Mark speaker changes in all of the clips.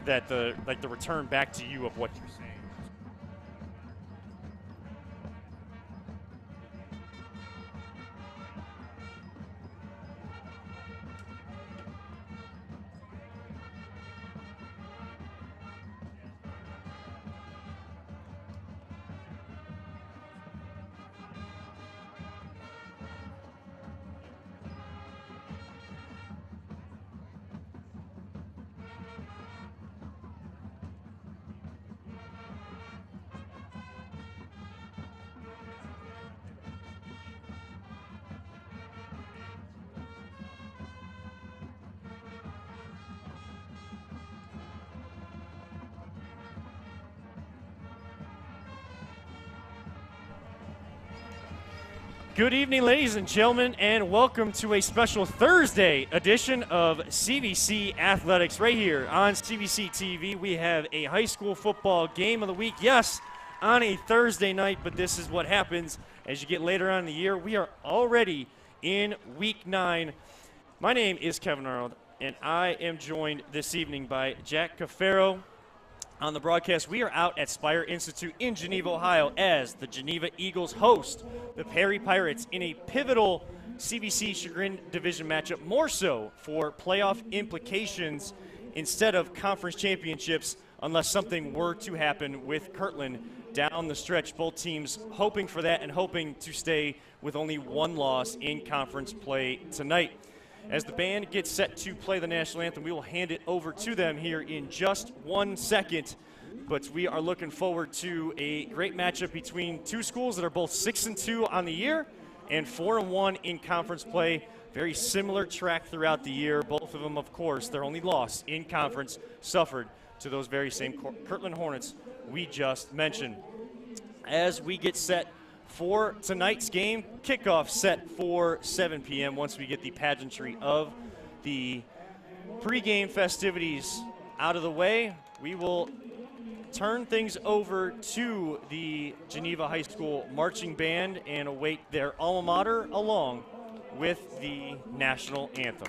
Speaker 1: that the return back to you of what you're saying. Good evening, ladies and gentlemen, and welcome to a special Thursday edition of CVC Athletics right here on CVC TV. We have a high school football game of the week, yes, on a Thursday night, but this is what happens as you get later on in the year. We are already in Week 9. My name is Kevin Arnold, and I am joined this evening by Jack Caffaro. On the broadcast, we are out at Spire Institute in Geneva, Ohio, as the Geneva Eagles host the Perry Pirates in a pivotal CVC Chagrin Division matchup, more so for playoff implications instead of conference championships, unless something were to happen with Kirtland down the stretch. Both teams hoping for that and hoping to stay with only one loss in conference play tonight. As the band gets set to play the national anthem, we will hand it over to them here in just 1 second. But we are looking forward to a great matchup between two schools that are both 6-2 on the year and 4-1 in conference play. Very similar track throughout the year. Both of them, of course, their only loss in conference suffered to those very same Kirtland Hornets we just mentioned. As we get set for tonight's game, kickoff set for 7 p.m. once we get the pageantry of the pregame festivities out of the way. We will turn things over to the Geneva High School Marching Band and await their alma mater along with the national anthem.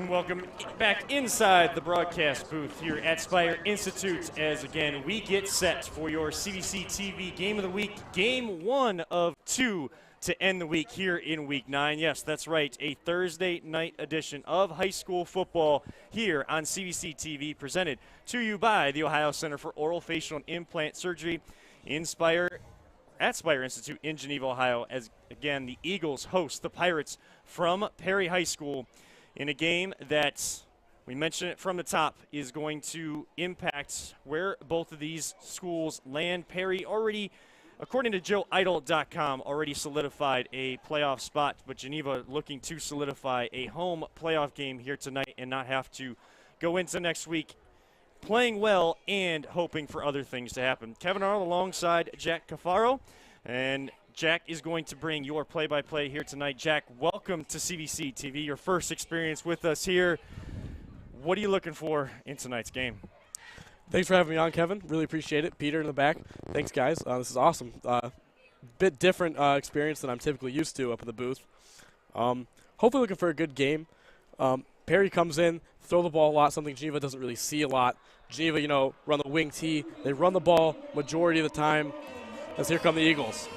Speaker 1: Welcome back inside the broadcast booth here at Spire Institute as, again, we get set for your CVC TV Game of the Week, Game 1 of 2 to end the week here in Week 9. Yes, that's right, a Thursday night edition of high school football here on CVC TV, presented to you by the Ohio Center for Oral, Facial, and Implant Surgery at Spire Institute in Geneva, Ohio, as, again, the Eagles host the Pirates from Perry High School in a game that, we mentioned it from the top, is going to impact where both of these schools land. Perry already, according to JoeIdle.com, already solidified a playoff spot, but Geneva looking to solidify a home playoff game here tonight and not have to go into next week playing well and hoping for other things to happen. Kevin Arnold alongside Jack Cafaro, and Jack is going to bring your play-by-play here tonight. Jack, welcome to CVC TV, your first experience with us here. What are you looking for in tonight's game?
Speaker 2: Thanks for having me on, Kevin. Really appreciate it. Peter in the back. Thanks, guys. This is awesome. Bit different experience than I'm typically used to up in the booth. Hopefully looking for a good game. Perry comes in, throw the ball a lot, something Geneva doesn't really see a lot. Geneva, run the wing tee. They run the ball majority of the time. As here come the Eagles.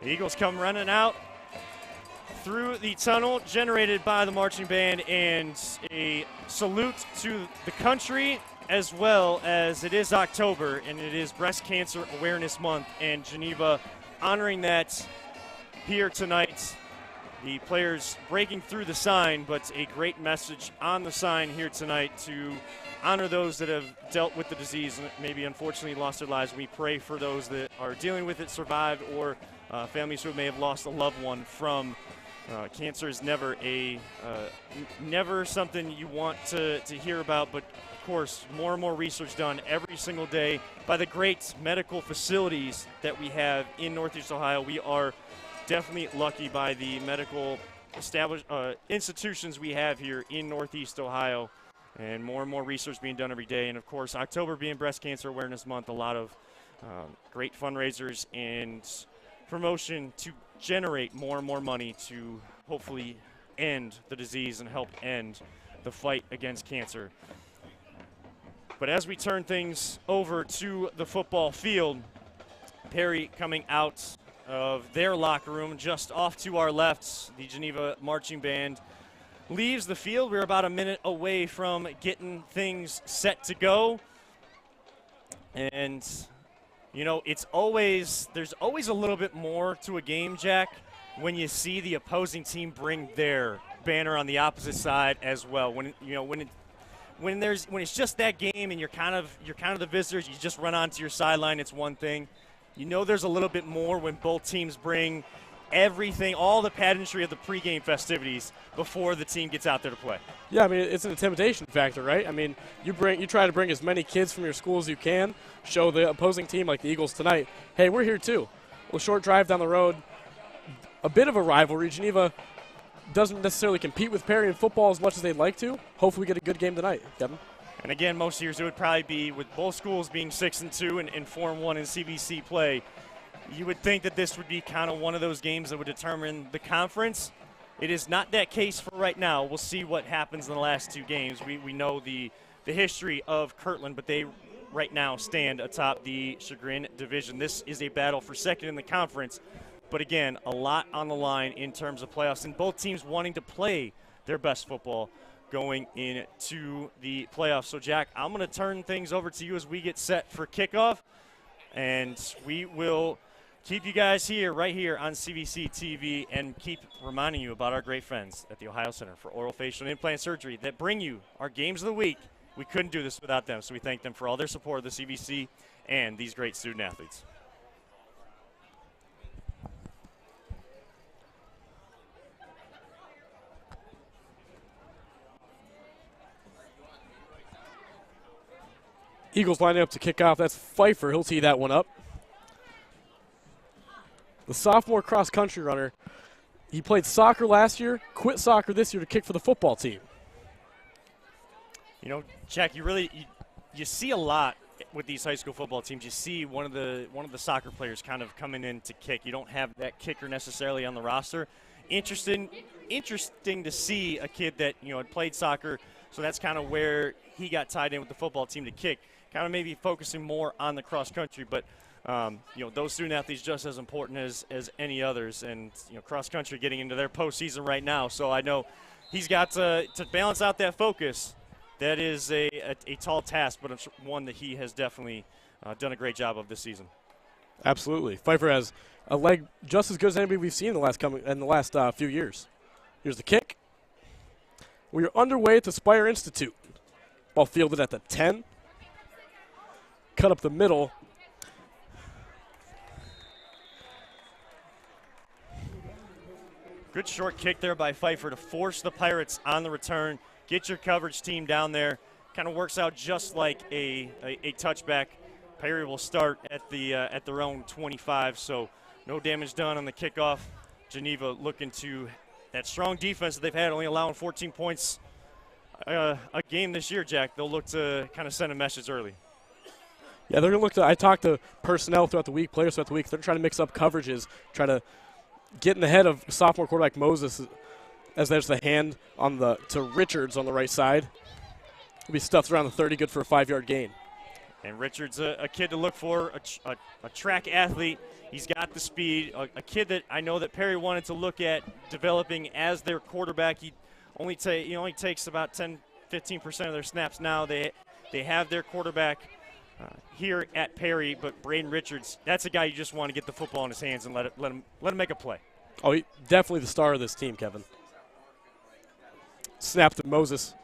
Speaker 1: The Eagles come running out through the tunnel generated by the marching band, and a salute to the country, as well as it is October and it is Breast Cancer Awareness Month, and Geneva honoring that here tonight. The players breaking through the sign, but a great message on the sign here tonight to honor those that have dealt with the disease and maybe unfortunately lost their lives. We pray for those that are dealing with it, survived, or families who may have lost a loved one from cancer. Is never never something you want to hear about, but of course more and more research done every single day by the great medical facilities that we have in Northeast Ohio. We are definitely lucky by the medical institutions we have here in Northeast Ohio, and more research being done every day. And of course, October being Breast Cancer Awareness Month, a lot of great fundraisers and promotion to generate more and more money to hopefully end the disease and help end the fight against cancer. But as we turn things over to the football field, Perry coming out of their locker room just off to our left, the Geneva Marching Band leaves the field. We're about a minute away from getting things set to go. And, there's always a little bit more to a game, Jack, when you see the opposing team bring their banner on the opposite side as well. When it's just that game and you're kind of the visitors, you just run onto your sideline, it's one thing. There's a little bit more when both teams bring everything, all the pageantry of the pregame festivities before the team gets out there to play.
Speaker 2: Yeah, it's an intimidation factor, right? You try to bring as many kids from your school as you can, show the opposing team, like the Eagles tonight, hey, we're here too. A short drive down the road, a bit of a rivalry. Geneva doesn't necessarily compete with Perry in football as much as they'd like to. Hopefully we get a good game tonight, Kevin.
Speaker 1: And again, most years it would probably be, with both schools being 6-2 and 4-1 in CVC play, you would think that this would be kind of one of those games that would determine the conference. It is not that case for right now. We'll see what happens in the last two games. We know the history of Kirtland, but they right now stand atop the Chagrin division. This is a battle for second in the conference, but again, a lot on the line in terms of playoffs, and both teams wanting to play their best football going into the playoffs. So, Jack, I'm going to turn things over to you as we get set for kickoff, and we will keep you guys right here on CVC TV, and keep reminding you about our great friends at the Ohio Center for Oral, Facial, and Implant Surgery that bring you our games of the week. We couldn't do this without them, so we thank them for all their support of the CVC and these great student athletes.
Speaker 2: Eagles lining up to kick off. That's Pfeiffer. He'll tee that one up. The sophomore cross-country runner. He played soccer last year, quit soccer this year to kick for the football team.
Speaker 1: Jack, you see a lot with these high school football teams. You see one of the soccer players kind of coming in to kick. You don't have that kicker necessarily on the roster. Interesting interesting to see a kid that, had played soccer, so that's kind of where he got tied in with the football team to kick. Kind of maybe focusing more on the cross country, but those student athletes just as important as any others, and cross country getting into their postseason right now. So I know he's got to balance out that focus. That is a tall task, but it's one that he has definitely done a great job of this season.
Speaker 2: Absolutely. Pfeiffer has a leg just as good as anybody we've seen in the last few years. Here's the kick. We are underway at the Spire Institute. Ball fielded at the 10. Cut up the middle.
Speaker 1: Good short kick there by Pfeiffer to force the Pirates on the return. Get your coverage team down there. Kind of works out just like a touchback. Perry will start at their own 25, so no damage done on the kickoff. Geneva looking to that strong defense that they've had, only allowing 14 points a game this year, Jack. They'll look to kind of send a message early.
Speaker 2: Yeah, they're going to look to – I talked to personnel throughout the week, players throughout the week. They're trying to mix up coverages, try to get in the head of sophomore quarterback Moses as there's the hand to Richards on the right side. He'll be stuffed around the 30, good for a 5-yard gain.
Speaker 1: And Richards, a kid to look for, a track athlete. He's got the speed, a kid that I know that Perry wanted to look at developing as their quarterback. He only takes about 10-15% of their snaps now. They have their quarterback here at Perry, but Braden Richards, that's a guy you just want to get the football in his hands and let him make a play.
Speaker 2: Oh, definitely the star of this team, Kevin. Snap to Moses.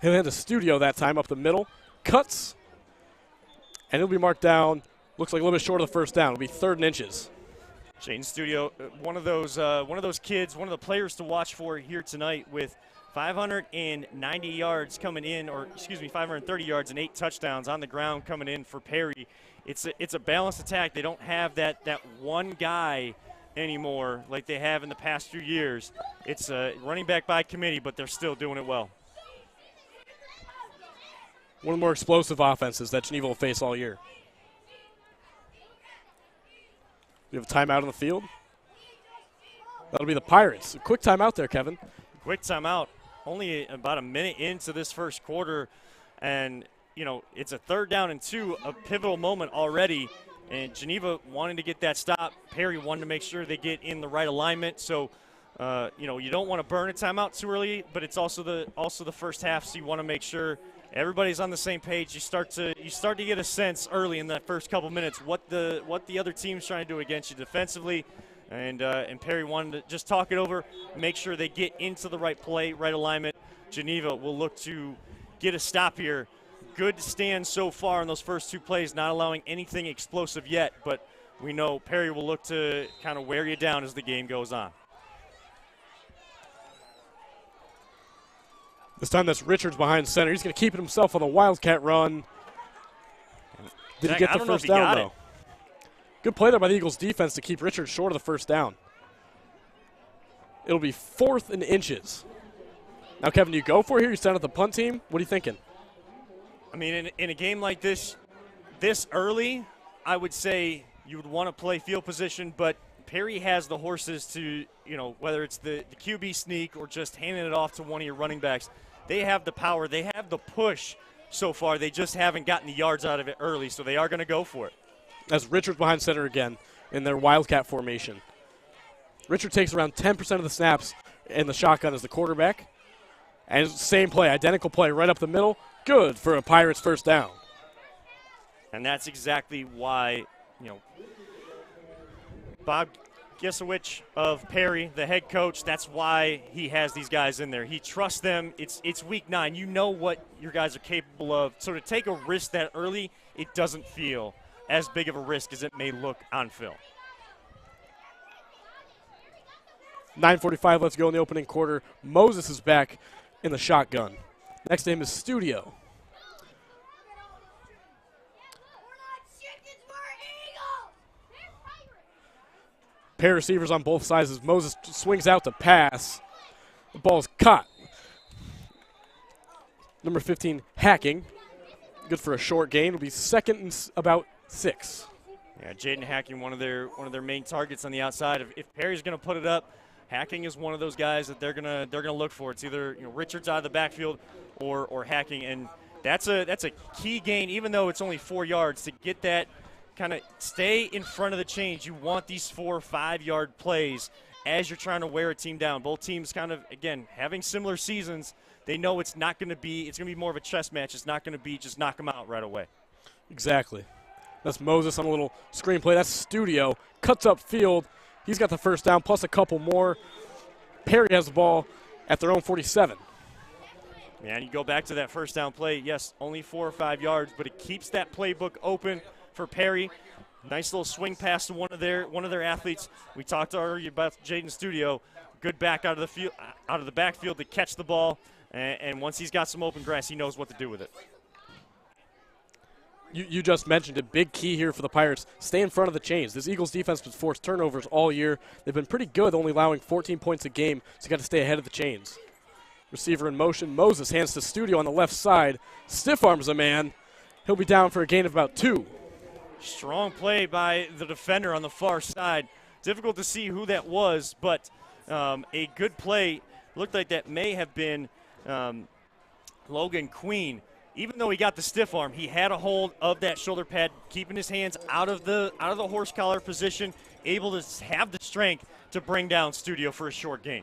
Speaker 2: He'll hit the studio that time up the middle. Cuts. And he'll be marked down. Looks like a little bit short of the first down. It'll be 3rd and inches.
Speaker 1: Jaden Studio, one of those kids, one of the players to watch for here tonight with 590 yards coming in, 530 yards and 8 touchdowns on the ground coming in for Perry. It's a balanced attack. They don't have that one guy anymore like they have in the past few years. It's a running back by committee, but they're still doing it well.
Speaker 2: One of the more explosive offenses that Geneva will face all year. We have a timeout on the field. That'll be the Pirates. A quick timeout there, Kevin.
Speaker 1: Quick timeout. Only about a minute into this first quarter, and it's a 3rd down and 2, a pivotal moment already. And Geneva wanting to get that stop. Perry wanted to make sure they get in the right alignment. So, you don't want to burn a timeout too early, but it's also the first half, so you want to make sure everybody's on the same page. You start to get a sense early in that first couple minutes what the other team's trying to do against you defensively, and Perry wanted to just talk it over, make sure they get into the right play, right alignment. Geneva will look to get a stop here. Good stand so far in those first 2 plays, not allowing anything explosive yet, but we know Perry will look to kind of wear you down as the game goes on.
Speaker 2: This time that's Richards behind center. He's going to keep it himself on the Wildcat run. Did he get the first down, though? Good play there by the Eagles defense to keep Richards short of the first down. It'll be 4th and inches. Now, Kevin, do you go for it here? You stand at the punt team? What are you thinking?
Speaker 1: I mean, in a game like this early, I would say you would want to play field position, but Perry has the horses to, whether it's the QB sneak or just handing it off to one of your running backs. They have the power. They have the push so far. They just haven't gotten the yards out of it early, so they are going to go for it.
Speaker 2: That's Richards behind center again in their Wildcat formation. Richard takes around 10% of the snaps in the shotgun as the quarterback. And same play, identical play right up the middle. Good for a Pirates first down.
Speaker 1: And that's exactly why, Bob Giesewicz of Perry, the head coach, that's why he has these guys in there. He trusts them. It's week 9. You know what your guys are capable of. So to take a risk that early, it doesn't feel as big of a risk as it may look on film.
Speaker 2: 9:45 let's go in the opening quarter. Moses is back in the shotgun. Next name is Studio. Pair receivers on both sides as Moses swings out to pass. The ball is caught. Number 15, Hacking. Good for a short gain. It'll be 2nd and about 6.
Speaker 1: Yeah, Jaden Hacking, one of their main targets on the outside. If Perry's going to put it up, Hacking is one of those guys that they're gonna look for. It's either Richards out of the backfield or Hacking, and that's a key gain. Even though it's only 4 yards, to get that kind of stay in front of the chains. You want these 4 or 5 yard plays as you're trying to wear a team down. Both teams kind of, again, having similar seasons. They know it's not going to be – it's going to be more of a chess match. It's not going to be just knock them out right away.
Speaker 2: Exactly. That's Moses on a little screenplay. That's Studio. Cuts up field. He's got the first down plus a couple more. Perry has the ball at their own 47.
Speaker 1: Yeah, and you go back to that first down play. Yes, only 4 or 5 yards, but it keeps that playbook open for Perry. Nice little swing pass to one of their athletes. We talked already about Jaden Studio. Good back out of the backfield to catch the ball. And once he's got some open grass, he knows what to do with it.
Speaker 2: You just mentioned a big key here for the Pirates. Stay in front of the chains. This Eagles defense has forced turnovers all year. They've been pretty good, only allowing 14 points a game, so you got to stay ahead of the chains. Receiver in motion. Moses hands to Studio on the left side. Stiff arms a man. He'll be down for a gain of about 2.
Speaker 1: Strong play by the defender on the far side. Difficult to see who that was, but a good play. Looked like that may have been Logan Queen. Even though he got the stiff arm, he had a hold of that shoulder pad, keeping his hands out of the horse collar position, able to have the strength to bring down Studio for a short gain.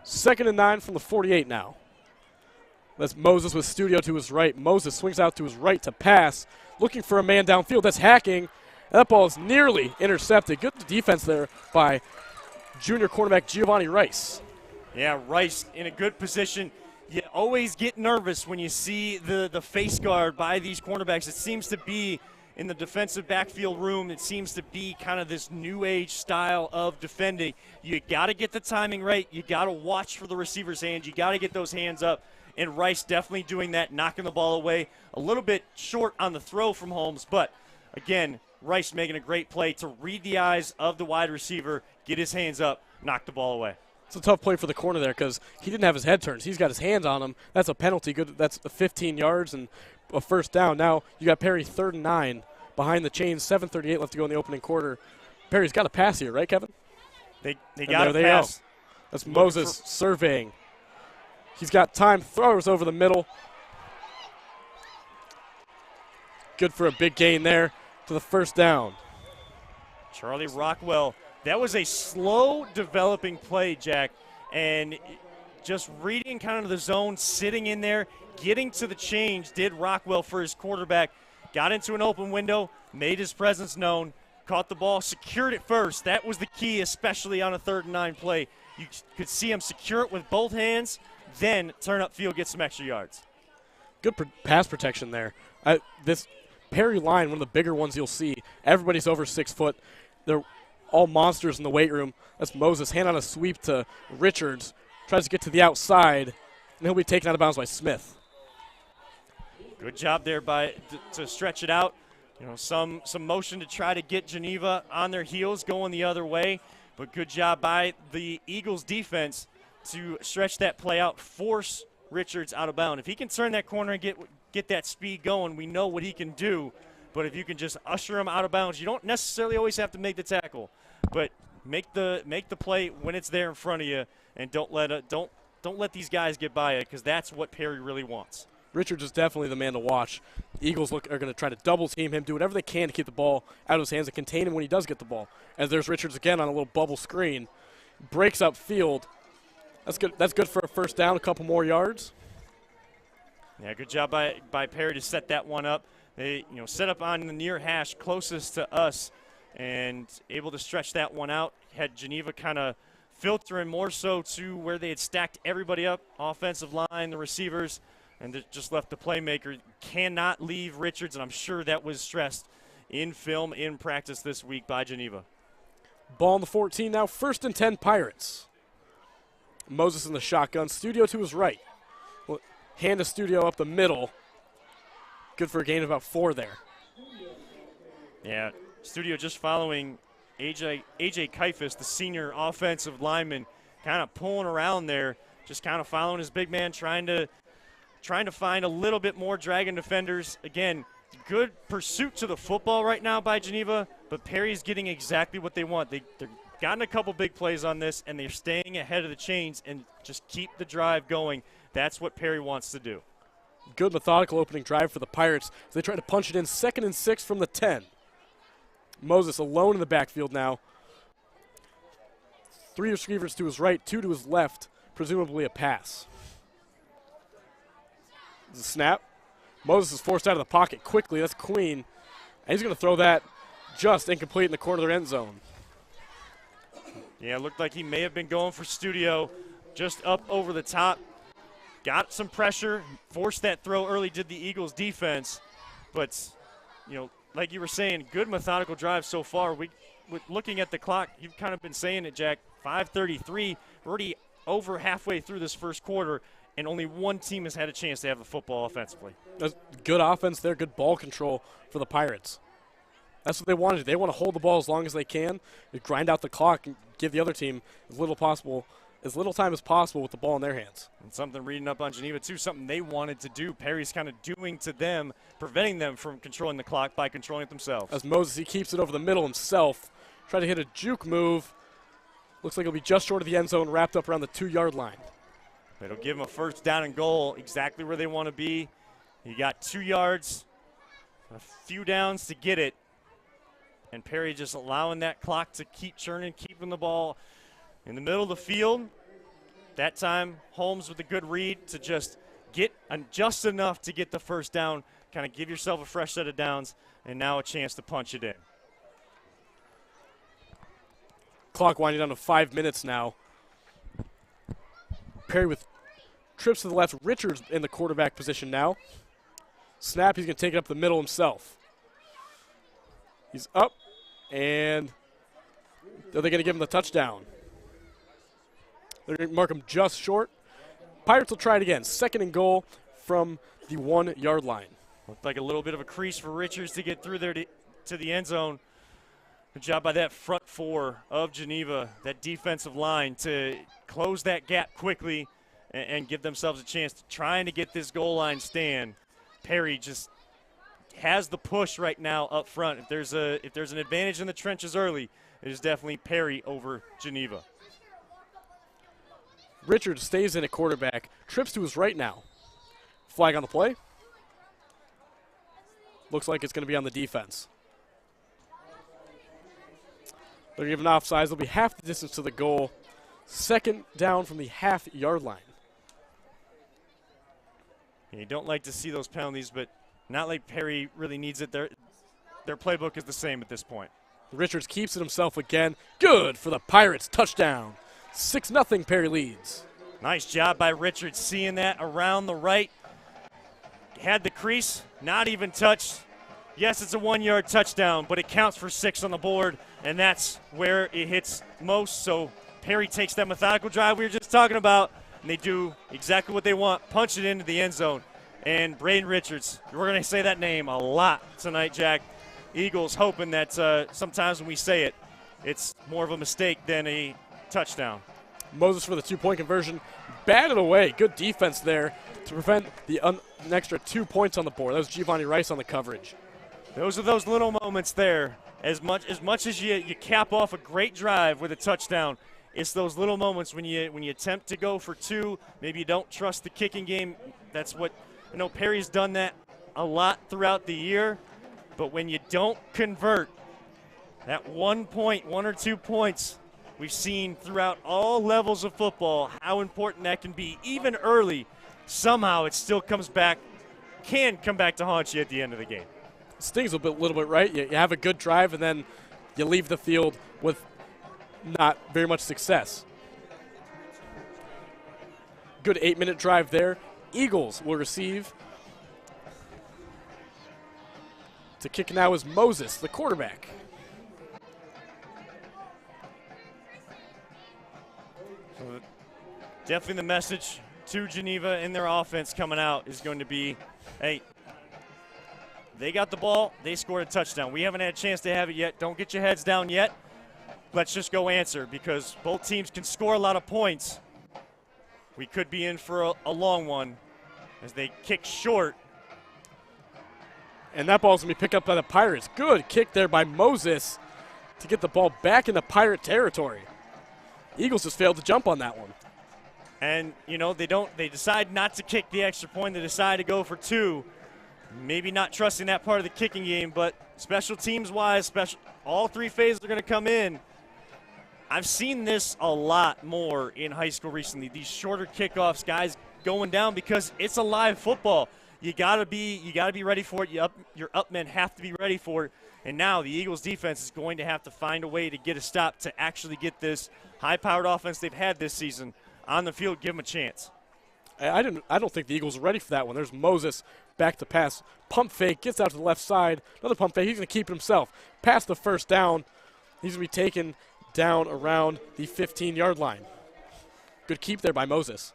Speaker 2: 2nd and 9 from the 48 now. That's Moses with Studio to his right. Moses swings out to his right to pass, looking for a man downfield. That's Hacking. That ball is nearly intercepted. Good defense there by junior cornerback Giovanni Rice.
Speaker 1: Yeah, Rice in a good position. You always get nervous when you see the face guard by these cornerbacks. It seems to be in the defensive backfield room. It seems to be kind of this new age style of defending. You got to get the timing right. You got to watch for the receiver's hands. You got to get those hands up. And Rice definitely doing that, knocking the ball away. A little bit short on the throw from Holmes, but again, Rice making a great play to read the eyes of the wide receiver, get his hands up, knock the ball away.
Speaker 2: It's a tough play for the corner there because he didn't have his head turned. He's got his hands on him. That's a penalty. Good. That's 15 yards and a first down. Now you got Perry 3rd and 9 behind the chains. 7:38 left to go in the opening quarter. Perry's got a pass here, right, Kevin?
Speaker 1: They got a pass.
Speaker 2: Go. That's Moses surveying. He's got time. Throws over the middle. Good for a big gain there to the first down.
Speaker 1: Charlie Rockwell. That was a slow developing play, Jack, and just reading kind of the zone, sitting in there, getting to the change, did Rockwell for his quarterback. Got into an open window, made his presence known, caught the ball, secured it first. That was the key, especially on a 3rd and 9 play. You could see him secure it with both hands, then turn upfield, get some extra yards.
Speaker 2: Good pass protection there. This Perry line, one of the bigger ones you'll see. Everybody's over 6 foot. They're all monsters in the weight room. That's Moses. Hand on a sweep to Richards. Tries to get to the outside, and he'll be taken out of bounds by Smith.
Speaker 1: Good job there to stretch it out. Some motion to try to get Geneva on their heels going the other way, but good job by the Eagles defense to stretch that play out, force Richards out of bounds. If he can turn that corner and get that speed going, we know what he can do. But if you can just usher him out of bounds, you don't necessarily always have to make the tackle, but make the play when it's there in front of you, and don't let these guys get by it, because that's what Perry really wants.
Speaker 2: Richards is definitely the man to watch. The Eagles are going to try to double team him, do whatever they can to keep the ball out of his hands and contain him when he does get the ball. As there's Richards again on a little bubble screen, breaks up field. That's good. That's good for a first down, a couple more yards.
Speaker 1: Yeah, good job by Perry to set that one up. They set up on the near hash closest to us and able to stretch that one out. Had Geneva kind of filtering more so to where they had stacked everybody up, offensive line, the receivers, and it just left the playmaker. Cannot leave Richards, and I'm sure that was stressed in film, in practice this week by Geneva.
Speaker 2: Ball on the 14 now, 1st and 10 Pirates. Moses in the shotgun, Studio to his right. Hand to Studio up the middle. Good for a gain of about 4 there.
Speaker 1: Yeah, Studio just following A.J. Kaifas, the senior offensive lineman, kind of pulling around there, just kind of following his big man, trying to find a little bit more dragging defenders. Again, good pursuit to the football right now by Geneva, but Perry's getting exactly what they want. They're gotten a couple big plays on this, and they're staying ahead of the chains and just keep the drive going. That's what Perry wants to do.
Speaker 2: Good methodical opening drive for the Pirates as they try to punch it in 2nd and 6 from the 10. Moses alone in the backfield now. 3 receivers to his right, 2 to his left, presumably a pass. This is a snap. Moses is forced out of the pocket quickly. That's Queen. And he's going to throw that just incomplete in the corner of their end zone.
Speaker 1: Yeah, it looked like he may have been going for Studio, just up over the top. Got some pressure, forced that throw early, did the Eagles defense. But, you know, like you were saying, good methodical drive so far. Looking at the clock, you've kind of been saying it, Jack, 5:33. We're already over halfway through this first quarter, and only one team has had a chance to have the football offensively.
Speaker 2: That's good offense there, good ball control for the Pirates. That's what they want to do. They want to hold the ball as long as they can, grind out the clock, and give the other team as little time as possible with the ball in their hands.
Speaker 1: And something reading up on Geneva, too, something they wanted to do. Perry's kind of doing to them, preventing them from controlling the clock by controlling it themselves.
Speaker 2: As Moses, he keeps it over the middle himself. Try to hit a juke move. Looks like it'll be just short of the end zone, wrapped up around the 2-yard line.
Speaker 1: It'll give them a first down and goal, exactly where they want to be. You got 2 yards, a few downs to get it. And Perry just allowing that clock to keep churning, keeping the ball in the middle of the field. That time, Holmes with a good read to just get just enough to get the first down, kind of give yourself a fresh set of downs, and now a chance to punch it in.
Speaker 2: Clock winding down to 5 minutes now. Perry with trips to the left. Richards in the quarterback position now. Snap, he's going to take it up the middle himself. He's up, and are they going to give him the touchdown? They're going to mark him just short. Pirates will try it again. 2nd and goal from the 1-yard line.
Speaker 1: Looked like a little bit of a crease for Richards to get through there to the end zone. Good job by that front 4 of Geneva, that defensive line, to close that gap quickly and give themselves a chance to trying to get this goal line stand. Perry just has the push right now up front. If there's an advantage in the trenches early, it is definitely Perry over Geneva.
Speaker 2: Richards stays in at quarterback, trips to his right now. Flag on the play. Looks like it's going to be on the defense. They're giving offsides. They'll be half the distance to the goal. 2nd down from the half-yard line.
Speaker 1: You don't like to see those penalties, but not like Perry really needs it. Their playbook is the same at this point.
Speaker 2: Richards keeps it himself again. Good for the Pirates. Touchdown. 6-0 Perry leads.
Speaker 1: Nice job by Richards seeing that around the right. Had the crease, not even touched. Yes, it's a 1-yard touchdown, but it counts for 6 on the board, and that's where it hits most. So Perry takes that methodical drive we were just talking about, and they do exactly what they want, punch it into the end zone. And Braden Richards, we're going to say that name a lot tonight, Jack. Eagles hoping that sometimes when we say it, it's more of a mistake than a touchdown.
Speaker 2: Moses for the 2-point conversion. Batted away. Good defense there to prevent an extra 2 points on the board. That was Giovanni Rice on the coverage.
Speaker 1: Those are those little moments there. As much as you cap off a great drive with a touchdown, it's those little moments when you attempt to go for 2, maybe you don't trust the kicking game. That's what, Perry's done that a lot throughout the year. But when you don't convert, that 1 or 2 points, we've seen throughout all levels of football how important that can be. Even early, somehow it still can come back to haunt you at the end of the game.
Speaker 2: Stings a little bit, right? You have a good drive, and then you leave the field with not very much success. Good 8-minute drive there. Eagles will receive. To kick now is Moses, the quarterback.
Speaker 1: So definitely the message to Geneva in their offense coming out is going to be, hey, they got the ball, they scored a touchdown. We haven't had a chance to have it yet. Don't get your heads down yet. Let's just go answer, because both teams can score a lot of points. We could be in for a long one as they kick short.
Speaker 2: And that ball's going to be picked up by the Pirates. Good kick there by Moses to get the ball back into Pirate territory. Eagles just failed to jump on that one.
Speaker 1: And, you know, they decide not to kick the extra point. They decide to go for two. Maybe not trusting that part of the kicking game, but special teams-wise, all three phases are going to come in. I've seen this a lot more in high school recently. These shorter kickoffs, guys going down because it's a live football. You gotta be ready for it. Your up men have to be ready for it. And now the Eagles defense is going to have to find a way to get a stop to actually get this high-powered offense they've had this season on the field. Give them a chance.
Speaker 2: I don't think the Eagles are ready for that one. There's Moses back to pass. Pump fake, gets out to the left side. Another pump fake. He's going to keep it himself. Past the first down. He's going to be taken down around the 15-yard line. Good keep there by Moses.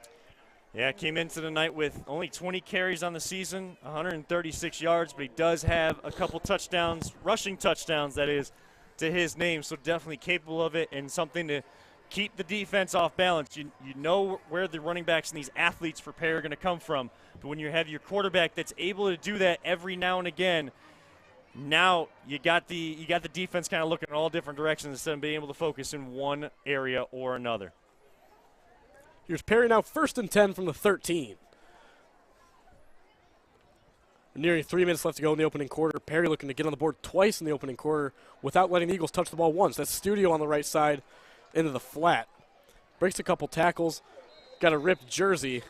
Speaker 1: Yeah, came into the night with only 20 carries on the season, 136 yards, but he does have a couple touchdowns, rushing touchdowns, that is, to his name, so definitely capable of it and something to keep the defense off balance. You know where the running backs and these athletes for Perry are going to come from, but when you have your quarterback that's able to do that every now and again, now you got the defense kind of looking in all different directions instead of being able to focus in one area or another.
Speaker 2: Here's Perry now 1st and 10 from the 13. Nearing 3 minutes left to go in the opening quarter. Perry looking to get on the board twice in the opening quarter without letting the Eagles touch the ball once. That's Studio on the right side into the flat. Breaks a couple tackles. Got a ripped jersey.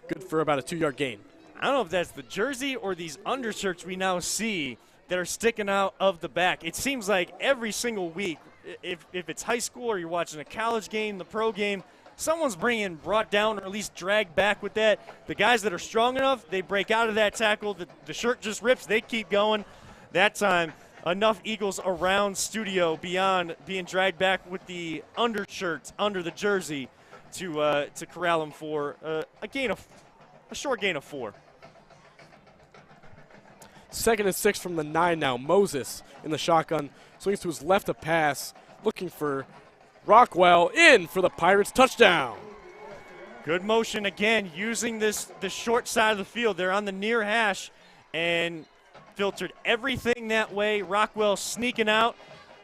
Speaker 2: Good for about a 2-yard gain.
Speaker 1: I don't know if that's the jersey or these undershirts we now see that are sticking out of the back. It seems like every single week, if it's high school or you're watching a college game, the pro game, someone's brought down or at least dragged back with that. The guys that are strong enough, they break out of that tackle. The shirt just rips. They keep going. That time, enough Eagles around Studio beyond being dragged back with the undershirts under the jersey to corral him for a short gain of 4.
Speaker 2: 2nd and 6 from the 9 now. Moses in the shotgun. Swings to his left to pass. Looking for Rockwell in for the Pirates touchdown.
Speaker 1: Good motion again, using the short side of the field. They're on the near hash and filtered everything that way. Rockwell sneaking out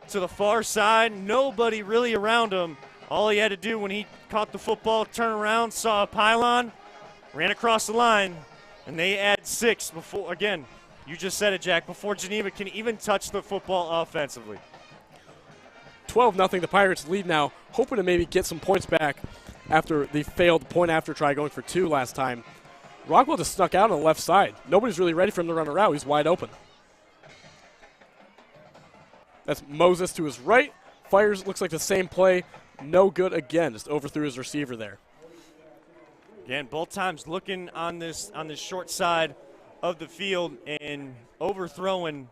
Speaker 1: to the far side. Nobody really around him. All he had to do when he caught the football, turn around, saw a pylon, ran across the line, and they add 6 before, again, you just said it, Jack, before Geneva can even touch the football offensively.
Speaker 2: 12-0, the Pirates lead now, hoping to maybe get some points back after the failed point-after try going for 2 last time. Rockwell just snuck out on the left side. Nobody's really ready for him to run a route. He's wide open. That's Moses to his right. Fires, looks like the same play. No good again. Just overthrew his receiver there.
Speaker 1: Again, both times looking on this short side of the field and overthrowing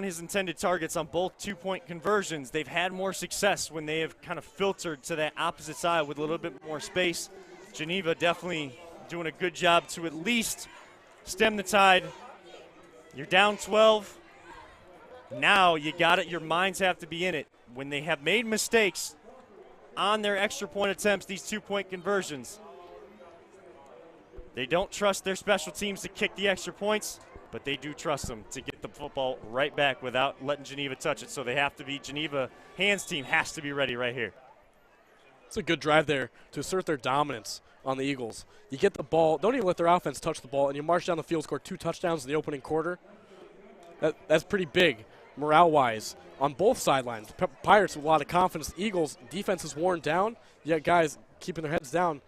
Speaker 1: his intended targets on both 2-point conversions. They've had more success when they have kind of filtered to that opposite side with a little bit more space. Geneva definitely doing a good job to at least stem the tide. You're down 12. Now you got it. Your minds have to be in it. When they have made mistakes on their extra point attempts, these 2-point conversions, they don't trust their special teams to kick the extra points, but they do trust them to get the football right back without letting Geneva touch it. So they have to be, Geneva hands team has to be ready right here.
Speaker 2: It's a good drive there to assert their dominance on the Eagles. You get the ball, don't even let their offense touch the ball, and you march down the field, score 2 touchdowns in the opening quarter. That's pretty big morale-wise on both sidelines. Pirates with a lot of confidence. Eagles, defense is worn down. You got guys keeping their heads down.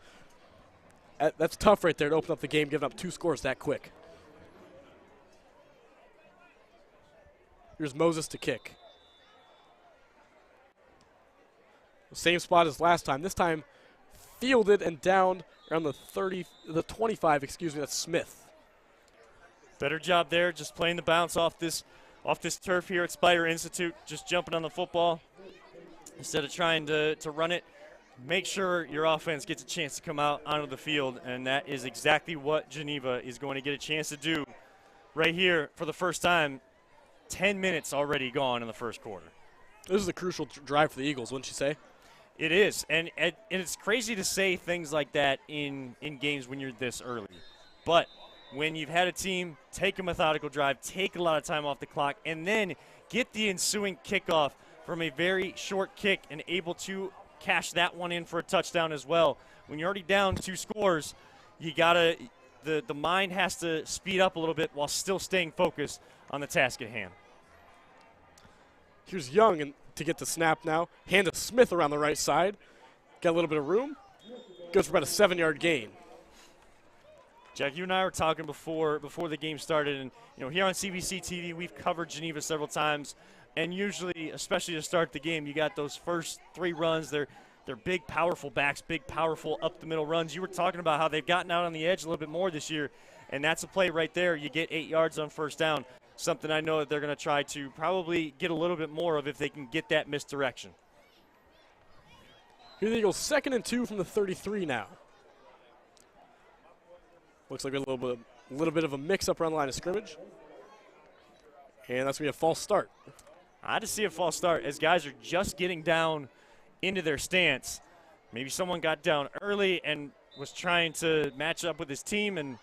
Speaker 2: That's tough right there to open up the game, giving up 2 scores that quick. Here's Moses to kick. Same spot as last time. This time fielded and downed around the 25, excuse me, that's Smith.
Speaker 1: Better job there, just playing the bounce off this turf here at Spider Institute, just jumping on the football instead of trying to run it. Make sure your offense gets a chance to come out onto the field, and that is exactly what Geneva is going to get a chance to do right here for the first time. 10 minutes already gone in the first quarter.
Speaker 2: This is a crucial drive for the Eagles, wouldn't you say?
Speaker 1: It is, and it's crazy to say things like that in games when you're this early. But when you've had a team take a methodical drive, take a lot of time off the clock, and then get the ensuing kickoff from a very short kick and able to cash that one in for a touchdown as well. When you're already down 2 scores, you gotta the mind has to speed up a little bit while still staying focused on the task at hand.
Speaker 2: Here's Young and to get the snap now. Hand to Smith around the right side. Got a little bit of room. Goes for about a 7-yard gain.
Speaker 1: Jack, you and I were talking before the game started, and here on CVC TV, we've covered Geneva several times, and usually, especially to start the game, you got those first 3 runs. They're big, powerful backs, big, powerful up-the-middle runs. You were talking about how they've gotten out on the edge a little bit more this year, and that's a play right there. You get 8 yards on first down, something I know that they're going to try to probably get a little bit more of if they can get that misdirection.
Speaker 2: Here the Eagles, 2nd and 2 from the 33 now. Looks like a little bit of a mix-up around the line of scrimmage. And that's going to be a false start.
Speaker 1: I just see a false start as guys are just getting down into their stance. Maybe someone got down early and was trying to match up with his team, and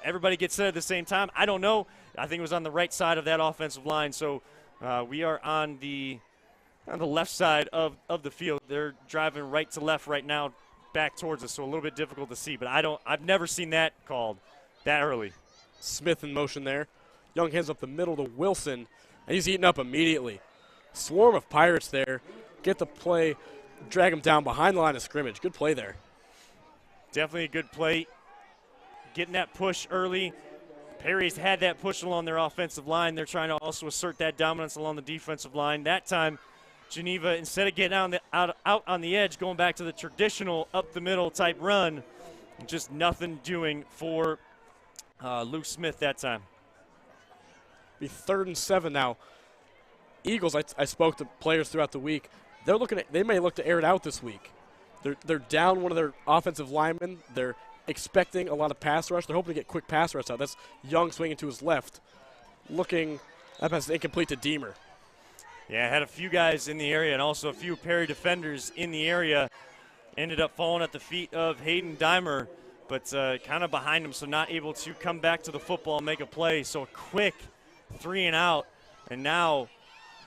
Speaker 1: everybody gets set at the same time. I don't know. I think it was on the right side of that offensive line. So we are on the left side of the field. They're driving right to left right now, back towards us, so a little bit difficult to see. But I've never seen that called that early.
Speaker 2: Smith in motion there. Young hands up the middle to Wilson, and he's eaten up immediately. Swarm of Pirates there. Get the play, drag him down behind the line of scrimmage. Good play there.
Speaker 1: Definitely a good play. Getting that push early. Perry's had that push along their offensive line. They're trying to also assert that dominance along the defensive line. That time, Geneva, instead of getting out on the edge, going back to the traditional up-the-middle type run, just nothing doing for Luke Smith that time.
Speaker 2: Be 3rd and 7 now. Eagles, I spoke to players throughout the week. They may look to air it out this week. They're down one of their offensive linemen. They're expecting a lot of pass rush. They're hoping to get quick pass rush out. That's Young swinging to his left. That pass is incomplete to Deemer.
Speaker 1: Yeah, had a few guys in the area and also a few Perry defenders in the area. Ended up falling at the feet of Hayden Dimer, but kind of behind him, so not able to come back to the football and make a play. So a quick 3 and out, and now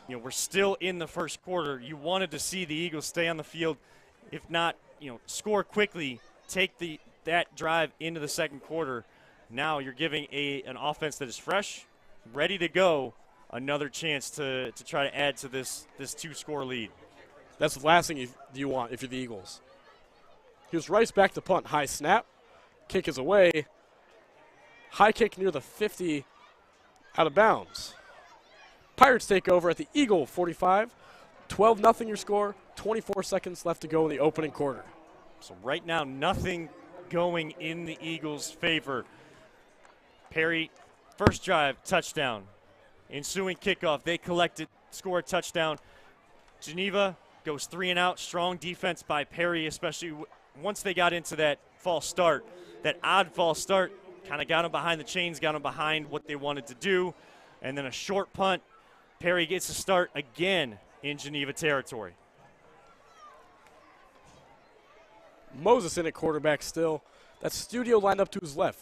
Speaker 1: we're still in the first quarter. You wanted to see the Eagles stay on the field, if not score quickly, take that drive into the second quarter. Now you're giving an offense that is fresh, ready to go, another chance to try to add to this 2-score lead.
Speaker 2: That's the last thing you want if you're the Eagles. Here's Rice back to punt. High snap. Kick is away. High kick near the 50, out of bounds. Pirates take over at the Eagle 45. 12-0 your score. 24 seconds left to go in the opening quarter.
Speaker 1: So right now, nothing going in the Eagles' favor. Perry, first drive, touchdown. Ensuing kickoff, they collect it, score a touchdown. Geneva goes 3 and out. Strong defense by Perry, especially once they got into that false start. That odd false start kind of got them behind the chains, got them behind what they wanted to do. And then a short punt. Perry gets a start again in Geneva territory.
Speaker 2: Moses in at quarterback still. That's Studio lined up to his left.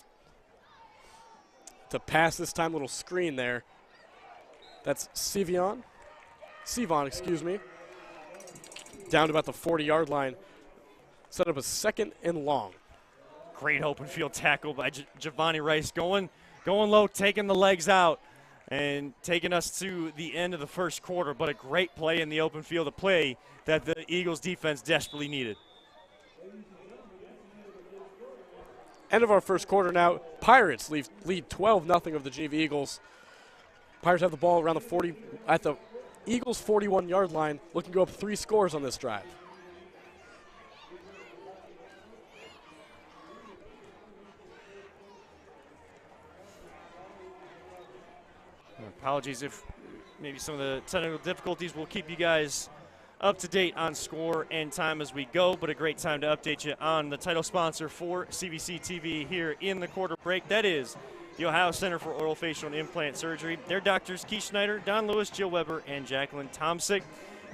Speaker 2: To pass this time, little screen there. That's Sevon, excuse me. Down to about the 40-yard line. Set up a 2nd and long.
Speaker 1: Great open field tackle by Giovanni Rice. Going low, taking the legs out, and taking us to the end of the first quarter. But a great play in the open field, a play that the Eagles defense desperately needed.
Speaker 2: End of our first quarter now. Pirates lead 12-0 of the Geneva Eagles. Pirates have the ball around the 40 at the Eagles' 41-yard line, looking to go up 3 scores on this drive.
Speaker 1: Apologies if maybe some of the technical difficulties. Will keep you guys up to date on score and time as we go, but a great time to update you on the title sponsor for CVC TV here in the quarter break. That is the Ohio Center for Oral, Facial, and Implant Surgery. Their doctors, Keith Schneider, Don Lewis, Jill Weber, and Jacqueline Tomsick.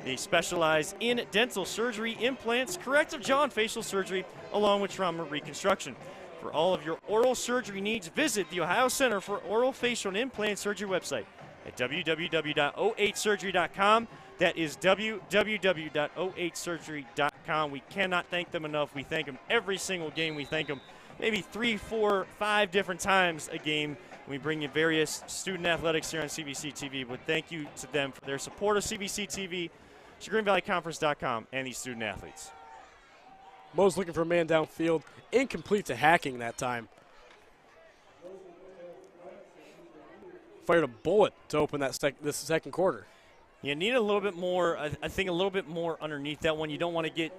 Speaker 1: They specialize in dental surgery, implants, corrective jaw and facial surgery, along with trauma reconstruction. For all of your oral surgery needs, visit the Ohio Center for Oral, Facial, and Implant Surgery website at www.08surgery.com. That is www.08surgery.com. We cannot thank them enough. We thank them every single game. We thank them maybe 3, 4, 5 different times a game. We bring you various student athletics here on CVC TV, but thank you to them for their support of CVC TV, ChagrinValleyConference.com, and these student athletes.
Speaker 2: Mo's looking for a man downfield. Incomplete to Hacking that time. Fired a bullet to open that this second quarter.
Speaker 1: You need a little bit more, I think a little bit more underneath that one. You don't want to get,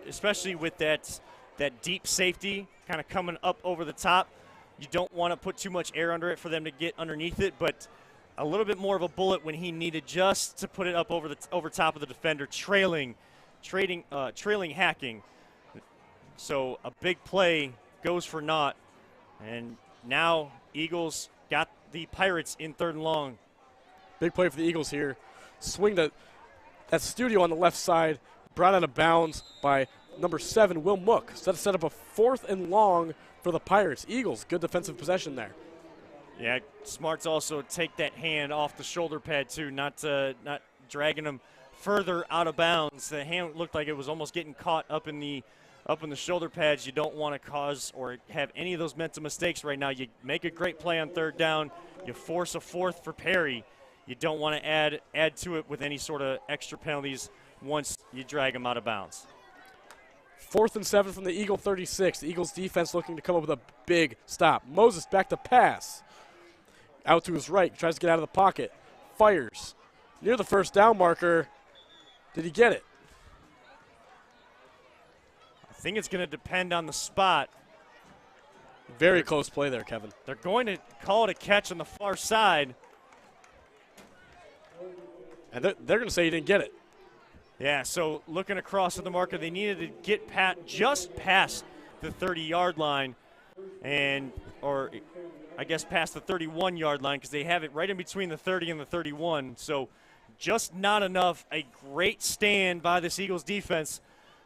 Speaker 1: especially with that deep safety kind of coming up over the top, you don't want to put too much air under it for them to get underneath it, but a little bit more of a bullet when he needed just to put it up over top of the defender, trailing Hacking. So a big play goes for naught, and now Eagles got the Pirates in 3rd and long.
Speaker 2: Big play for the Eagles here. Swing that studio on the left side, brought out of bounds by number 7, Will Mook. Set up a 4th and long for the Pirates. Eagles, good defensive possession there.
Speaker 1: Yeah, smart to also take that hand off the shoulder pad too, not dragging him further out of bounds. The hand looked like it was almost getting caught up in the shoulder pads. You don't want to cause or have any of those mental mistakes right now. You make a great play on 3rd down. You force a 4th for Perry. You don't want to add to it with any sort of extra penalties once you drag them out of bounds.
Speaker 2: 4th and 7 from the Eagle 36. The Eagles defense looking to come up with a big stop. Moses back to pass. Out to his right, tries to get out of the pocket. Fires. Near the 1st down marker. Did he get it?
Speaker 1: I think it's going to depend on the spot.
Speaker 2: Very close play there, Kevin.
Speaker 1: They're going to call it a catch on the far side.
Speaker 2: And they're going to say he didn't get it.
Speaker 1: Yeah, so looking across at the marker, they needed to get just past the 30-yard line, or I guess past the 31-yard line, because they have it right in between the 30 and the 31. So just not enough. A great stand by this Eagles defense.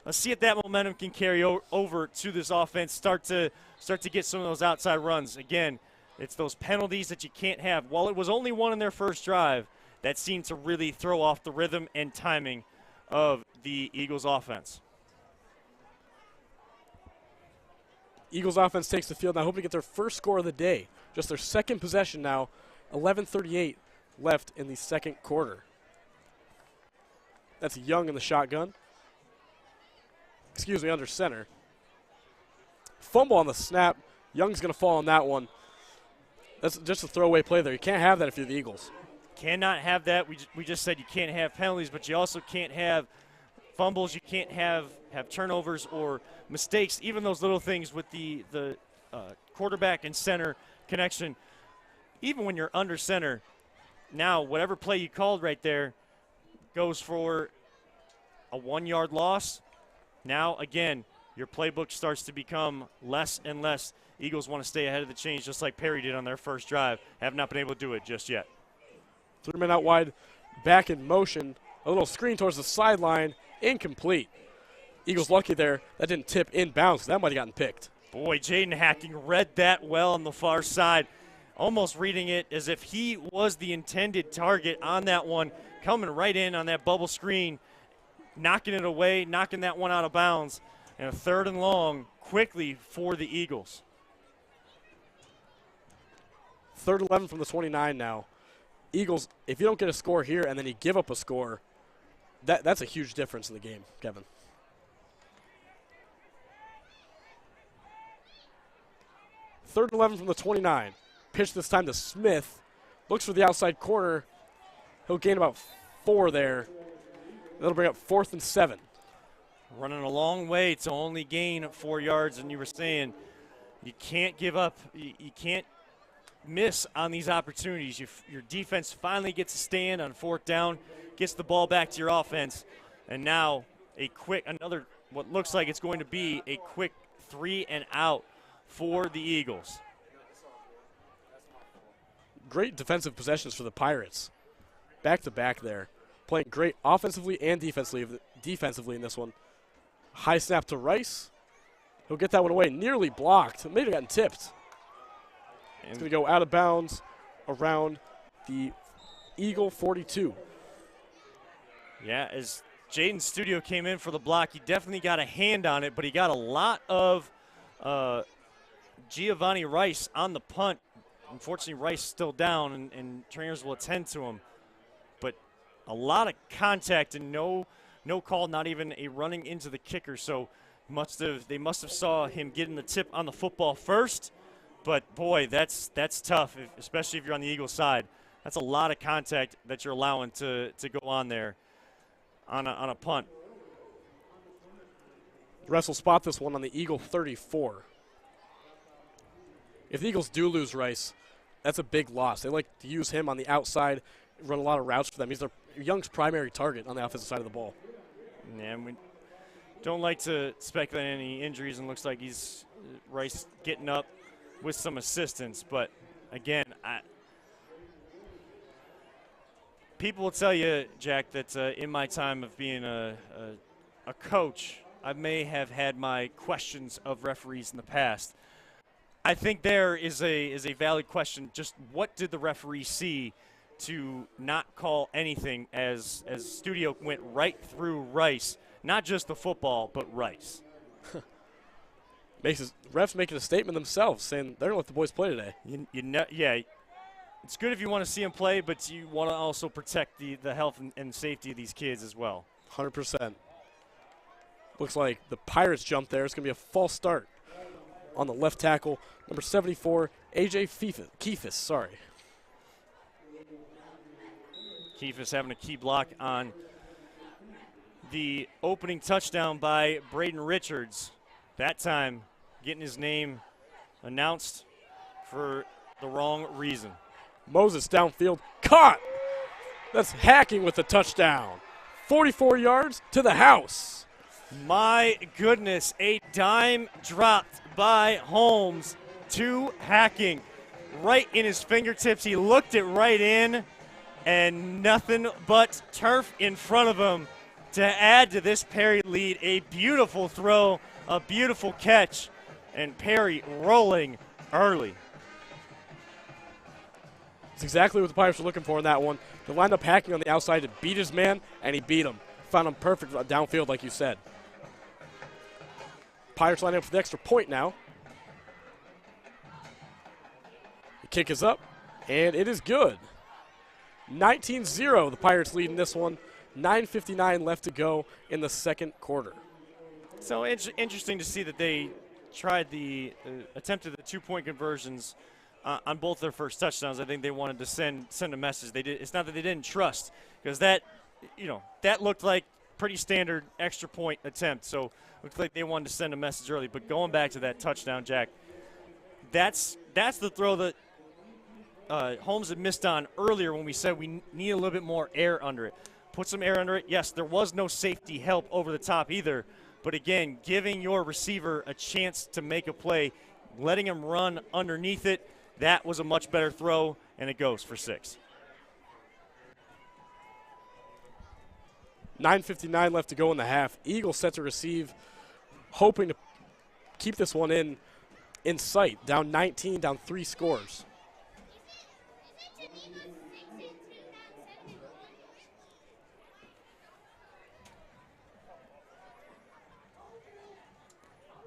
Speaker 1: Let's see if that momentum can carry over to this offense, start to get some of those outside runs. Again, it's those penalties that you can't have. While it was only one in their first drive, that seemed to really throw off the rhythm and timing of the Eagles offense.
Speaker 2: Eagles offense takes the field now, hoping to get their first score of the day. Just their 2nd possession now, 11:38 left in the 2nd quarter. That's Young in the shotgun. Under center. Fumble on the snap. Young's going to fall on that one. That's just a throwaway play there. You can't have that if you're the Eagles.
Speaker 1: Cannot have that. We just said you can't have penalties, but you also can't have fumbles. You can't have turnovers or mistakes. Even those little things with the quarterback and center connection. Even when you're under center, now whatever play you called right there goes for a 1-yard loss. Now, again, your playbook starts to become less and less. Eagles want to stay ahead of the chains just like Perry did on their first drive. Have not been able to do it just yet.
Speaker 2: 3 men out wide, back in motion. A little screen towards the sideline, incomplete. Eagles lucky there. That didn't tip inbounds. That might have gotten picked.
Speaker 1: Boy, Jaden Hacking read that well on the far side, almost reading it as if he was the intended target on that one, coming right in on that bubble screen, knocking it away, knocking that one out of bounds, and a 3rd and long quickly for the Eagles.
Speaker 2: 3rd and 11 from the 29 now. Eagles, if you don't get a score here and then you give up a score, that's a huge difference in the game, Kevin. 3rd and 11 from the 29. Pitch this time to Smith. Looks for the outside corner. He'll gain about 4 there. That'll bring up 4th and 7.
Speaker 1: Running a long way to only gain 4 yards, and you were saying you can't give up. You can't miss on these opportunities. Your defense finally gets a stand on 4th down, gets the ball back to your offense, and now another what looks like it's going to be a quick 3 and out for the Eagles.
Speaker 2: Great defensive possessions for the Pirates. Back to back there. Playing great offensively and defensively in this one. High snap to Rice. He'll get that one away. Nearly blocked. May have gotten tipped. It's going to go out of bounds around the Eagle 42.
Speaker 1: Yeah, as Jaden Studio came in for the block, he definitely got a hand on it, but he got a lot of Giovanni Rice on the punt. Unfortunately, Rice still down, and trainers will attend to him. But a lot of contact and no call, not even a running into the kicker. So they must have saw him getting the tip on the football first. But boy, that's tough, especially if you're on the Eagle side. That's a lot of contact that you're allowing to go on there on a punt.
Speaker 2: The refs will spot this one on the Eagle 34. If the Eagles do lose Rice, that's a big loss. They like to use him on the outside, run a lot of routes for them. He's their Young's primary target on the offensive side of the ball.
Speaker 1: Yeah, and we don't like to speculate on any injuries, and looks like he's Rice getting up with some assistance. But again, people will tell you, Jack, that in my time of being a coach, I may have had my questions of referees in the past. I think there is a valid question. Just what did the referee see to not call anything as Studio went right through Rice, not just the football, but Rice?
Speaker 2: Refs making a statement themselves, saying they're going to let the boys play today.
Speaker 1: Yeah, it's good if you want to see them play, but you want to also protect the health and safety of these kids as well.
Speaker 2: 100%. Looks like the Pirates jump there. It's going to be a false start on the left tackle, number 74, A.J. Keefis, sorry.
Speaker 1: Keefis having a key block on the opening touchdown by Braden Richards. That time getting his name announced for the wrong reason.
Speaker 2: Moses downfield, caught. That's hacking with the touchdown. 44 yards to the house.
Speaker 1: My goodness, a dime dropped by Holmes to Hacking right in his fingertips. He looked it right in, and nothing but turf in front of him to add to this Perry lead. A beautiful throw, a beautiful catch, and Perry rolling early.
Speaker 2: It's exactly what the Pirates were looking for in that one. They lined up Hacking on the outside to beat his man, and he beat him. Found him perfect downfield, like you said. Pirates lining up for the extra point now. The kick is up, and it is good. 19-0, the Pirates lead in this one. 9:59 left to go in the second quarter.
Speaker 1: So interesting to see that they tried attempted the 2-point conversions on both their first touchdowns. I think they wanted to send a message. It's not that they didn't trust, because that looked like pretty standard extra point attempt. So looks like they wanted to send a message early. But going back to that touchdown, Jack, that's the throw that Holmes had missed on earlier when we said we need a little bit more air under it. Put some air under it. Yes, there was no safety help over the top either. But again, giving your receiver a chance to make a play, letting him run underneath it, that was a much better throw, and it goes for 6.
Speaker 2: 9:59 left to go in the half. Eagles set to receive, hoping to keep this one in sight. Down 19, down 3 scores.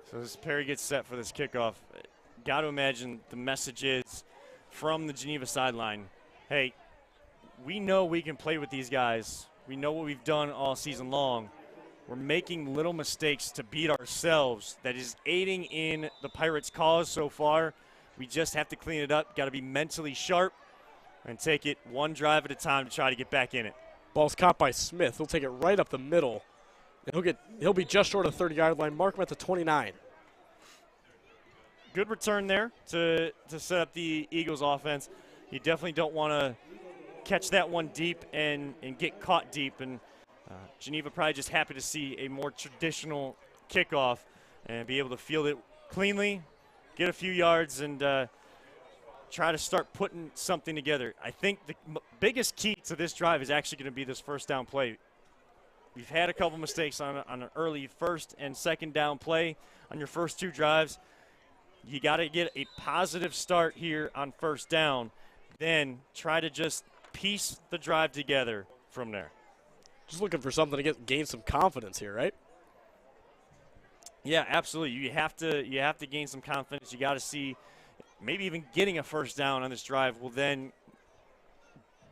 Speaker 1: So as Perry gets set for this kickoff, got to imagine the message is from the Geneva sideline, hey, we know we can play with these guys. We know what we've done all season long. We're making little mistakes to beat ourselves. That is aiding in the Pirates' cause so far. We just have to clean it up. Got to be mentally sharp and take it one drive at a time to try to get back in it.
Speaker 2: Ball's caught by Smith. He'll take it right up the middle. He'll be just short of the 30-yard line. Mark him at the 29.
Speaker 1: Good return there to set up the Eagles offense. You definitely don't want to catch that one deep and get caught deep. And Geneva probably just happy to see a more traditional kickoff and be able to field it cleanly, get a few yards, and try to start putting something together. I think the biggest key to this drive is actually going to be this first down play. you've had a couple mistakes on an early first and second down play on your first 2 drives. You got to get a positive start here on first down, then try to just piece the drive together from there.
Speaker 2: Just looking for something to gain some confidence here, right?
Speaker 1: Yeah, absolutely. You have to gain some confidence. You got to see maybe even getting a first down on this drive will then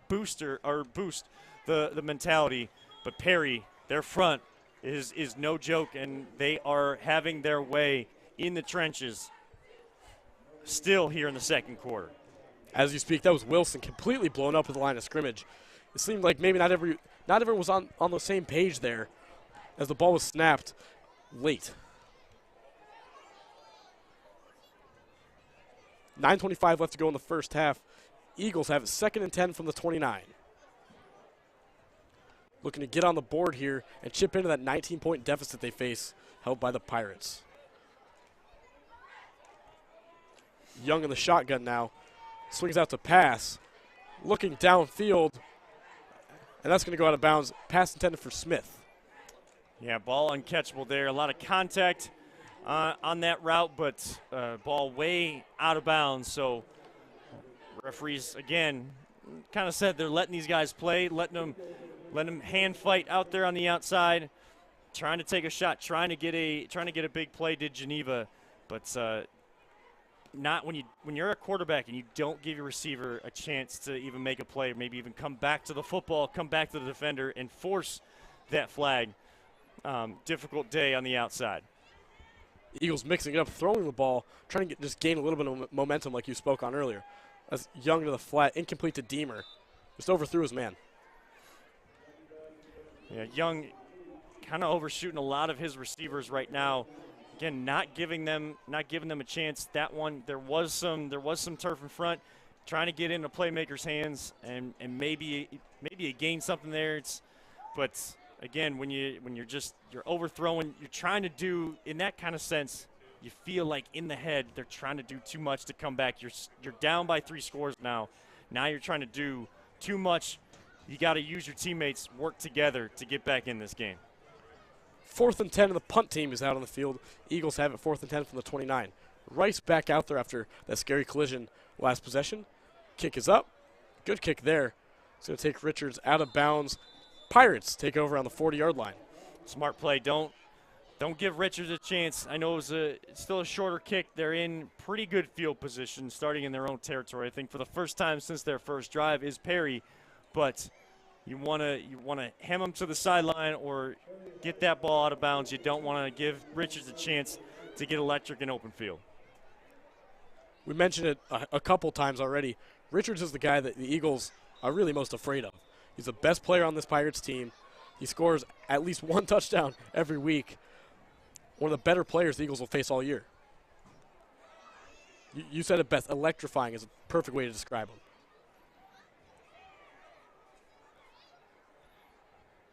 Speaker 1: boost the mentality. But Perry, their front is no joke, and they are having their way in the trenches still here in the second quarter.
Speaker 2: As you speak, that was Wilson completely blown up at the line of scrimmage. It seemed like maybe not everyone was on the same page there as the ball was snapped late. 9:25 left to go in the first half. Eagles have it 2nd and 10 from the 29. Looking to get on the board here and chip into that 19-point deficit they face, held by the Pirates. Young in the shotgun now. Swings out to pass. Looking downfield. And that's going to go out of bounds. Pass intended for Smith.
Speaker 1: Yeah, ball uncatchable there. A lot of contact on that route, but ball way out of bounds. So referees, again, kind of said they're letting these guys play, letting them hand fight out there on the outside, trying to take a shot, trying to get a big play. Did Geneva, but not when you're a quarterback and you don't give your receiver a chance to even make a play, or maybe even come back to the football, come back to the defender, and force that flag. Difficult day on the outside.
Speaker 2: Eagles mixing it up, throwing the ball, trying to just gain a little bit of momentum like you spoke on earlier. That's Young to the flat, incomplete to Deemer. Just overthrew his man.
Speaker 1: Yeah, Young kind of overshooting a lot of his receivers right now. Again, not giving them a chance. That one, there was some turf in front, trying to get into playmakers' hands and maybe gain something there. But again, when you're overthrowing, you're trying to do in that kind of sense. You feel like in the head they're trying to do too much to come back. You're down by 3 scores now. Now you're trying to do too much. You got to use your teammates, work together to get back in this game.
Speaker 2: 4th and 10, and the punt team is out on the field. Eagles have it 4th and 10 from the 29. Rice back out there after that scary collision last possession. Kick is up. Good kick there. It's going to take Richards out of bounds. Pirates take over on the 40-yard line.
Speaker 1: Smart play. Don't give Richards a chance. I know it's still a shorter kick. They're in pretty good field position, starting in their own territory. I think for the first time since their first drive is Perry, but you want to hem them to the sideline or get that ball out of bounds. You don't want to give Richards a chance to get electric in open field.
Speaker 2: We mentioned it a couple times already. Richards is the guy that the Eagles are really most afraid of. He's the best player on this Pirates team. He scores at least 1 touchdown every week. One of the better players the Eagles will face all year. You said it best. Electrifying is a perfect way to describe him.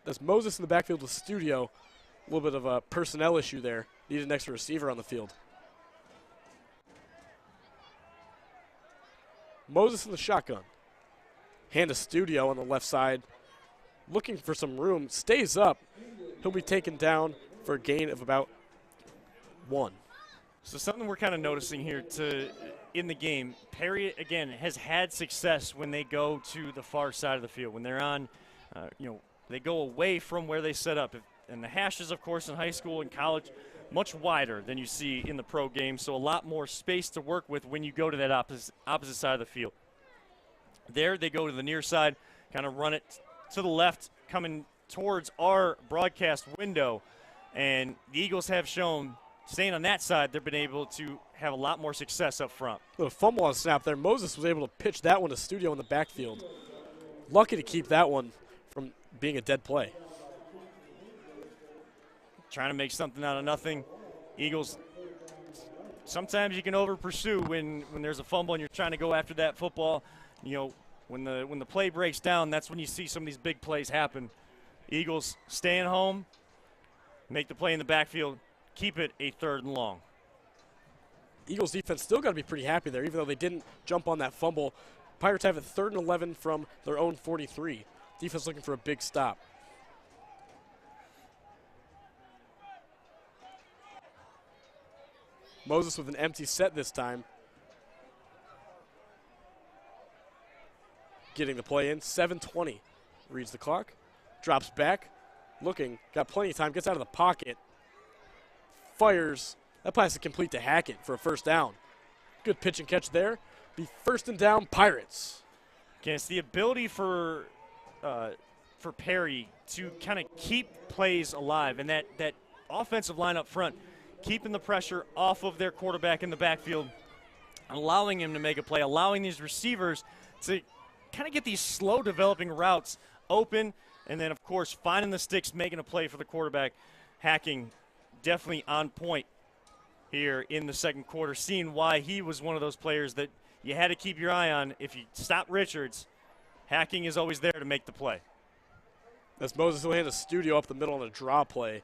Speaker 2: That's Moses in the backfield with Studio. A little bit of a personnel issue there. Needed an extra receiver on the field. Moses in the shotgun. Hand to Studio on the left side. Looking for some room. Stays up. He'll be taken down for a gain of about 1.
Speaker 1: So something we're kind of noticing here in the game, Perry, again, has had success when they go to the far side of the field. When they're on, they go away from where they set up. And the hashes, of course, in high school and college, much wider than you see in the pro game. So a lot more space to work with when you go to that opposite side of the field. There they go to the near side, kind of run it to the left, coming towards our broadcast window. And the Eagles have shown, staying on that side, they've been able to have a lot more success up front.
Speaker 2: A fumble on snap there. Moses was able to pitch that one to Studio in the backfield. Lucky to keep that one from being a dead play.
Speaker 1: Trying to make something out of nothing. Eagles, sometimes you can over-pursue when there's a fumble and you're trying to go after that football. When the play breaks down, that's when you see some of these big plays happen. Eagles staying home, make the play in the backfield, keep it a 3rd and long.
Speaker 2: Eagles defense still got to be pretty happy there, even though they didn't jump on that fumble. Pirates have it 3rd and 11 from their own 43. Defense looking for a big stop. Moses with an empty set this time. Getting the play in. 7:20. Reads the clock. Drops back. Looking. Got plenty of time. Gets out of the pocket. Fires. That pass is complete to Hackett for a first down. Good pitch and catch there. Be first and down, Pirates.
Speaker 1: Again, it's the ability for Perry to kind of keep plays alive, and that offensive line up front, keeping the pressure off of their quarterback in the backfield, allowing him to make a play, allowing these receivers to kind of get these slow developing routes open, and then, of course, finding the sticks, making a play for the quarterback. Hacking definitely on point here in the second quarter, seeing why he was one of those players that you had to keep your eye on. If you stop Richards, Hacking is always there to make the play.
Speaker 2: As Moses will hand a studio up the middle on a draw play.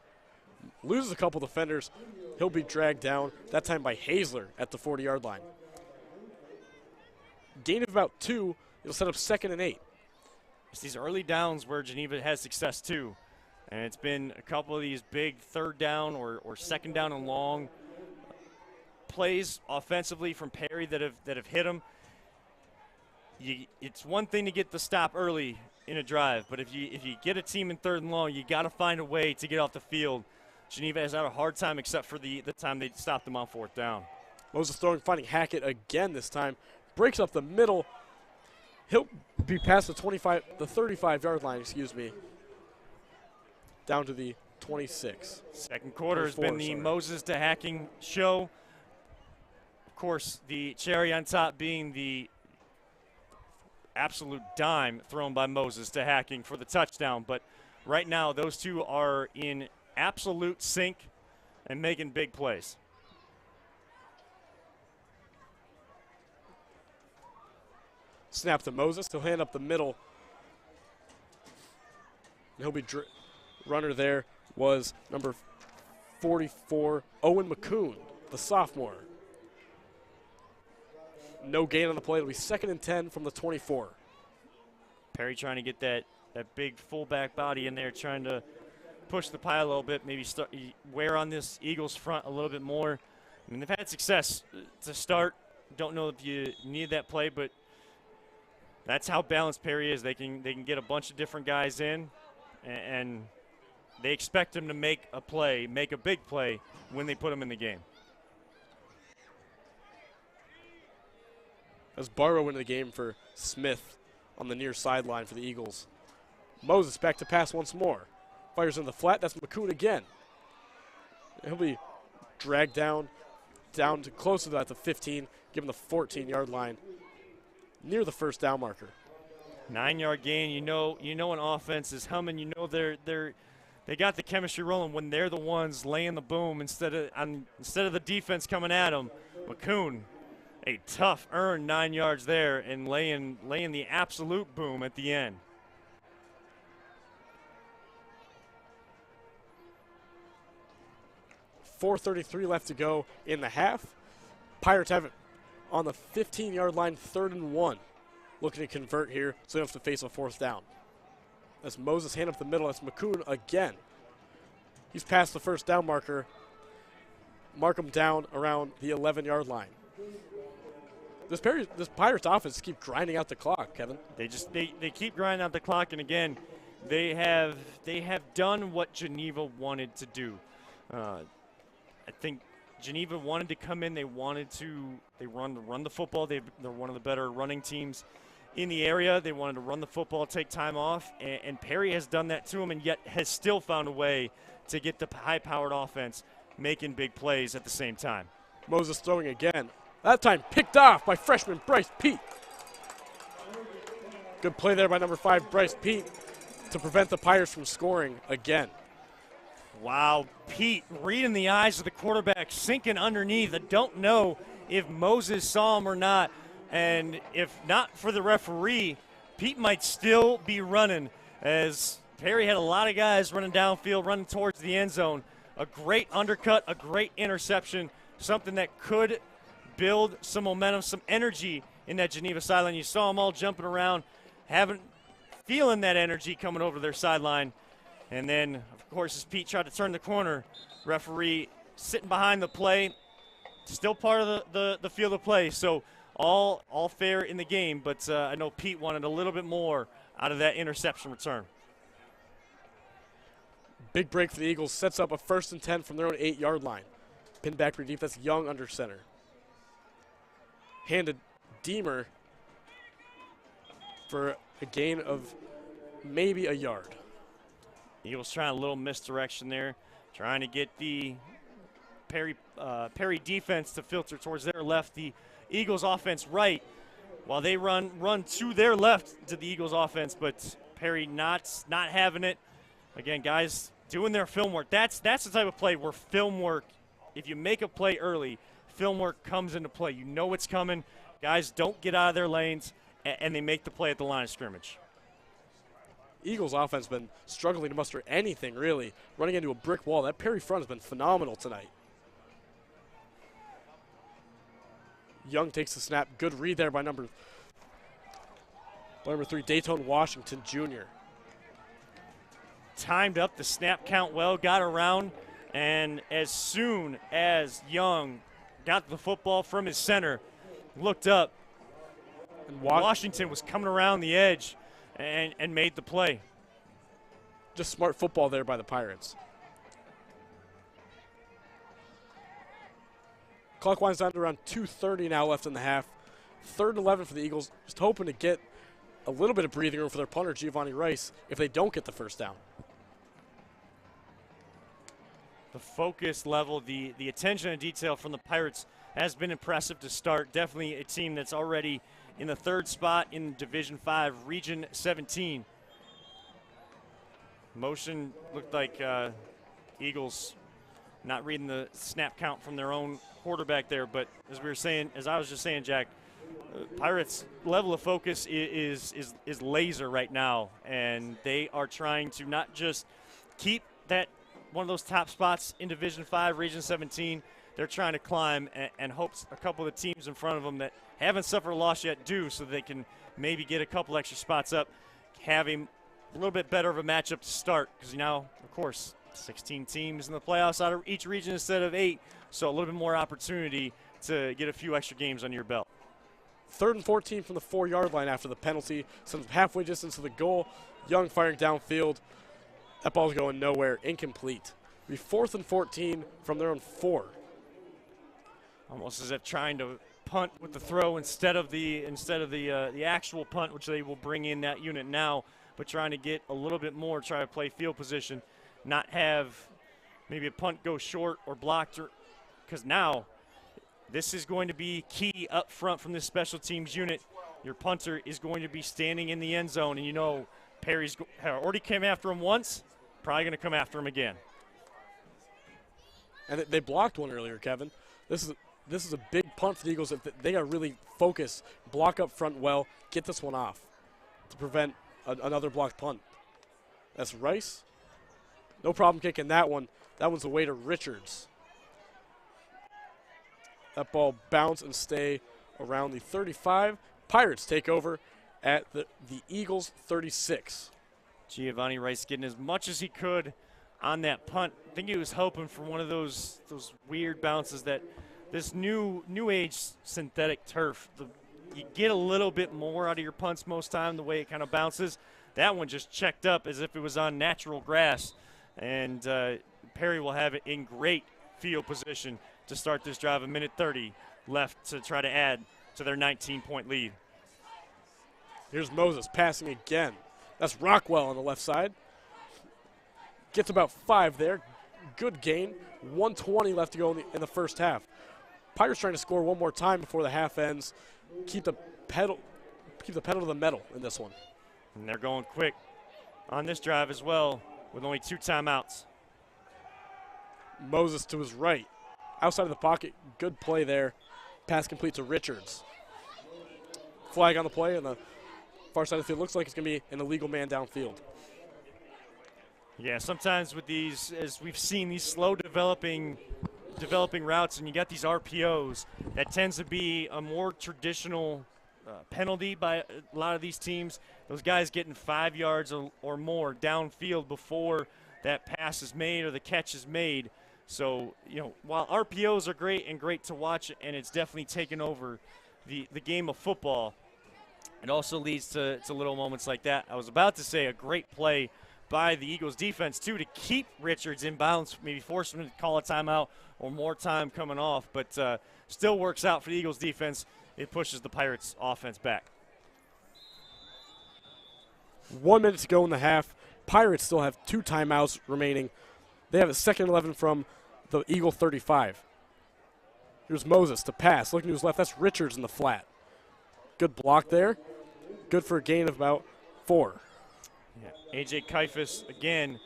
Speaker 2: Loses a couple defenders. He'll be dragged down, that time by Hazler at the 40-yard line. Gain of about 2. It'll set up 2nd and 8.
Speaker 1: It's these early downs where Geneva has success too. And it's been a couple of these big third down or second down and long plays offensively from Perry that have hit him. It's one thing to get the stop early in a drive, but if you get a team in third and long, you got to find a way to get off the field. Geneva has had a hard time except for the time they stopped them on 4th down.
Speaker 2: Moses throwing, finding Hackett again this time. Breaks up the middle. He'll be past the 35-yard line, down to the 26.
Speaker 1: Second quarter has been the Moses to Hacking show. Of course, the cherry on top being the absolute dime thrown by Moses to Hacking for the touchdown. But right now, those two are in absolute sync and making big plays.
Speaker 2: Snap to Moses. He'll hand up the middle. And he'll be runner there was number 44, Owen McCoon, the sophomore. No gain on the play. It'll be 2nd and 10 from the 24.
Speaker 1: Perry trying to get that big fullback body in there, trying to push the pile a little bit, maybe wear on this Eagles front a little bit more. I mean, they've had success to start. Don't know if you need that play, but that's how balanced Perry is. They can get a bunch of different guys in, and they expect him to make a play, make a big play when they put him in the game.
Speaker 2: As Barrow into the game for Smith on the near sideline for the Eagles. Moses back to pass once more. Fires in the flat. That's McCoon again. He'll be dragged down to close to that, the 15, given the 14-yard line near the first down marker.
Speaker 1: 9-yard gain. You know an offense is humming. You know they got the chemistry rolling when they're the ones laying the boom instead of the defense coming at them. McCoon, a tough earned 9 yards there and laying the absolute boom at the end.
Speaker 2: .433 left to go in the half. Pirates have it on the 15-yard line, 3rd and 1. Looking to convert here so they don't have to face a 4th down. As Moses hand up the middle, that's McCoon again. He's past the first down marker. Mark him down around the 11-yard line. This Pirates offense keep grinding out the clock, Kevin.
Speaker 1: They keep grinding out the clock, and again, they have done what Geneva wanted to do. I think Geneva wanted to come in. They wanted to run the football. They're one of the better running teams in the area. They wanted to run the football, take time off, and Perry has done that to them, and yet has still found a way to get the high-powered offense making big plays at the same time.
Speaker 2: Moses throwing again. That time picked off by freshman Bryce Pete. Good play there by number 5, Bryce Pete, to prevent the Pirates from scoring again.
Speaker 1: Wow, Pete reading the eyes of the quarterback, sinking underneath. I don't know if Moses saw him or not, and if not for the referee, Pete might still be running, as Perry had a lot of guys running downfield, running towards the end zone. A great undercut, a great interception, something that could build some momentum, some energy in that Geneva sideline. You saw them all jumping around, feeling that energy coming over their sideline. And then, of course, as Pete tried to turn the corner, referee sitting behind the play, still part of the field of play. So all fair in the game, but I know Pete wanted a little bit more out of that interception return.
Speaker 2: Big break for the Eagles, sets up a 1st and 10 from their own 8-yard line. Pin back for defense, Young under center. Handed Deemer for a gain of maybe a yard.
Speaker 1: Eagles trying a little misdirection there, trying to get the Perry defense to filter towards their left, the Eagles offense right, while they run to their left to the Eagles offense, but Perry not having it. Again, guys doing their film work. That's the type of play where film work, if you make a play early, film work comes into play. You know it's coming. Guys don't get out of their lanes, and they make the play at the line of scrimmage.
Speaker 2: Eagles offense has been struggling to muster anything, really. Running into a brick wall. That Perry front has been phenomenal tonight. Young takes the snap. Good read there by number 3, Dayton Washington Jr.
Speaker 1: Timed up the snap count well, got around, and as soon as Young got the football from his center, looked up, and Washington was coming around the edge and made the play.
Speaker 2: Just smart football there by the Pirates. Clock winds down to around 2:30 now left in the half. 3rd and 11 for the Eagles, just hoping to get a little bit of breathing room for their punter, Giovanni Rice, if they don't get the first down.
Speaker 1: The focus level, the attention to detail from the Pirates has been impressive to start. Definitely a team that's already in the 3rd spot in Division 5, Region 17. Motion looked like Eagles not reading the snap count from their own quarterback there, but as I was just saying, Jack, Pirates' level of focus is laser right now, and they are trying to not just keep that one of those top spots in Division 5, Region 17. They're trying to climb and hope a couple of the teams in front of them that haven't suffered a loss yet do, so they can maybe get a couple extra spots up, having a little bit better of a matchup to start, because now, of course, 16 teams in the playoffs out of each region instead of 8, so a little bit more opportunity to get a few extra games under your belt.
Speaker 2: 3rd and 14 from the 4-yard line after the penalty, sends halfway distance to the goal. Young firing downfield. That ball's going nowhere, incomplete. Be 4th and 14 from their own 4.
Speaker 1: Almost as if trying to punt with the throw instead of the actual punt, which they will bring in that unit now, but trying to get a little bit more, try to play field position, not have maybe a punt go short or blocked, because now this is going to be key up front from this special teams unit. Your punter is going to be standing in the end zone, and you know Perry's already came after him once, probably going to come after him again.
Speaker 2: And they blocked one earlier, Kevin. This is a big punt for the Eagles. If they are really focused, block up front well, get this one off to prevent another blocked punt. That's Rice. No problem kicking that one. That one's away to Richards. That ball bounce and stay around the 35. Pirates take over at the Eagles 36.
Speaker 1: Giovanni Rice getting as much as he could on that punt. I think he was hoping for one of those weird bounces that this new age synthetic turf, you get a little bit more out of your punts most time the way it kind of bounces. That one just checked up as if it was on natural grass, and Perry will have it in great field position to start this drive. 1:30 left to try to add to their 19-point lead.
Speaker 2: Here's Moses passing again. That's Rockwell on the left side. Gets about 5 there. Good gain. 1:20 left to go in the first half. Pirates trying to score one more time before the half ends. Keep the pedal to the metal in this one.
Speaker 1: And they're going quick on this drive as well with only 2 timeouts.
Speaker 2: Moses to his right. Outside of the pocket. Good play there. Pass complete to Richards. Flag on the play on the far side of the field. Looks like it's going to be an illegal man downfield.
Speaker 1: Yeah, sometimes with these, as we've seen, these slow developing routes, and you got these RPOs, that tends to be a more traditional penalty by a lot of these teams. Those guys getting 5 yards or more downfield before that pass is made or the catch is made. So, while RPOs are great and great to watch, and it's definitely taken over the game of football, it also leads to little moments like that. I was about to say a great play by the Eagles defense, too, to keep Richards in bounds, maybe force him to call a timeout or more time coming off, but still works out for the Eagles defense. It pushes the Pirates offense back.
Speaker 2: 1 minute to go in the half. Pirates still have 2 timeouts remaining. They have a 2nd and 11 from the Eagle 35. Here's Moses to pass. Looking to his left, that's Richards in the flat. Good block there. Good for a gain of about 4.
Speaker 1: Yeah. A.J. Kaifas, again,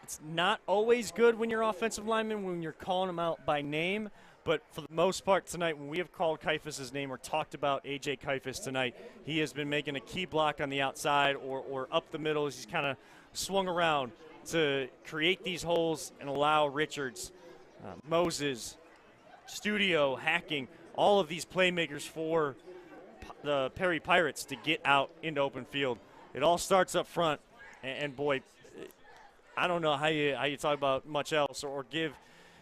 Speaker 1: it's not always good when you're offensive lineman, when you're calling them out by name, but for the most part tonight, when we have called Kaifas' name or talked about A.J. Kaifas tonight, he has been making a key block on the outside or up the middle as he's kind of swung around to create these holes and allow Richards, Moses, Studio, Hacking, all of these playmakers for the Perry Pirates to get out into open field. It all starts up front, and boy, I don't know how you talk about much else or give,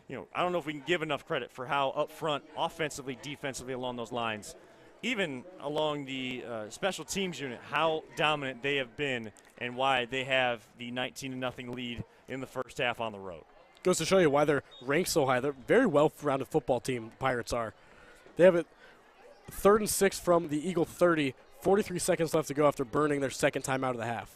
Speaker 1: I don't know if we can give enough credit for how up front, offensively, defensively along those lines, even along the special teams unit, how dominant they have been and why they have the 19-0 lead in the first half on the road.
Speaker 2: Goes to show you why they're ranked so high. They're a very well-rounded football team, the Pirates are. They have it 3rd and 6 from the Eagle 30, 43 seconds left to go after burning their 2nd time out of the half.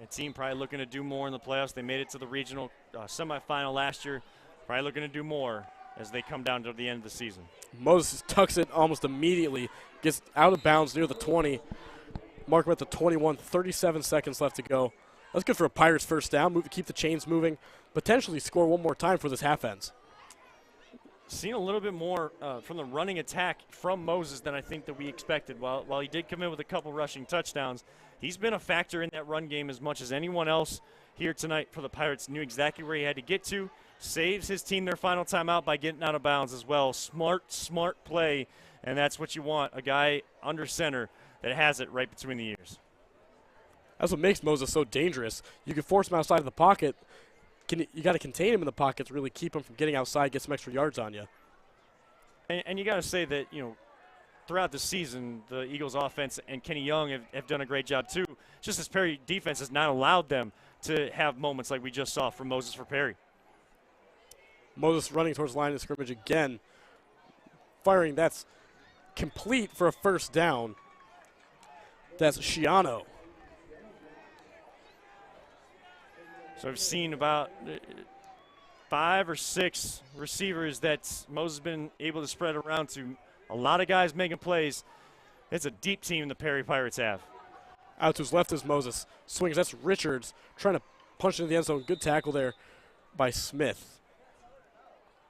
Speaker 1: A team probably looking to do more in the playoffs. They made it to the regional semifinal last year. Probably looking to do more as they come down to the end of the season.
Speaker 2: Moses tucks it almost immediately, gets out of bounds near the 20. Mark him at the 21, 37 seconds left to go. That's good for a Pirates first down. Keep the chains moving. Potentially score one more time for this half ends.
Speaker 1: Seen a little bit more from the running attack from Moses than I think that we expected. While he did come in with a couple rushing touchdowns, he's been a factor in that run game as much as anyone else here tonight for the Pirates. Knew exactly where he had to get to. Saves his team their final timeout by getting out of bounds as well. Smart play, and that's what you want, a guy under center that has it right between the ears.
Speaker 2: That's what makes Moses so dangerous. You can force him outside of the pocket. You got to contain him in the pocket to really keep him from getting outside, get some extra yards on you.
Speaker 1: And you got to say that, throughout the season, the Eagles offense and Kenny Young have done a great job too. Just as Perry defense has not allowed them to have moments like we just saw from Moses for Perry.
Speaker 2: Moses running towards the line of scrimmage again. Firing, that's complete for a first down. That's Shiano.
Speaker 1: So I've seen about 5 or 6 receivers that Moses has been able to spread around to. A lot of guys making plays. It's a deep team the Perry Pirates have.
Speaker 2: Out to his left is Moses. Swings, that's Richards trying to punch into the end zone. Good tackle there by Smith.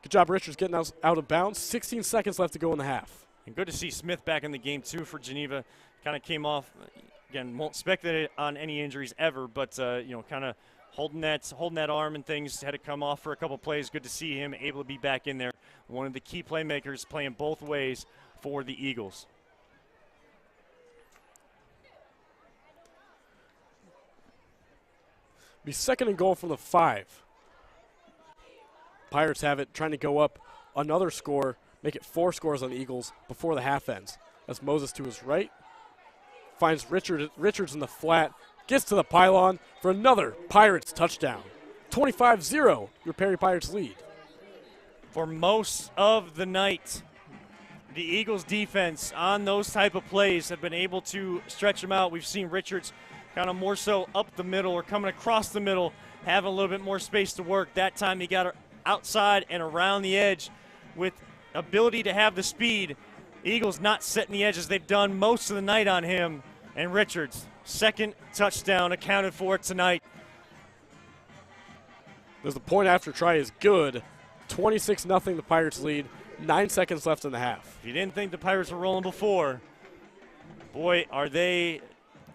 Speaker 2: Good job, Richards, getting out of bounds. 16 seconds left to go in the half.
Speaker 1: And good to see Smith back in the game, too, for Geneva. Kind of came off, again, won't speculate on any injuries ever, but, kind of holding that arm and things. Had to come off for a couple plays. Good to see him able to be back in there. One of the key playmakers playing both ways for the Eagles.
Speaker 2: Be 2nd and goal from the 5. Pirates have it, trying to go up another score, make it 4 scores on the Eagles before the half ends. That's Moses to his right. Finds Richards in the flat. Gets to the pylon for another Pirates touchdown. 25-0, your Perry Pirates lead.
Speaker 1: For most of the night, the Eagles defense on those type of plays have been able to stretch them out. We've seen Richards kind of more so up the middle or coming across the middle, having a little bit more space to work. That time he got outside and around the edge with ability to have the speed. Eagles not setting the edges. They've done most of the night on him. And Richards, 2nd touchdown accounted for tonight.
Speaker 2: There's the point after try is good. 26-0 the Pirates lead. 9 seconds left in the half.
Speaker 1: If you didn't think the Pirates were rolling before, boy, are they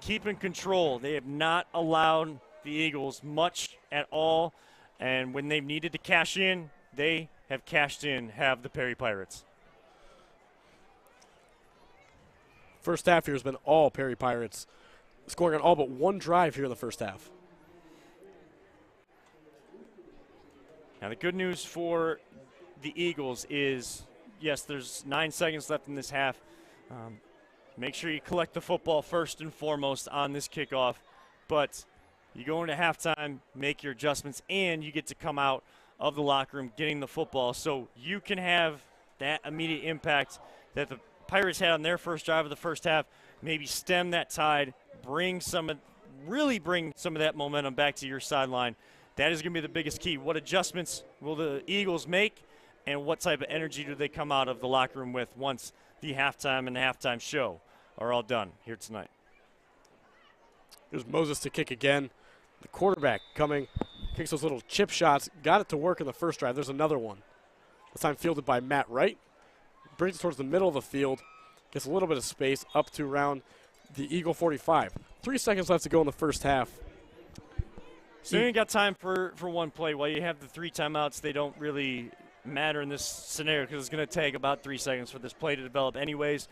Speaker 1: keeping control. They have not allowed the Eagles much at all. And when they've needed to cash in, they have cashed in, have the Perry Pirates.
Speaker 2: First half here has been all Perry Pirates, scoring on all but one drive here in the first half.
Speaker 1: Now, the good news for the Eagles is, yes, there's 9 seconds left in this half. Make sure you collect the football first and foremost on this kickoff. But you go into halftime, make your adjustments, and you get to come out of the locker room getting the football so you can have that immediate impact that the Pirates had on their first drive of the first half, maybe stem that tide, really bring some of that momentum back to your sideline. That is going to be the biggest key. What adjustments will the Eagles make, and what type of energy do they come out of the locker room with once the halftime and the halftime show are all done here tonight?
Speaker 2: Here's Moses to kick again. The quarterback coming, kicks those little chip shots, got it to work in the first drive. There's another one. This time fielded by Matt Wright. Brings it towards the middle of the field, gets a little bit of space up to around the Eagle 45. 3 seconds left to go in the first half.
Speaker 1: So you ain't got time for one play. While you have the 3 timeouts, they don't really matter in this scenario because it's going to take about 3 seconds for this play to develop anyways.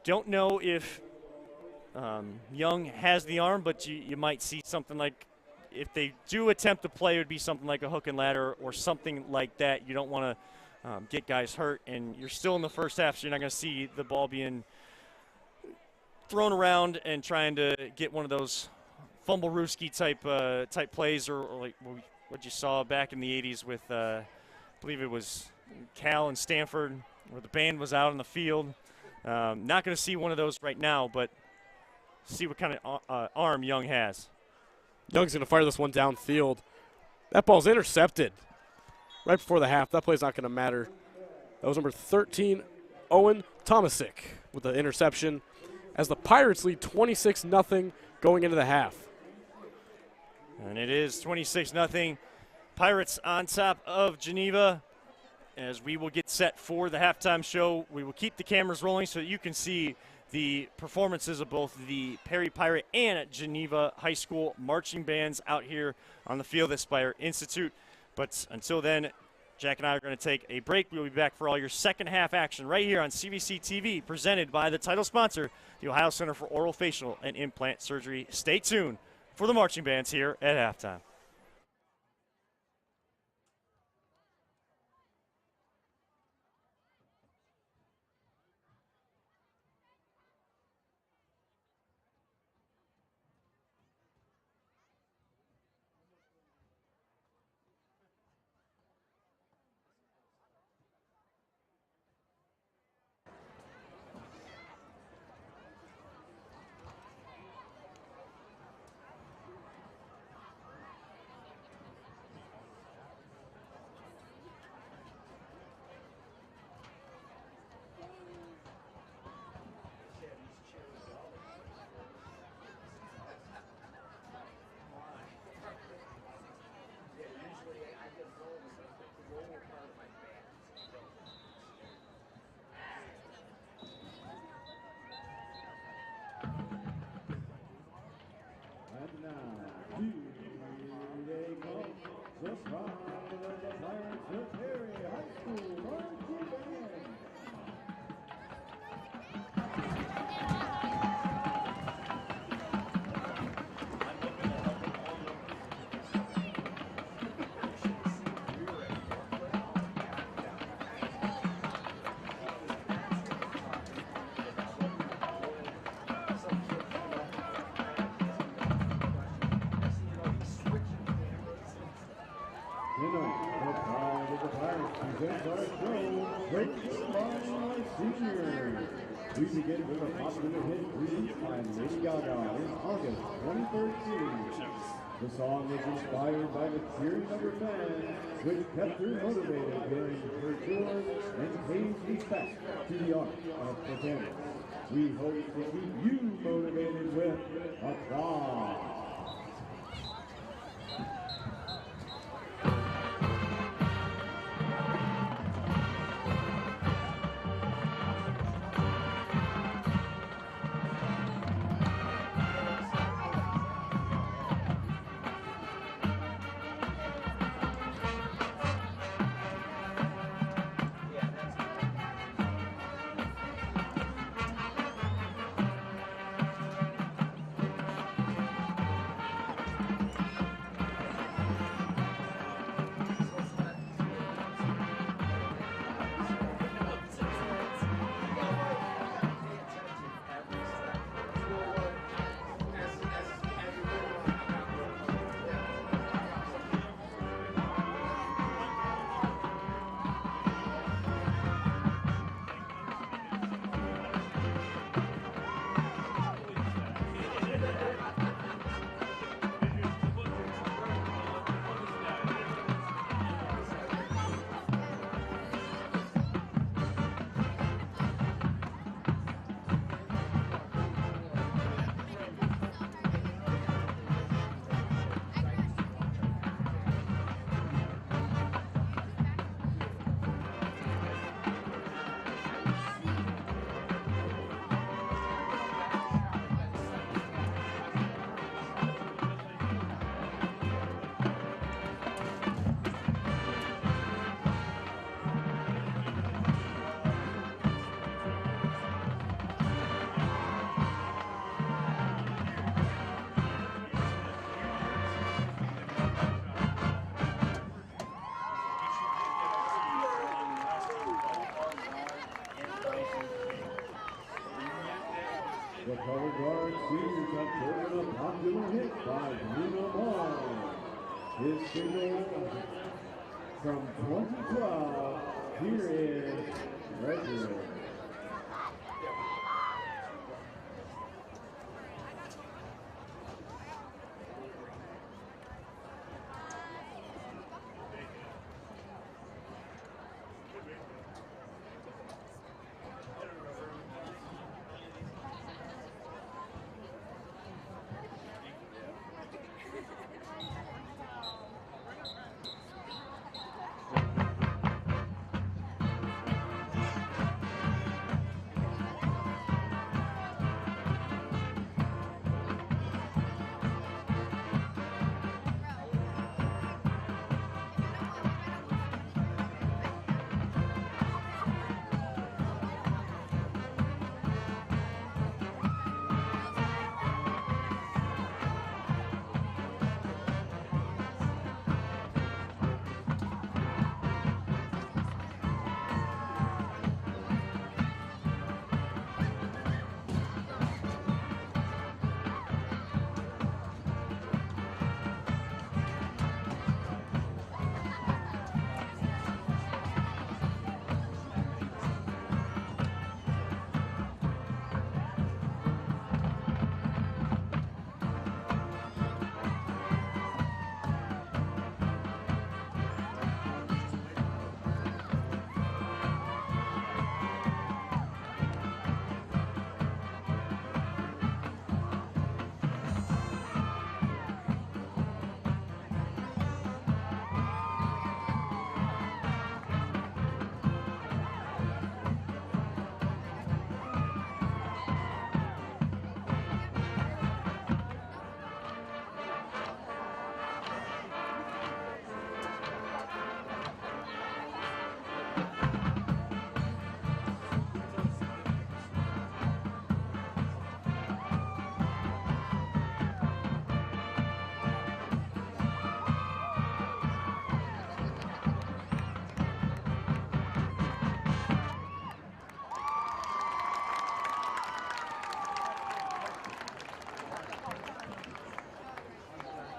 Speaker 1: Don't know if Young has the arm, but you might see something like, if they do attempt to play, it would be something like a hook and ladder or something like that. You don't want to get guys hurt, and you're still in the first half, so you're not going to see the ball being thrown around and trying to get one of those fumble-rooski type plays or like what you saw back in the 80s with, I believe it was Cal and Stanford, where the band was out on the field. Not going to see one of those right now, but see what kind of arm Young has.
Speaker 2: Young's going to fire this one downfield. That ball's intercepted right before the half. That play's not going to matter. That was number 13, Owen Tomasic, with the interception as the Pirates lead 26-0 going into the half.
Speaker 1: And it is 26-0. Pirates on top of Geneva. As we will get set for the halftime show, we will keep the cameras rolling so that you can see the performances of both the Perry Pirate and Geneva High School marching bands out here on the field at Spire Institute. But until then, Jack and I are going to take a break. We'll be back for all your second half action right here on CVC TV, presented by the title sponsor, the Ohio Center for Oral, Facial, and Implant Surgery. Stay tuned for the marching bands here at halftime.
Speaker 3: We begin with a popular hit released by Lady Gaga in August 2013. The song was inspired by the cheering of her fans, which kept her motivated during her tour and pays respect to the art of performance. We hope to keep you motivated with applause. The color guard seniors have chosen a popular hit by Geneva. His single from 2012, here is Treasure.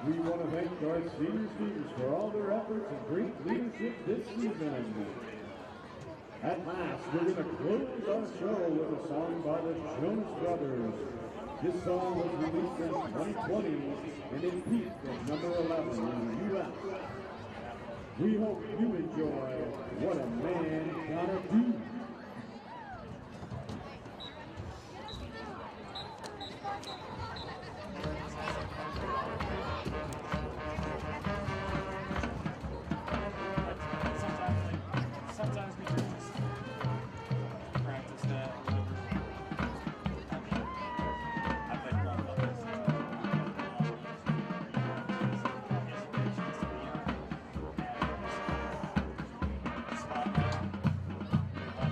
Speaker 3: We want to thank our senior students for all their efforts and great leadership this season. At last, we're going to close our show with a song by the Jonas Brothers. This song was released in 2020 and it peaked at number 11 in the U.S. We hope you enjoy What a Man Gotta Do.
Speaker 4: Sometimes we do just practice that or whatever. I played one of those. Spotlight.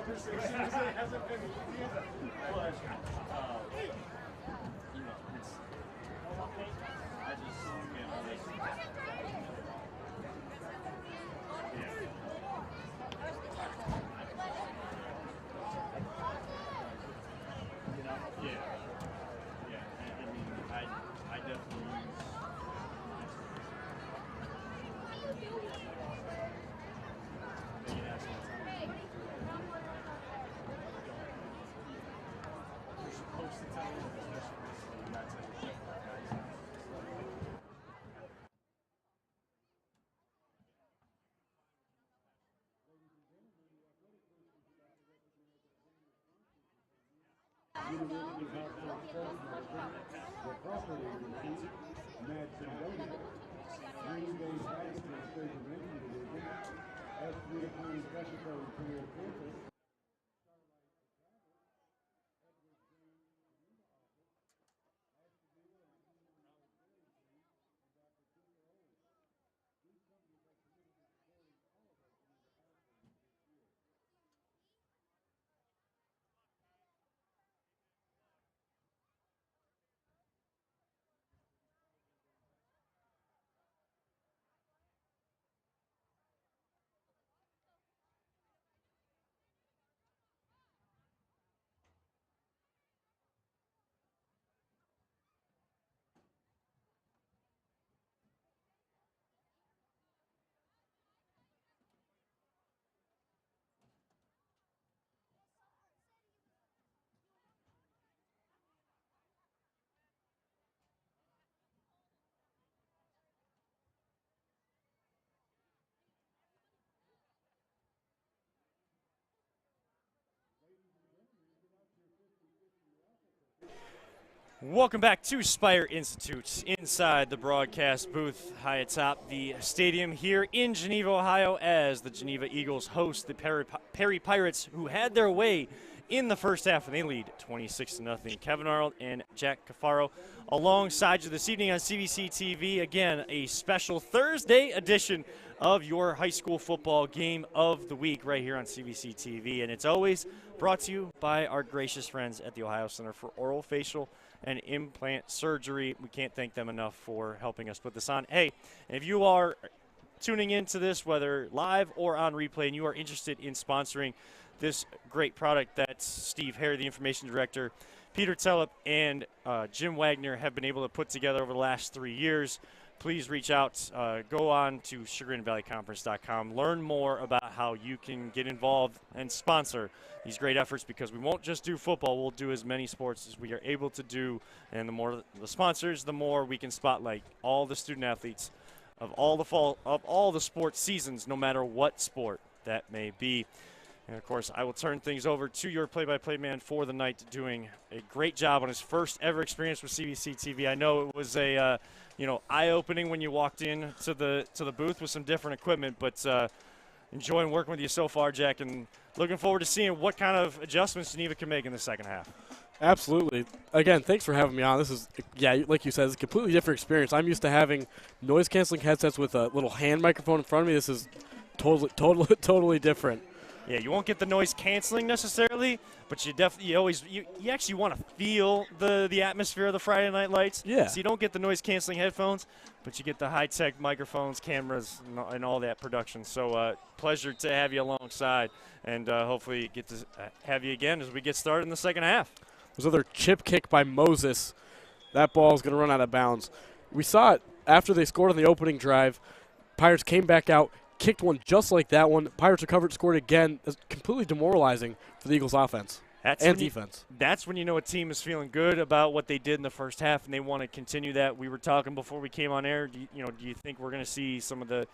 Speaker 1: conversation. It hasn't been easy, but you know, it's. I just can't I definitely
Speaker 3: University Hospital Sports Medicine, the property agency, Madsen Geneva, Green Bay High School State Prevention Division, S3 County Secretary Career Campus,
Speaker 1: Welcome back to Spire Institute inside the broadcast booth high atop the stadium here in Geneva, Ohio, as the Geneva Eagles host the Perry Pirates, who had their way in the first half, and they lead 26-0. Kevin Arnold and Jack Cafaro alongside you this evening on CVC TV. Again, a special Thursday edition of your high school football game of the week right here on CVC TV. And it's always brought to you by our gracious friends at the Ohio Center for Oral, Facial, and Implant Surgery. We can't thank them enough for helping us put this on. Hey, if you are tuning into this, whether live or on replay, and you are interested in sponsoring this great product that Steve Hare, the information director, Peter Telep, and Jim Wagner have been able to put together over the last 3 years, please reach out. Go on to sugarandvalleyconference.com. Learn more about how you can get involved and sponsor these great efforts, because we won't just do football. We'll do as many sports as we are able to do, and the more the sponsors, the more we can spotlight all the student athletes of all the sports seasons, no matter what sport that may be. And, of course, I will turn things over to your play-by-play man for the night, doing a great job on his first ever experience with CVC TV. I know it was a eye-opening when you walked in to the booth with some different equipment, but enjoying working with you so far, Jack, and looking forward to seeing what kind of adjustments Geneva can make in the second half. Absolutely.
Speaker 2: Again, thanks for having me on. This is, like you said, it's a completely different experience. I'm used to having noise-canceling headsets with a little hand microphone in front of me. This is totally different.
Speaker 1: Yeah, you won't get the noise canceling necessarily, but you actually want to feel the atmosphere of the Friday Night Lights.
Speaker 2: Yeah.
Speaker 1: So you don't get the noise canceling headphones, but you get the high-tech microphones, cameras, and all that production. So pleasure to have you alongside, and hopefully get to have you again as we get started in the second half.
Speaker 2: There's another chip kick by Moses. That ball is going to run out of bounds. We saw it after they scored on the opening drive. Pirates came back out, kicked one just like that one. Pirates recovered, scored again. It's completely demoralizing for the Eagles' offense and defense.
Speaker 1: That's when you know a team is feeling good about what they did in the first half, and they want to continue that. We were talking before we came on air. Do you think we're going to see some of the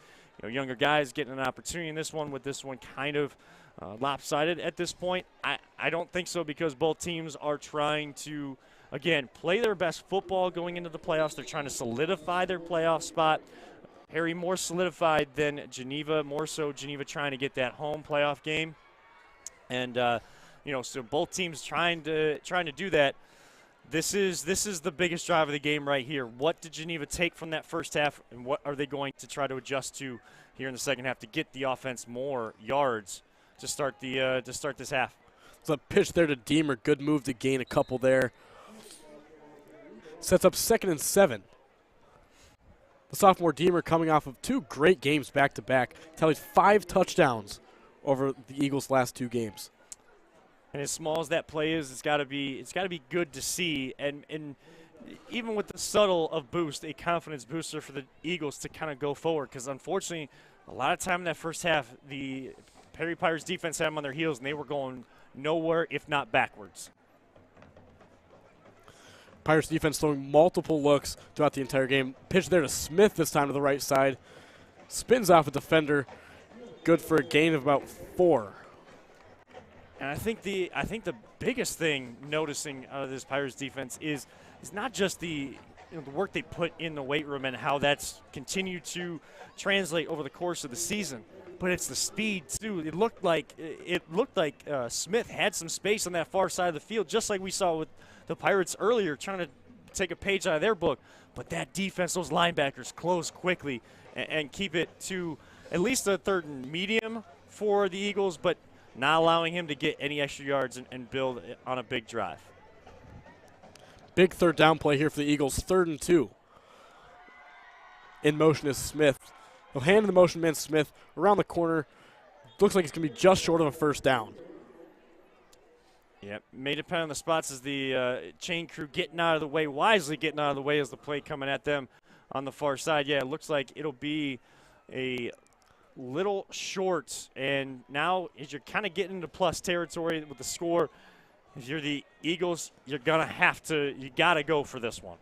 Speaker 1: younger guys getting an opportunity in this one, with this one kind of lopsided at this point? I don't think so, because both teams are trying to, again, play their best football going into the playoffs. They're trying to solidify their playoff spot. Harry more solidified than Geneva, more so Geneva trying to get that home playoff game. And, so both teams trying to do that. This is the biggest drive of the game right here. What did Geneva take from that first half, and what are they going to try to adjust to here in the second half to get the offense more yards to start this half.
Speaker 2: It's a pitch there to Deemer. Good move to gain a couple there. Sets up 2nd and 7. The sophomore Deemer coming off of 2 great games back-to-back. Tallied 5 touchdowns over the Eagles' last 2 games.
Speaker 1: And as small as that play is, it's got to be good to see. And even with the subtle of boost, a confidence booster for the Eagles to kind of go forward. Because unfortunately, a lot of time in that first half, the Perry Pirates defense had them on their heels, and they were going nowhere, if not backwards.
Speaker 2: Pirates defense throwing multiple looks throughout the entire game. Pitch there to Smith this time to the right side. Spins off a defender. Good for a gain of about 4.
Speaker 1: And I think the biggest thing noticing out of this Pirates defense is not just the work they put in the weight room and how that's continued to translate over the course of the season, but it's the speed too. It looked like Smith had some space on that far side of the field, just like we saw with the Pirates earlier, trying to take a page out of their book. But that defense, those linebackers, close quickly and keep it to at least a 3rd and medium for the Eagles, but not allowing him to get any extra yards and build on a big drive.
Speaker 2: Big 3rd down play here for the Eagles, 3rd and 2. In motion is Smith. He'll hand the motion man Smith around the corner. Looks like it's going to be just short of a 1st down.
Speaker 1: Yep, may depend on the spots as the chain crew getting out of the way, wisely getting out of the way as the play coming at them on the far side. Yeah, it looks like it'll be a little short, and now as you're kind of getting into plus territory with the score, if you're the Eagles, you gotta go for this one.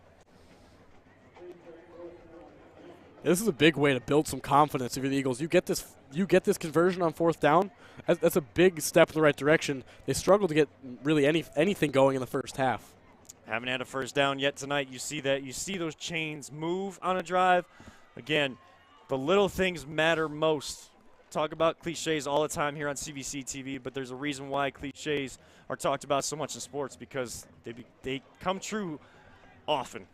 Speaker 2: This is a big way to build some confidence if you're the Eagles. You get this conversion on 4th down. That's a big step in the right direction. They struggled to get really anything going in the first half.
Speaker 1: Haven't had a 1st down yet tonight. You see that. You see those chains move on a drive. Again, the little things matter most. Talk about cliches all the time here on CVC TV, but there's a reason why cliches are talked about so much in sports, because they come true often.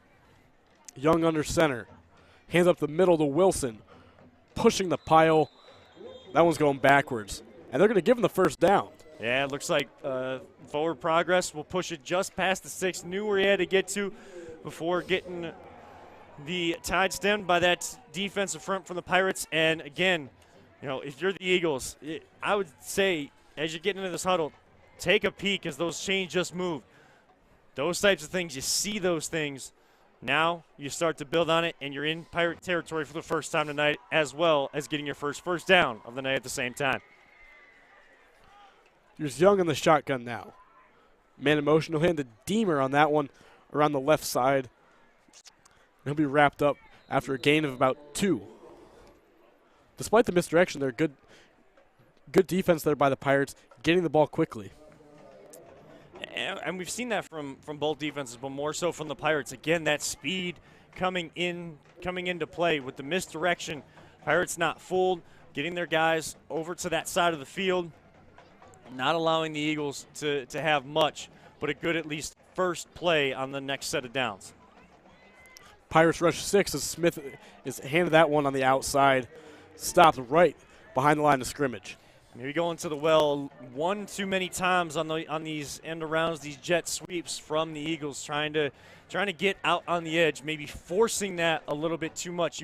Speaker 2: Young under center. Hands up the middle to Wilson. Pushing the pile. That one's going backwards. And they're going to give him the 1st down.
Speaker 1: Yeah, it looks like forward progress will push it just past the 6. Knew where he had to get to before getting the tide stemmed by that defensive front from the Pirates. And again, if you're the Eagles, I would say as you're getting into this huddle, take a peek as those chains just move. Those types of things, you see those things. Now you start to build on it, and you're in Pirate territory for the first time tonight, as well as getting your first down of the night at the same time.
Speaker 2: Here's Young in the shotgun now. Man in motion. He'll hand to Deemer on that one around the left side. He'll be wrapped up after a gain of about 2. Despite the misdirection, they're good defense there by the Pirates, getting the ball quickly.
Speaker 1: And we've seen that from both defenses, but more so from the Pirates. Again, that speed coming into play with the misdirection. Pirates not fooled, getting their guys over to that side of the field, not allowing the Eagles to have much, but a good at least first play on the next set of downs.
Speaker 2: Pirates rush 6 as Smith is handed that one on the outside. Stopped right behind the line of scrimmage.
Speaker 1: Maybe going to the well one too many times on these end arounds, these jet sweeps from the Eagles, trying to get out on the edge, maybe forcing that a little bit too much.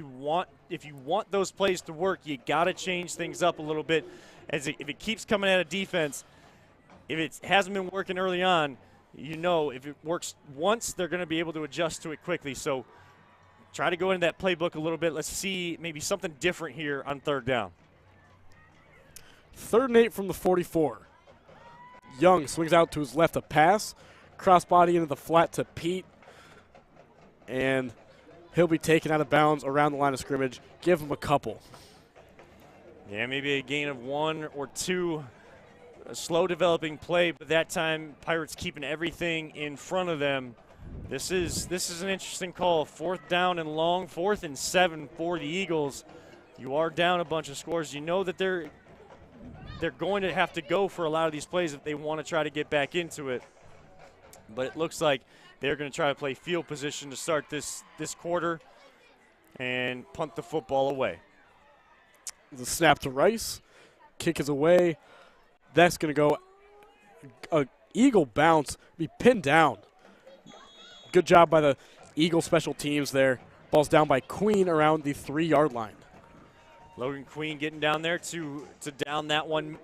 Speaker 1: If you want those plays to work, you got to change things up a little bit. If it keeps coming at a defense, if it hasn't been working early on, if it works once, they're going to be able to adjust to it quickly. So try to go into that playbook a little bit. Let's see maybe something different here on 3rd down.
Speaker 2: 3rd and 8 from the 44. Young swings out to his left to pass. Crossbody into the flat to Pete. And he'll be taken out of bounds around the line of scrimmage. Give him a couple.
Speaker 1: Yeah, maybe a gain of 1 or 2. A slow developing play, but that time Pirates keeping everything in front of them. This is an interesting call. 4th down and long, 4th and 7 for the Eagles. You are down a bunch of scores. You know that they're going to have to go for a lot of these plays if they want to try to get back into it. But it looks like they're going to try to play field position to start this quarter and punt the football away.
Speaker 2: The snap to Rice. Kick is away. That's going to go a Eagle bounce, be pinned down. Good job by the Eagle special teams there. Ball's down by Queen around the 3-yard line.
Speaker 1: Logan Queen getting down there to down that one.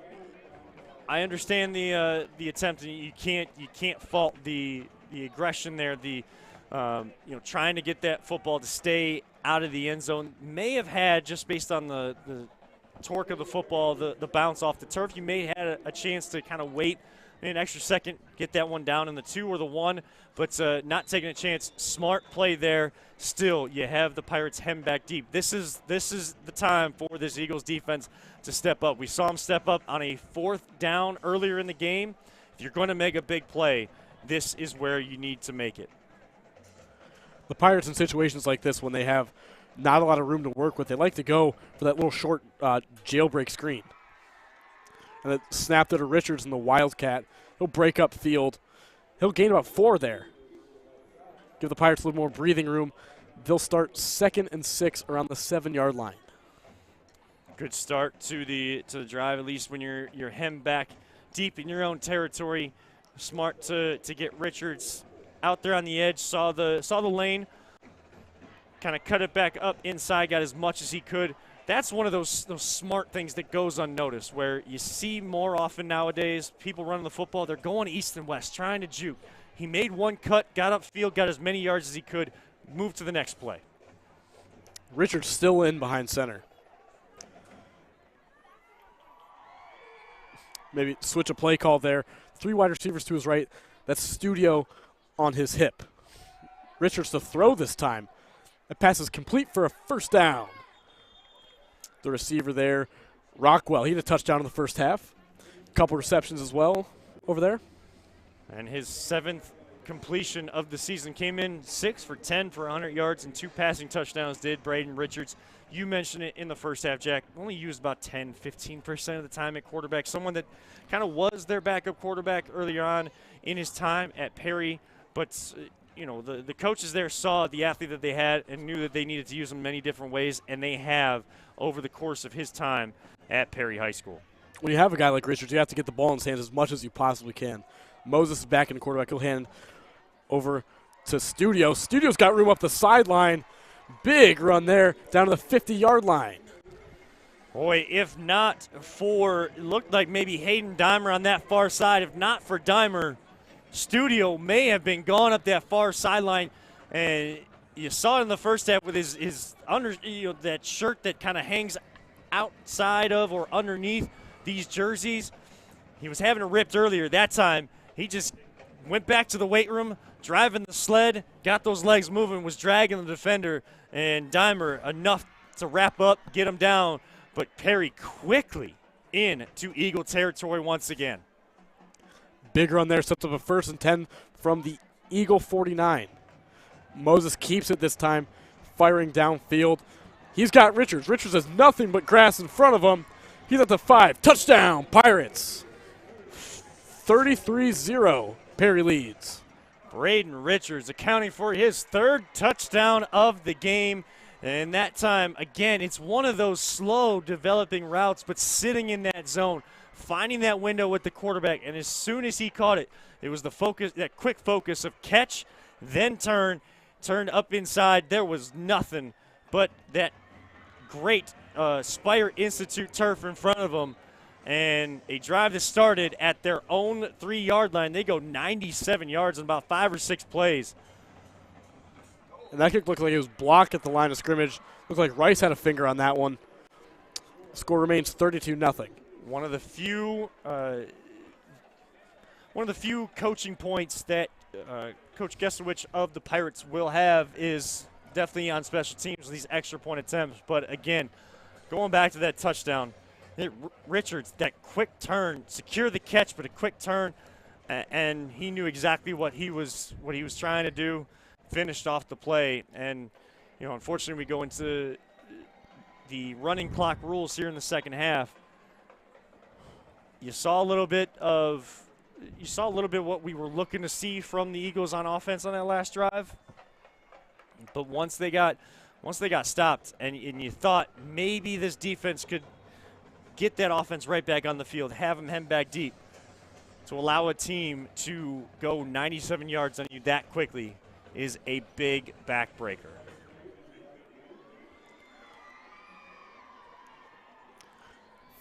Speaker 1: I understand the attempt, and you can't fault the aggression there. The trying to get that football to stay out of the end zone. May have had, just based on the torque of the football, the bounce off the turf, you may have had a chance to kind of wait an extra second, get that one down in the 2 or the 1, but not taking a chance. Smart play there. Still, you have the Pirates hem back deep. This is the time for this Eagles defense to step up. We saw them step up on a 4th down earlier in the game. If you're going to make a big play, this is where you need to make it.
Speaker 2: The Pirates in situations like this, when they have not a lot of room to work with, they like to go for that little short jailbreak screen. And it snapped it to Richards in the Wildcat. He'll break up field. He'll gain about 4 there. Give the Pirates a little more breathing room. They'll start 2nd and 6 around the 7-yard line.
Speaker 1: Good start to the drive, at least when you're hemmed back deep in your own territory. Smart to get Richards out there on the edge. Saw the lane. Kind of cut it back up inside. Got as much as he could. That's one of those smart things that goes unnoticed, where you see more often nowadays people running the football. They're going east and west, trying to juke. He made one cut, got upfield, got as many yards as he could, moved to the next play.
Speaker 2: Richards still in behind center. Maybe switch a play call there. 3 wide receivers to his right. That's Studio on his hip. Richards to throw this time. That pass is complete for a 1st down. The receiver there, Rockwell, he had a touchdown in the first half. Couple receptions as well over there.
Speaker 1: And his 7th completion of the season came in 6 for 10 for 100 yards and 2 passing touchdowns did Braden Richards. You mentioned it in the first half, Jack. Only used about 10-15% of the time at quarterback. Someone that kind of was their backup quarterback earlier on in his time at Perry. But, the coaches there saw the athlete that they had and knew that they needed to use him many different ways, and they have over the course of his time at Perry High School.
Speaker 2: When you have a guy like Richards, you have to get the ball in his hands as much as you possibly can. Moses is back in the quarterback. He'll hand over to Studio. Studio's got room up the sideline. Big run there down to the 50-yard line.
Speaker 1: Boy, if not for, it looked like maybe Hayden Dimer on that far side. If not for Dimer, Studio may have been gone up that far sideline. And you saw it in the first half with his under, that shirt that kind of hangs outside of or underneath these jerseys. He was having it ripped earlier. That time, he just went back to the weight room, driving the sled, got those legs moving, was dragging the defender, and Dimer enough to wrap up, get him down. But Perry quickly into Eagle territory once again.
Speaker 2: Big run there, sets up a 1st and 10 from the Eagle 49. Moses keeps it this time, firing downfield. He's got Richards. Richards has nothing but grass in front of him. He's at the 5. Touchdown, Pirates. 33-0, Perry leads.
Speaker 1: Braden Richards accounting for his 3rd touchdown of the game. And that time, again, it's one of those slow developing routes, but sitting in that zone, finding that window with the quarterback. And as soon as he caught it, it was the focus, that quick focus of catch, then turn, turned up inside. There was nothing but that great Spire Institute turf in front of them. And a drive that started at their own 3-yard line. They go 97 yards in about 5 or 6 plays.
Speaker 2: And that kick looked like it was blocked at the line of scrimmage. Looked like Rice had a finger on that one. Score remains 32-0.
Speaker 1: One of the few coaching points that Coach Gesowich of the Pirates will have is definitely on special teams, these extra point attempts. But again, going back to that touchdown, Richards, that quick turn, secure the catch, but a quick turn, and he knew exactly what he was trying to do. Finished off the play, and unfortunately, we go into the running clock rules here in the second half. You saw a little bit what we were looking to see from the Eagles on offense on that last drive, but once they got stopped, and you thought maybe this defense could get that offense right back on the field, have them head back deep. To allow a team to go 97 yards on you that quickly is a big backbreaker.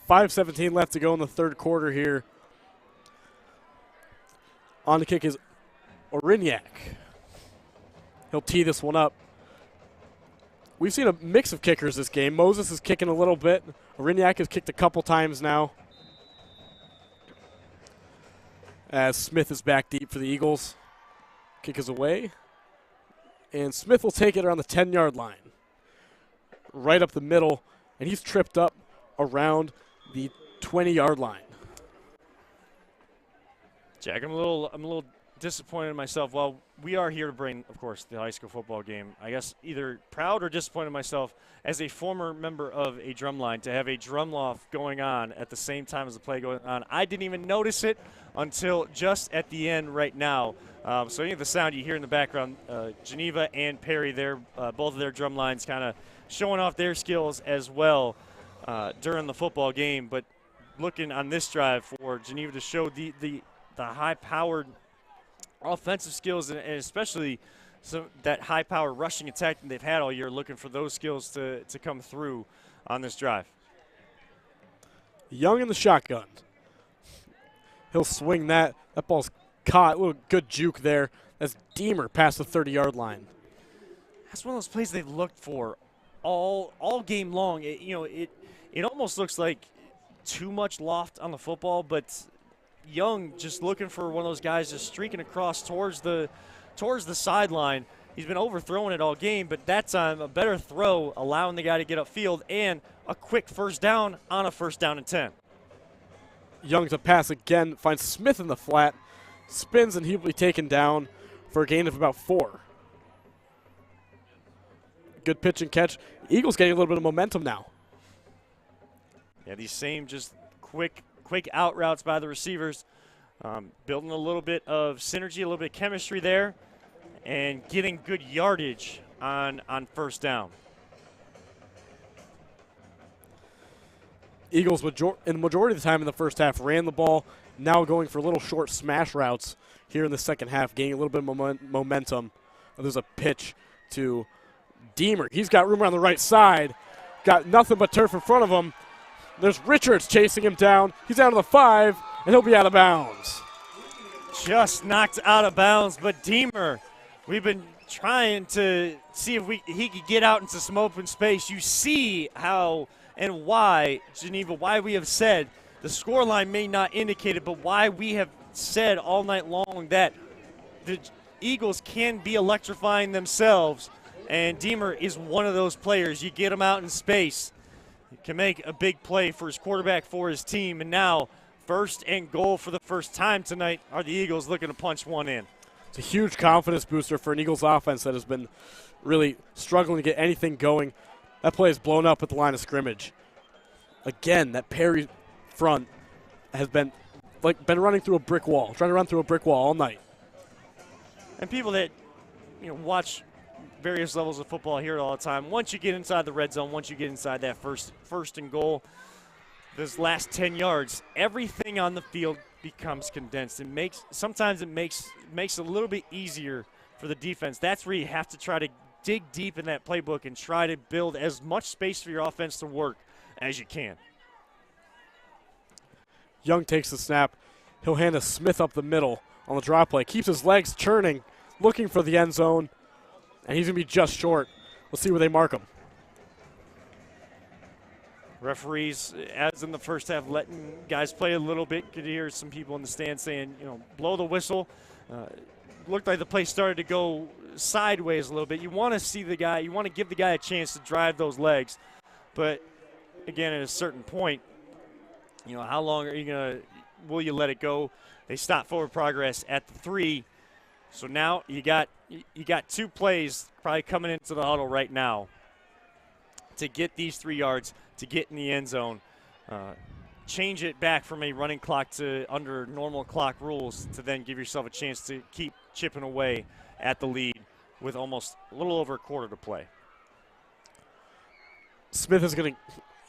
Speaker 2: .5:17 left to go in the third quarter here. On the kick is Orignac. He'll tee this one up. We've seen a mix of kickers this game. Moses is kicking a little bit. Orignac has kicked a couple times now. As Smith is back deep for the Eagles. Kick is away. And Smith will take it around the 10-yard line. Right up the middle. And he's tripped up around the 20-yard line.
Speaker 1: Jack, I'm a little disappointed in myself. Well, we are here to bring, of course, the high school football game. I guess either proud or disappointed in myself as a former member of a drum line to have a drum off going on at the same time as the play going on. I didn't even notice it until just at the end right now. So any of the sound you hear in the background, Geneva and Perry, both of their drum lines kind of showing off their skills as well during the football game. But looking on this drive for Geneva to show the high-powered offensive skills and especially that high-powered rushing attack that they've had all year, looking for those skills to come through on this drive.
Speaker 2: Young in the shotgun. He'll swing that. That ball's caught. A little good juke there as Deemer past the 30-yard line.
Speaker 1: That's one of those plays they've looked for all game long. It almost looks like too much loft on the football, but Young just looking for one of those guys just streaking across towards the sideline. He's been overthrowing it all game, but that's on a better throw, allowing the guy to get upfield and a quick first down on a 1st down and 10.
Speaker 2: Young to pass again, finds Smith in the flat, spins, and he'll be taken down for a gain of about 4. Good pitch and catch. Eagles getting a little bit of momentum now.
Speaker 1: Yeah, these same just quick out routes by the receivers, building a little bit of synergy, a little bit of chemistry there, and getting good yardage on 1st down.
Speaker 2: Eagles, in the majority of the time in the first half, ran the ball, now going for little short smash routes here in the second half, gaining a little bit of momentum. There's a pitch to Deemer. He's got room around the right side, got nothing but turf in front of him. There's Richards chasing him down. He's down to the 5, and he'll be out of bounds.
Speaker 1: Just knocked out of bounds, but Deemer, we've been trying to see if he could get out into some open space. You see how and why, Geneva, why we have said the scoreline may not indicate it, but why we have said all night long that the Eagles can be electrifying themselves, and Deemer is one of those players. You get him out in space, he can make a big play for his quarterback, for his team, and now 1st and goal for the first time tonight are the Eagles looking to punch one in.
Speaker 2: It's a huge confidence booster for an Eagles offense that has been really struggling to get anything going. That play is blown up at the line of scrimmage. Again, that Perry front has been running through a brick wall, trying to run through a brick wall all night.
Speaker 1: And people that watch various levels of football hear it all the time. Once you get inside the red zone, once you get inside that first and goal, those last 10 yards, everything on the field becomes condensed. Sometimes it makes it a little bit easier for the defense. That's where you have to try to dig deep in that playbook and try to build as much space for your offense to work as you can.
Speaker 2: Young takes the snap. He'll hand a Smith up the middle on the draw play. Keeps his legs churning, looking for the end zone, and he's going to be just short. We'll see where they mark him.
Speaker 1: Referees, as in the first half, letting guys play a little bit. Could hear some people in the stands saying, blow the whistle. Looked like the play started to go sideways a little bit. You want to see the guy, you want to give the guy a chance to drive those legs. But, again, at a certain point, how long will you let it go? They stop forward progress at the 3. So now you got 2 plays probably coming into the huddle right now to get these 3 yards, to get in the end zone. Change it back from a running clock to under normal clock rules to then give yourself a chance to keep chipping away at the lead with almost a little over a quarter to play.
Speaker 2: Smith is going to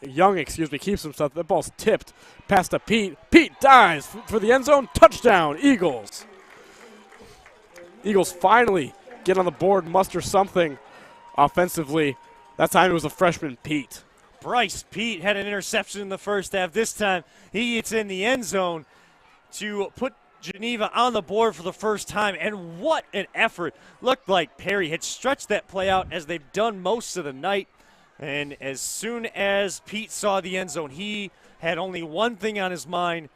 Speaker 2: Young, keeps himself. The ball's tipped. Pass to Pete. Pete dives for the end zone. Touchdown, Eagles. Eagles finally get on the board, muster something offensively. That time it was a freshman, Pete.
Speaker 1: Bryce Pete had an interception in the first half. This time he gets in the end zone to put Geneva on the board for the first time, and what an effort. Looked like Perry had stretched that play out as they've done most of the night, and as soon as Pete saw the end zone, he had only one thing on his mind,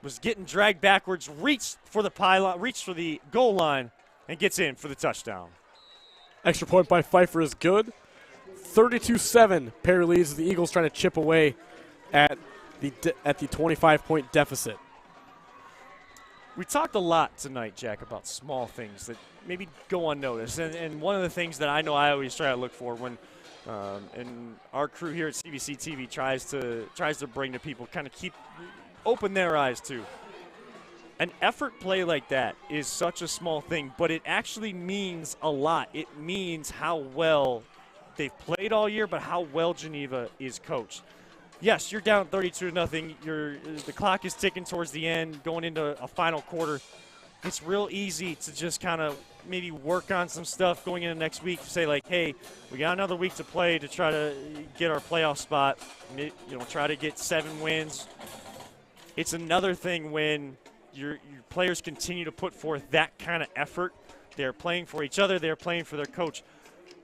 Speaker 1: was getting dragged backwards, reached for the pylon, reached for the goal line, and gets in for the touchdown.
Speaker 2: Extra point by Pfeiffer is good. 32-7, Perry leads. The Eagles trying to chip away at the 25-point deficit.
Speaker 1: We talked a lot tonight, Jack, about small things that maybe go unnoticed. And one of the things that I know I always try to look for when and our crew here at CVC TV tries to bring to people, kind of open their eyes to. An effort play like that is such a small thing, but it actually means a lot. It means how well they've played all year, but how well Geneva is coached. Yes, you're down 32-0. The clock is ticking towards the end, going into a final quarter. It's real easy to just kind of maybe work on some stuff going into next week. Say like, hey, we got another week to play to try to get our playoff spot. Try to get 7 wins. It's another thing when your players continue to put forth that kind of effort. They're playing for each other. They're playing for their coach.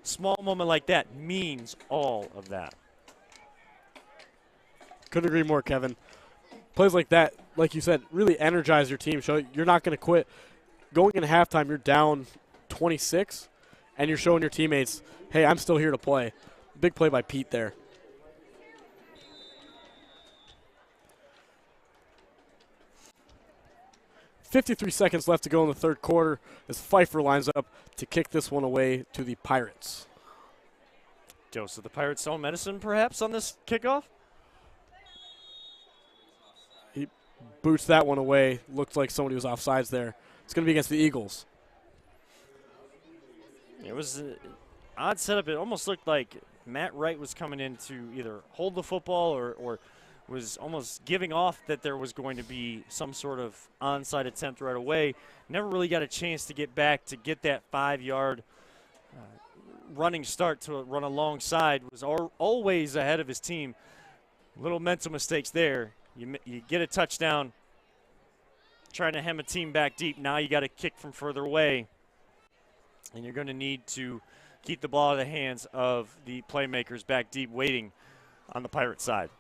Speaker 1: Small moment like that means all of that.
Speaker 2: Couldn't agree more, Kevin. Plays like that, like you said, really energize your team. Show you're not going to quit. Going into halftime, you're down 26, and you're showing your teammates, hey, I'm still here to play. Big play by Pete there. .53 seconds left to go in the third quarter as Pfeiffer lines up to kick this one away to the Pirates.
Speaker 1: Dose of the Pirates' own medicine, perhaps, on this kickoff?
Speaker 2: He boots that one away. Looked like somebody was offsides there. It's going to be against the Eagles.
Speaker 1: It was an odd setup. It almost looked like Matt Wright was coming in to either hold the football or was almost giving off that there was going to be some sort of onside attempt right away. Never really got a chance to get back to get that 5-yard running start to run alongside. Was always ahead of his team. Little mental mistakes there. You get a touchdown, trying to hem a team back deep. Now you got to kick from further away, and you're going to need to keep the ball out of the hands of the playmakers back deep waiting on the Pirate side.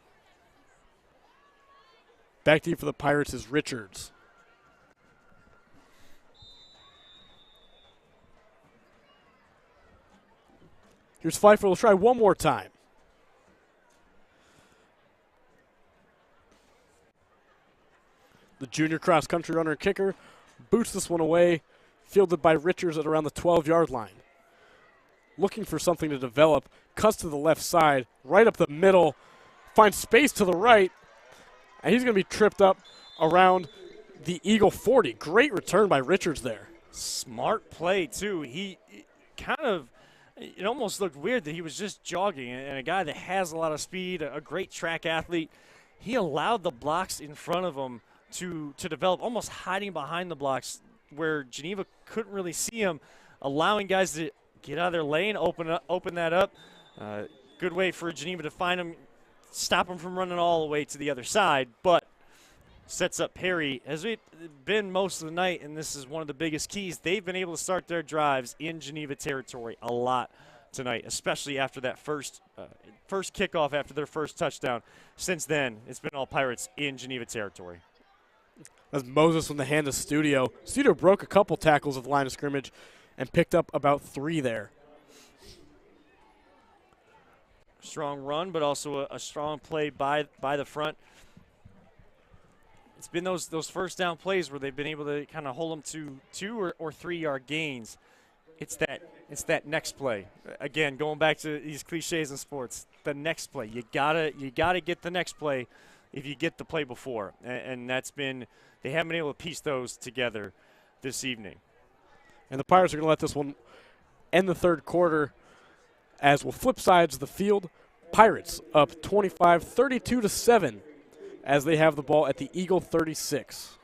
Speaker 2: Back deep for the Pirates is Richards. Here's Pfeiffer. We'll try one more time. The junior cross-country runner and kicker boots this one away, fielded by Richards at around the 12-yard line. Looking for something to develop, cuts to the left side, right up the middle, finds space to the right, and he's going to be tripped up around the Eagle 40. Great return by Richards there.
Speaker 1: Smart play, too. He kind of, it almost looked weird that he was just jogging, and a guy that has a lot of speed, a great track athlete, he allowed the blocks in front of him to develop, almost hiding behind the blocks where Geneva couldn't really see him, allowing guys to get out of their lane, open that up. Good way for Geneva to find him, stop him from running all the way to the other side, but sets up Perry. As we've been most of the night, and this is one of the biggest keys, they've been able to start their drives in Geneva territory a lot tonight, especially after that first kickoff after their first touchdown. Since then, it's been all Pirates in Geneva territory.
Speaker 2: That's Moses from the hand of Studio. Studio broke a couple tackles at the line of scrimmage and picked up about 3 there.
Speaker 1: Strong run, but also a strong play by the front. It's been those first down plays where they've been able to kind of hold them to 2 or 3 yard gains. It's that next play. Again, going back to these cliches in sports, the next play. You gotta get the next play if you get the play before, and that's been, they haven't been able to piece those together this evening.
Speaker 2: And the Pirates are going to let this one end the third quarter as we'll flip sides of the field. Pirates up 25-32-7 as they have the ball at the Eagle 36.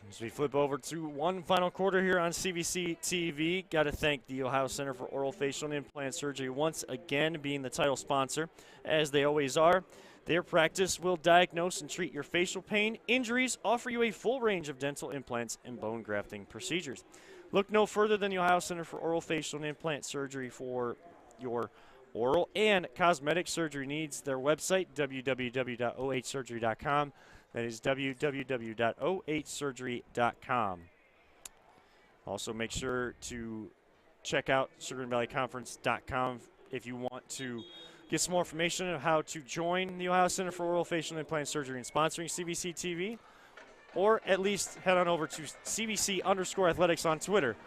Speaker 1: As we flip over to one final quarter here on CVC TV, got to thank the Ohio Center for Oral, Facial, and Implant Surgery once again being the title sponsor, as they always are. Their practice will diagnose and treat your facial pain, injuries, offer you a full range of dental implants and bone grafting procedures. Look no further than the Ohio Center for Oral, Facial, and Implant Surgery for your oral and cosmetic surgery needs. Their website, www.ohsurgery.com. That is www.ohsurgery.com. Also, make sure to check out SugarValleyConference.com if you want to get some more information on how to join the Ohio Center for Oral, Facial, and Implant Surgery in sponsoring CVC TV, or at least head on over to CVC_athletics on Twitter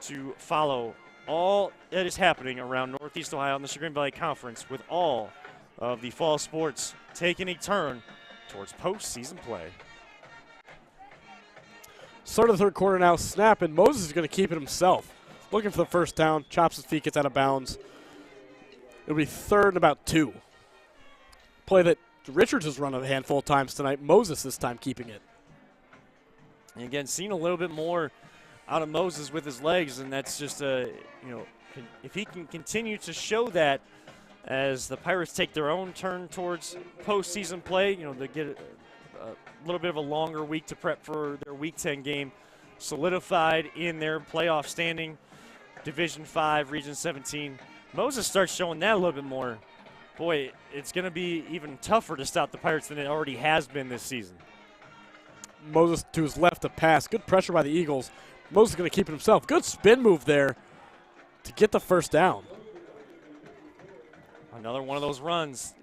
Speaker 1: to follow all that is happening around Northeast Ohio in the Chagrin Valley Conference, with all of the fall sports taking a turn towards postseason play.
Speaker 2: Start of the third quarter now, snap, and Moses is going to keep it himself. Looking for the first down, chops his feet, gets out of bounds. It'll be third and about 2. Play that Richards has run a handful of times tonight. Moses this time keeping it.
Speaker 1: And again, seeing a little bit more out of Moses with his legs, and that's just if he can continue to show that as the Pirates take their own turn towards postseason play, they get a little bit of a longer week to prep for their Week 10 game, solidified in their playoff standing, Division 5, Region 17. Moses starts showing that a little bit more. Boy, it's going to be even tougher to stop the Pirates than it already has been this season.
Speaker 2: Moses to his left to pass. Good pressure by the Eagles. Moses is going to keep it himself. Good spin move there to get the first down.
Speaker 1: Another one of those runs.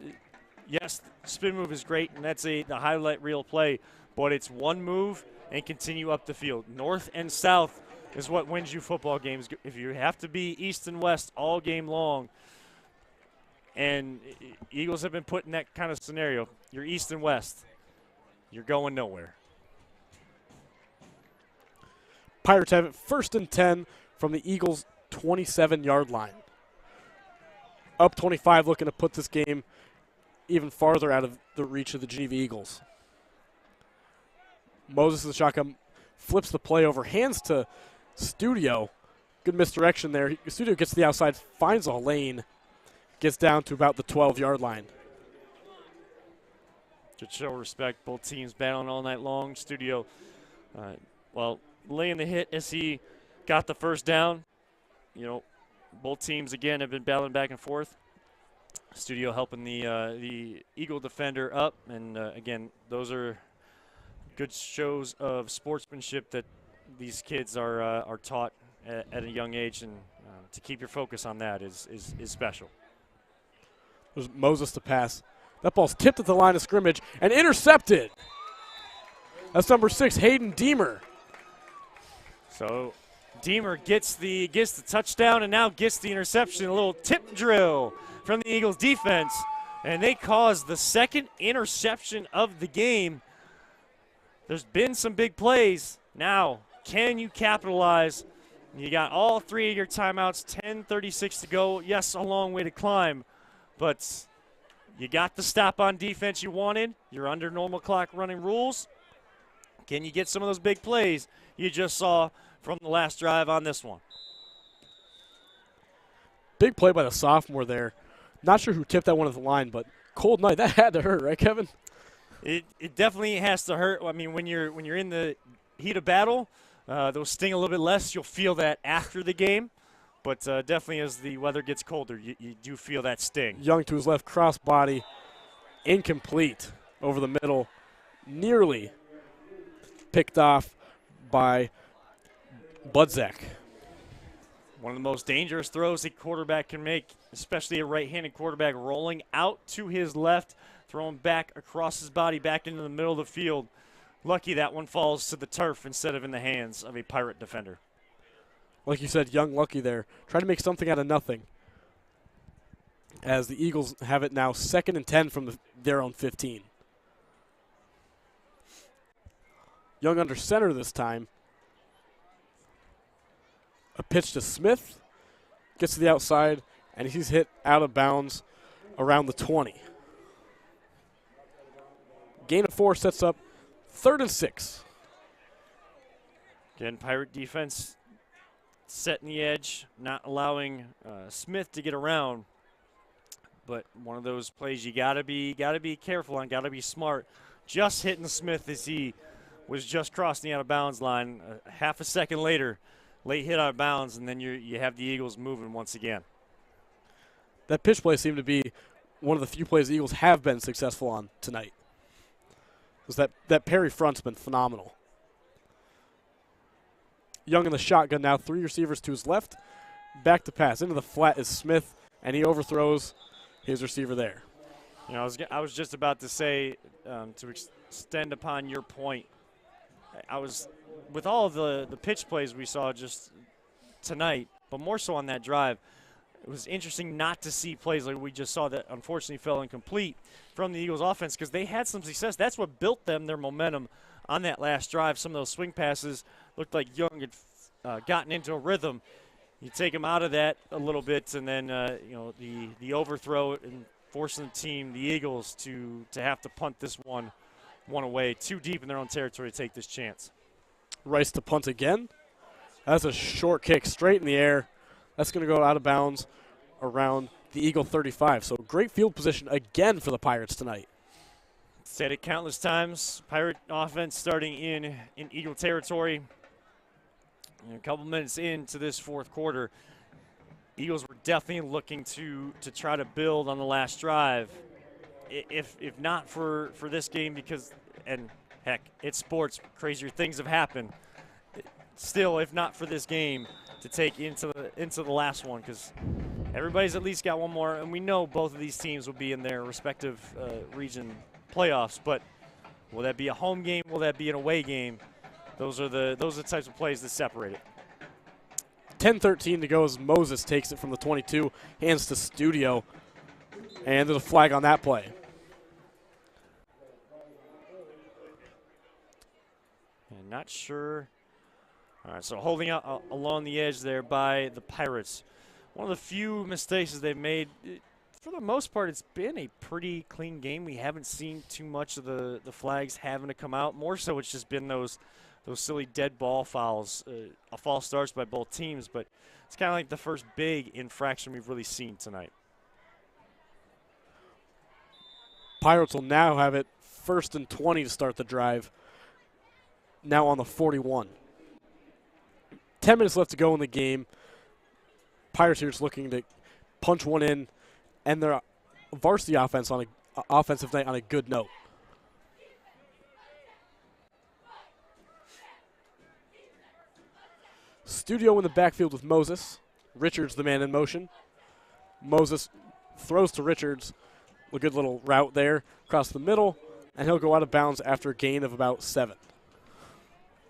Speaker 1: Yes, spin move is great, and that's the highlight reel play, but it's one move and continue up the field. North and south is what wins you football games. If you have to be east and west all game long, and Eagles have been put in that kind of scenario, you're east and west, you're going nowhere.
Speaker 2: Pirates have it 1st and 10 from the Eagles' 27-yard line. Up 25, looking to put this game even farther out of the reach of the Geneva Eagles. Moses in the shotgun flips the play over, hands to Studio. Good misdirection there. Studio gets to the outside, finds a lane, gets down to about the 12-yard line.
Speaker 1: To show respect, both teams battling all night long. Studio, laying the hit as he got the first down. Both teams, again, have been battling back and forth. Studio helping the Eagle defender up. And, again, those are good shows of sportsmanship that these kids are taught at a young age. And to keep your focus on that is special.
Speaker 2: There's Moses to pass. That ball's tipped at the line of scrimmage and intercepted. That's number 6, Hayden Deemer.
Speaker 1: So Deemer gets the touchdown and now gets the interception. A little tip drill from the Eagles defense, and they cause the second interception of the game. There's been some big plays. Now, can you capitalize? You got all 3 of your timeouts, 10:36 to go. Yes, a long way to climb, but you got the stop on defense you wanted. You're under normal clock running rules. Can you get some of those big plays you just saw from the last drive on this one?
Speaker 2: Big play by the sophomore there. Not sure who tipped that one at the line, but cold night. That had to hurt, right, Kevin?
Speaker 1: It definitely has to hurt. I mean, when you're in the heat of battle, those sting a little bit less. You'll feel that after the game, but definitely as the weather gets colder, you do feel that sting.
Speaker 2: Young to his left, cross body, incomplete over the middle, nearly picked off by Budzak.
Speaker 1: One of the most dangerous throws a quarterback can make, especially a right-handed quarterback, rolling out to his left, throwing back across his body, back into the middle of the field. Lucky that one falls to the turf instead of in the hands of a Pirate defender.
Speaker 2: Like you said, Young lucky there. Trying to make something out of nothing. As the Eagles have it now 2nd and 10 from their own 15. Young under center this time. A pitch to Smith. Gets to the outside, and he's hit out of bounds around the 20. Gain of 4 sets up 3rd and 6.
Speaker 1: Again, Pirate defense setting the edge, not allowing Smith to get around. But one of those plays you gotta be careful on, gotta be smart. Just hitting Smith as he was just crossing the out of bounds line. Half a second later, late hit out of bounds, and then you have the Eagles moving once again.
Speaker 2: That pitch play seemed to be one of the few plays the Eagles have been successful on tonight. Because that Perry front's been phenomenal. Young in the shotgun now, 3 receivers to his left. Back to pass. Into the flat is Smith, and he overthrows his receiver there.
Speaker 1: You know, I was just about to say, to extend upon your point, I was, with all of the pitch plays we saw just tonight, but more so on that drive, it was interesting not to see plays like we just saw that unfortunately fell incomplete from the Eagles offense, because they had some success. That's what built them their momentum on that last drive. Some of those swing passes looked like Young had gotten into a rhythm. You take him out of that a little bit, and then you know, the overthrow and forcing the team, the Eagles, to have to punt this one away, too deep in their own territory to take this chance.
Speaker 2: Rice to punt again. That's a short kick straight in the air. That's going to go out of bounds around the Eagle 35. So great field position again for the Pirates tonight.
Speaker 1: Said it countless times. Pirate offense starting in Eagle territory. And a couple minutes into this fourth quarter, Eagles were definitely looking to try to build on the last drive. If not for this game, because, and heck, it's sports, crazier things have happened. Still, if not for this game, to take into the last one, because everybody's at least got one more, and we know both of these teams will be in their respective region playoffs. But will that be a home game? Will that be an away game? Those are the types of plays that separate it.
Speaker 2: 10-13 to go as Moses takes it from the 22, hands to Studio, and there's a flag on that play.
Speaker 1: And not sure. All right, so holding out along the edge there by the Pirates. One of the few mistakes that they've made. For the most part, it's been a pretty clean game. We haven't seen too much of the flags having to come out. More so, it's just been those silly dead ball fouls, false starts by both teams. But it's kind of like the first big infraction we've really seen tonight.
Speaker 2: Pirates will now have it 1st and 20 to start the drive. Now on the 41. 10 minutes left to go in the game. Pirates here just looking to punch one in, and their varsity offense on a offensive night on a good note. Studio in the backfield with Moses. Richards the man in motion. Moses throws to Richards. A good little route there across the middle, and he'll go out of bounds after a gain of about 7.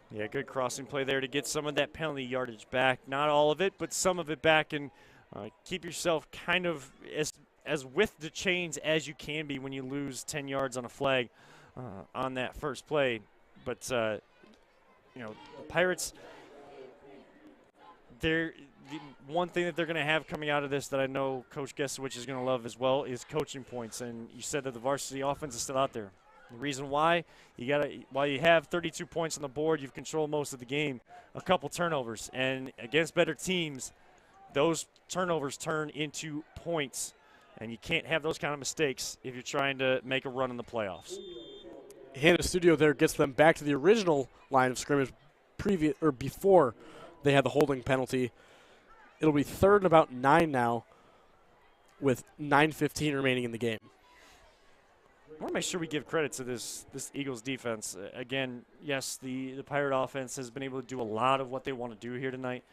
Speaker 1: Yeah, good crossing play there to get some of that penalty yardage back. Not all of it, but some of it back, and keep yourself kind of as with the chains as you can be when you lose 10 yards on a flag on that first play. But, you know, the Pirates, the one thing that they're going to have coming out of this that I know Coach Gesowich is going to love as well is coaching points. And you said that the varsity offense is still out there. The reason why, while you have 32 points on the board, you've controlled most of the game, a couple turnovers. And against better teams, those turnovers turn into points. And you can't have those kind of mistakes if you're trying to make a run in the playoffs.
Speaker 2: Hannah Studio there gets them back to the original line of scrimmage before they had the holding penalty. It'll be 3rd and about 9 now with 9:15 remaining in the game.
Speaker 1: I want to make sure we give credit to this Eagles defense. Again, yes, the Pirate offense has been able to do a lot of what they want to do here tonight.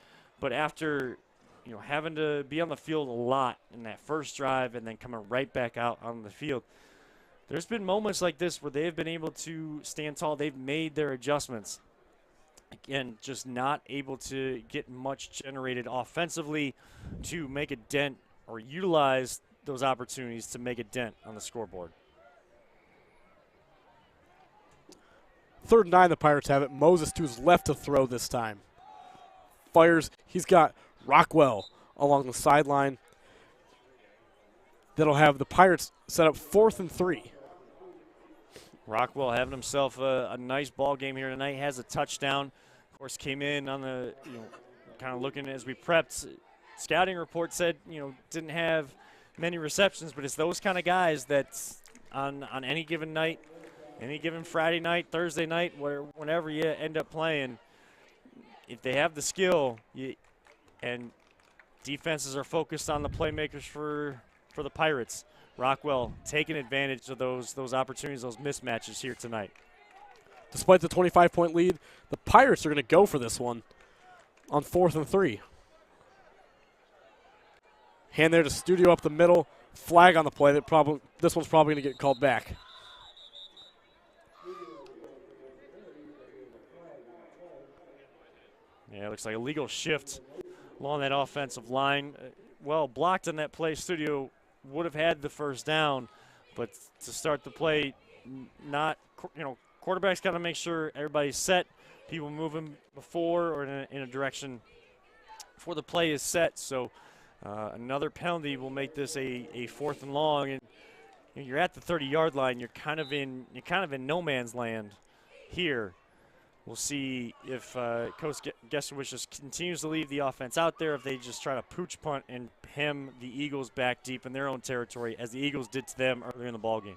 Speaker 1: But after, you know, having to be on the field a lot in that first drive and then coming right back out on the field, there's been moments like this where they've been able to stand tall. They've made their adjustments. Again, just not able to get much generated offensively to make a dent or utilize those opportunities to make a dent on the scoreboard.
Speaker 2: 3rd and 9, the Pirates have it. Moses to his left to throw this time. Fires. He's got Rockwell along the sideline. that'll have the Pirates set up 4th and 3.
Speaker 1: Rockwell having himself a nice ball game here tonight. Has a touchdown. Of course, came in on the, kind of looking as we prepped. Scouting report said, didn't have many receptions, but it's those kind of guys that on any given night, any given Friday night, Thursday night, whenever you end up playing, if they have the skill and defenses are focused on the playmakers for the Pirates, Rockwell taking advantage of those opportunities, those mismatches here tonight.
Speaker 2: Despite the 25-point lead, the Pirates are going to go for this one on 4th and 3. Hand there to Studio up the middle. Flag on the play. This one's probably going to get called back.
Speaker 1: Yeah, it looks like a legal shift along that offensive line. Well blocked on that play. Studio would have had the first down, but to start the play, quarterback's got to make sure everybody's set, people moving before or in a direction before the play is set. So another penalty will make this a 4th and long, and you're at the 30-yard line. You're kind of in no man's land here. We'll see if Coach Gesserwich just continues to leave the offense out there, if they just try to pooch punt and hem the Eagles back deep in their own territory, as the Eagles did to them earlier in the ballgame.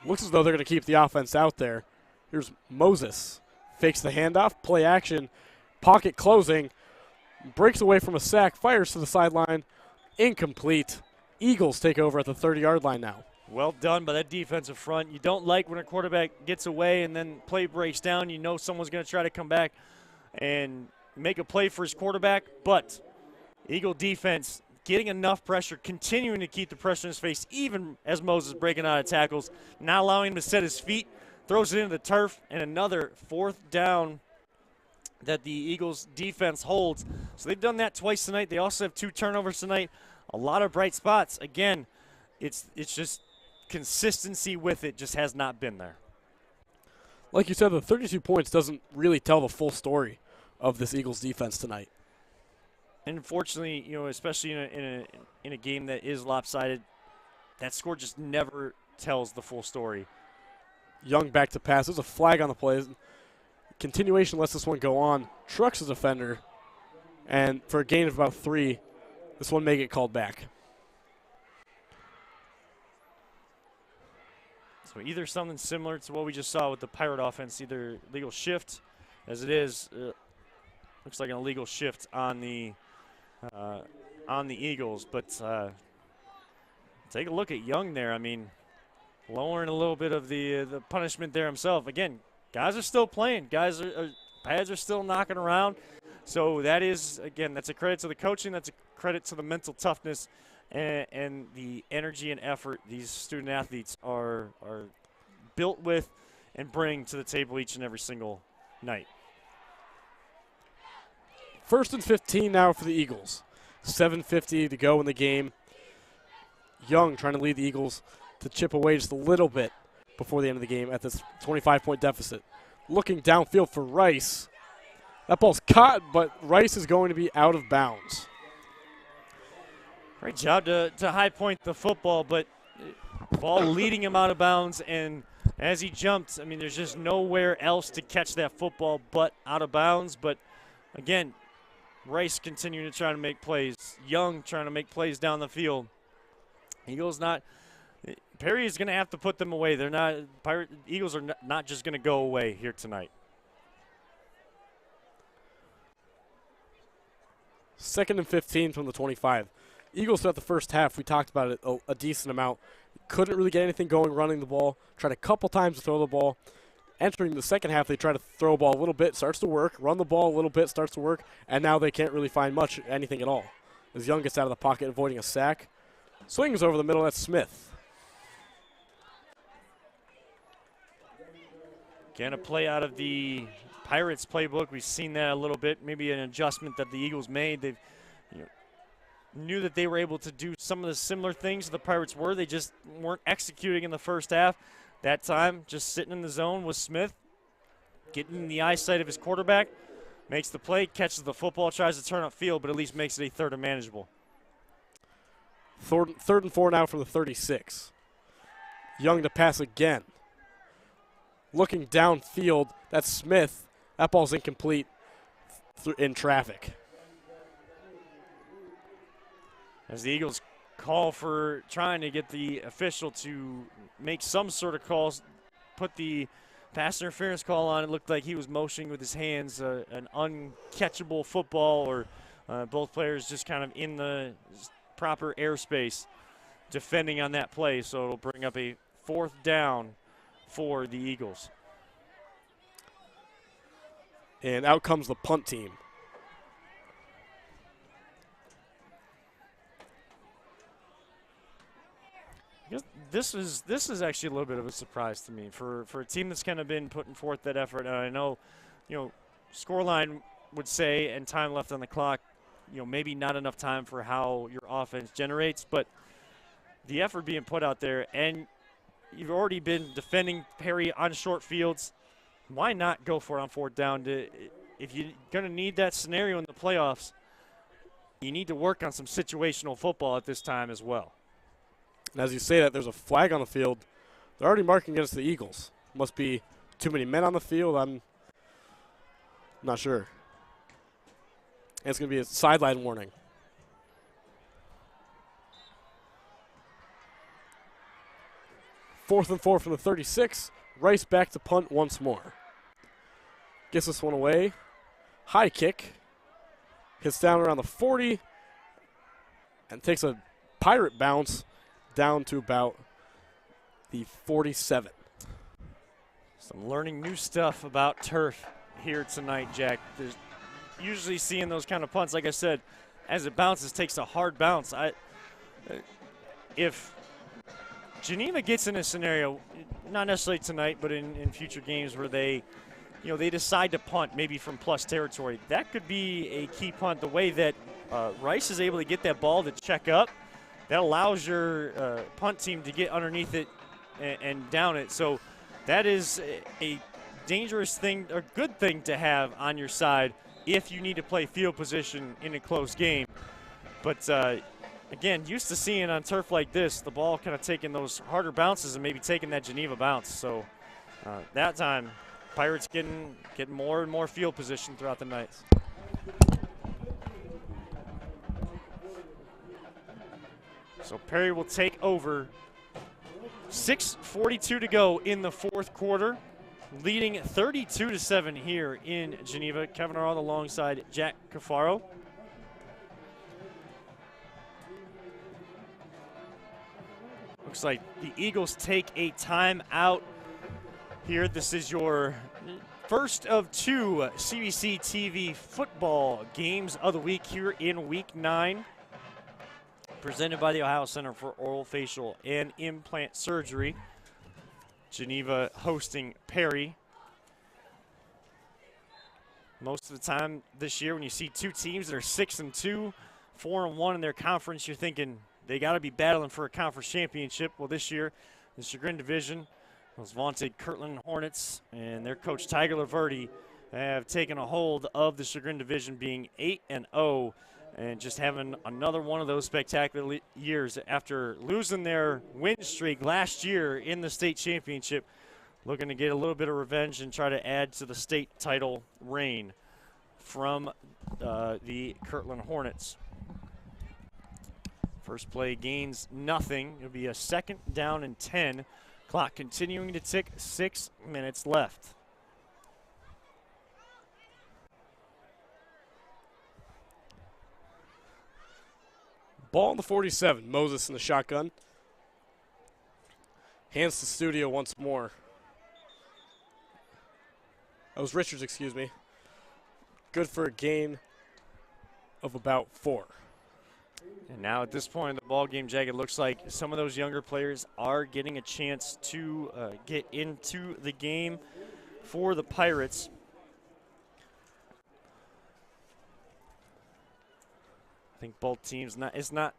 Speaker 2: Looks as though they're going to keep the offense out there. Here's Moses. Fakes the handoff, play action, pocket closing, breaks away from a sack, fires to the sideline, incomplete. Eagles take over at the 30-yard line now.
Speaker 1: Well done by that defensive front. You don't like when a quarterback gets away and then play breaks down. You know someone's going to try to come back and make a play for his quarterback. But Eagle defense getting enough pressure, continuing to keep the pressure in his face, even as Moses breaking out of tackles, not allowing him to set his feet, throws it into the turf, and another 4th down that the Eagles defense holds. So they've done that twice tonight. They also have 2 turnovers tonight. A lot of bright spots. Again, it's just consistency with it just has not been there.
Speaker 2: Like you said, the 32 points doesn't really tell the full story of this Eagles defense tonight.
Speaker 1: And unfortunately, especially in a game that is lopsided, that score just never tells the full story.
Speaker 2: Young back to pass. There's a flag on the play. Continuation lets this one go on. Trucks the defender. And for a gain of about 3, this one may get called back.
Speaker 1: So either something similar to what we just saw with the Pirate offense, either legal shift, as it is, looks like an illegal shift on the Eagles. But take a look at Young there. I mean, lowering a little bit of the punishment there himself. Again, guys are still playing. Pads are still knocking around. So that is, again, that's a credit to the coaching. That's a credit to the mental toughness and the energy and effort these student athletes are built with and bring to the table each and every single night.
Speaker 2: 1st and 15 now for the Eagles. 7:50 to go in the game. Young trying to lead the Eagles to chip away just a little bit before the end of the game at this 25-point deficit. Looking downfield for Rice. That ball's caught, but Rice is going to be out of bounds.
Speaker 1: Great job to high point the football, but ball leading him out of bounds, and as he jumped, I mean, there's just nowhere else to catch that football but out of bounds. But again, Rice continuing to try to make plays. Young trying to make plays down the field. Eagles not – Perry is going to have to put them away. They're not – Eagles are not just going to go away here tonight.
Speaker 2: 2nd and 15 from the 25. Eagles throughout the first half, we talked about it a decent amount. Couldn't really get anything going running the ball. Tried a couple times to throw the ball. Entering the second half, they try to throw a ball a little bit, starts to work. Run the ball a little bit, starts to work. And now they can't really find anything at all. As Young gets out of the pocket, avoiding a sack. Swings over the middle, that's Smith.
Speaker 1: Again, a play out of the Pirates playbook. We've seen that a little bit. Maybe an adjustment that the Eagles made. They knew that they were able to do some of the similar things the Pirates were. They just weren't executing in the first half. That time, just sitting in the zone with Smith, getting in the eyesight of his quarterback, makes the play, catches the football, tries to turn upfield, but at least makes it a 3rd and manageable.
Speaker 2: Third and 4 now from the 36. Young to pass again. Looking downfield, that's Smith. That ball's incomplete in traffic.
Speaker 1: As the Eagles call for trying to get the official to make some sort of calls, put the pass interference call on. It looked like he was motioning with his hands, an uncatchable football, or both players just kind of in the proper airspace defending on that play. So it'll bring up a 4th down for the Eagles.
Speaker 2: And out comes the punt team.
Speaker 1: This is actually a little bit of a surprise to me for a team that's kind of been putting forth that effort. And I know, scoreline would say and time left on the clock, maybe not enough time for how your offense generates, but the effort being put out there, and you've already been defending Perry on short fields. Why not go for it on 4th down? If you're going to need that scenario in the playoffs, you need to work on some situational football at this time as well.
Speaker 2: And as you say that, there's a flag on the field. They're already marking against the Eagles. Must be too many men on the field. I'm not sure. And it's going to be a sideline warning. Fourth and 4 from the 36. Rice back to punt once more. Gets this one away. High kick. Hits down around the 40. And takes a pirate bounce down to about the 47.
Speaker 1: Some learning new stuff about turf here tonight, Jack. There's usually seeing those kind of punts, like I said, as it bounces, takes a hard bounce. If Geneva gets in a scenario, not necessarily tonight, but in future games where they decide to punt maybe from plus territory, that could be a key punt. The way that Rice is able to get that ball to check up, that allows your punt team to get underneath it and down it. So that is a dangerous thing, a good thing to have on your side if you need to play field position in a close game. But again, used to seeing on turf like this, the ball kind of taking those harder bounces and maybe taking that Geneva bounce. So that time, Pirates getting more and more field position throughout the night. So Perry will take over. 6:42 to go in the 4th quarter, leading 32-7 here in Geneva. Kevin Arnold alongside Jack Cafaro. Looks like the Eagles take a timeout here. This is your first of 2 CVC TV football games of the week here in Week 9. Presented by the Ohio Center for Oral, Facial, and Implant Surgery. Geneva hosting Perry. Most of the time this year when you see 2 teams that are 6-2, 4-1 in their conference, you're thinking they got to be battling for a conference championship. Well, this year, the Chagrin Division, those vaunted Kirtland Hornets and their coach Tiger Laverty have taken a hold of the Chagrin Division, being 8-0. And just having another one of those spectacular years after losing their win streak last year in the state championship, looking to get a little bit of revenge and try to add to the state title reign from the Kirtland Hornets. First play gains nothing. It'll be a 2nd down and 10. Clock continuing to tick, 6 minutes left.
Speaker 2: Ball in the 47. Moses in the shotgun. Hands to studio once more. That was Richards, excuse me. Good for a gain of about 4.
Speaker 1: And now at this point in the ball game, Jack, it looks like some of those younger players are getting a chance to get into the game for the Pirates. I think both teams, it's not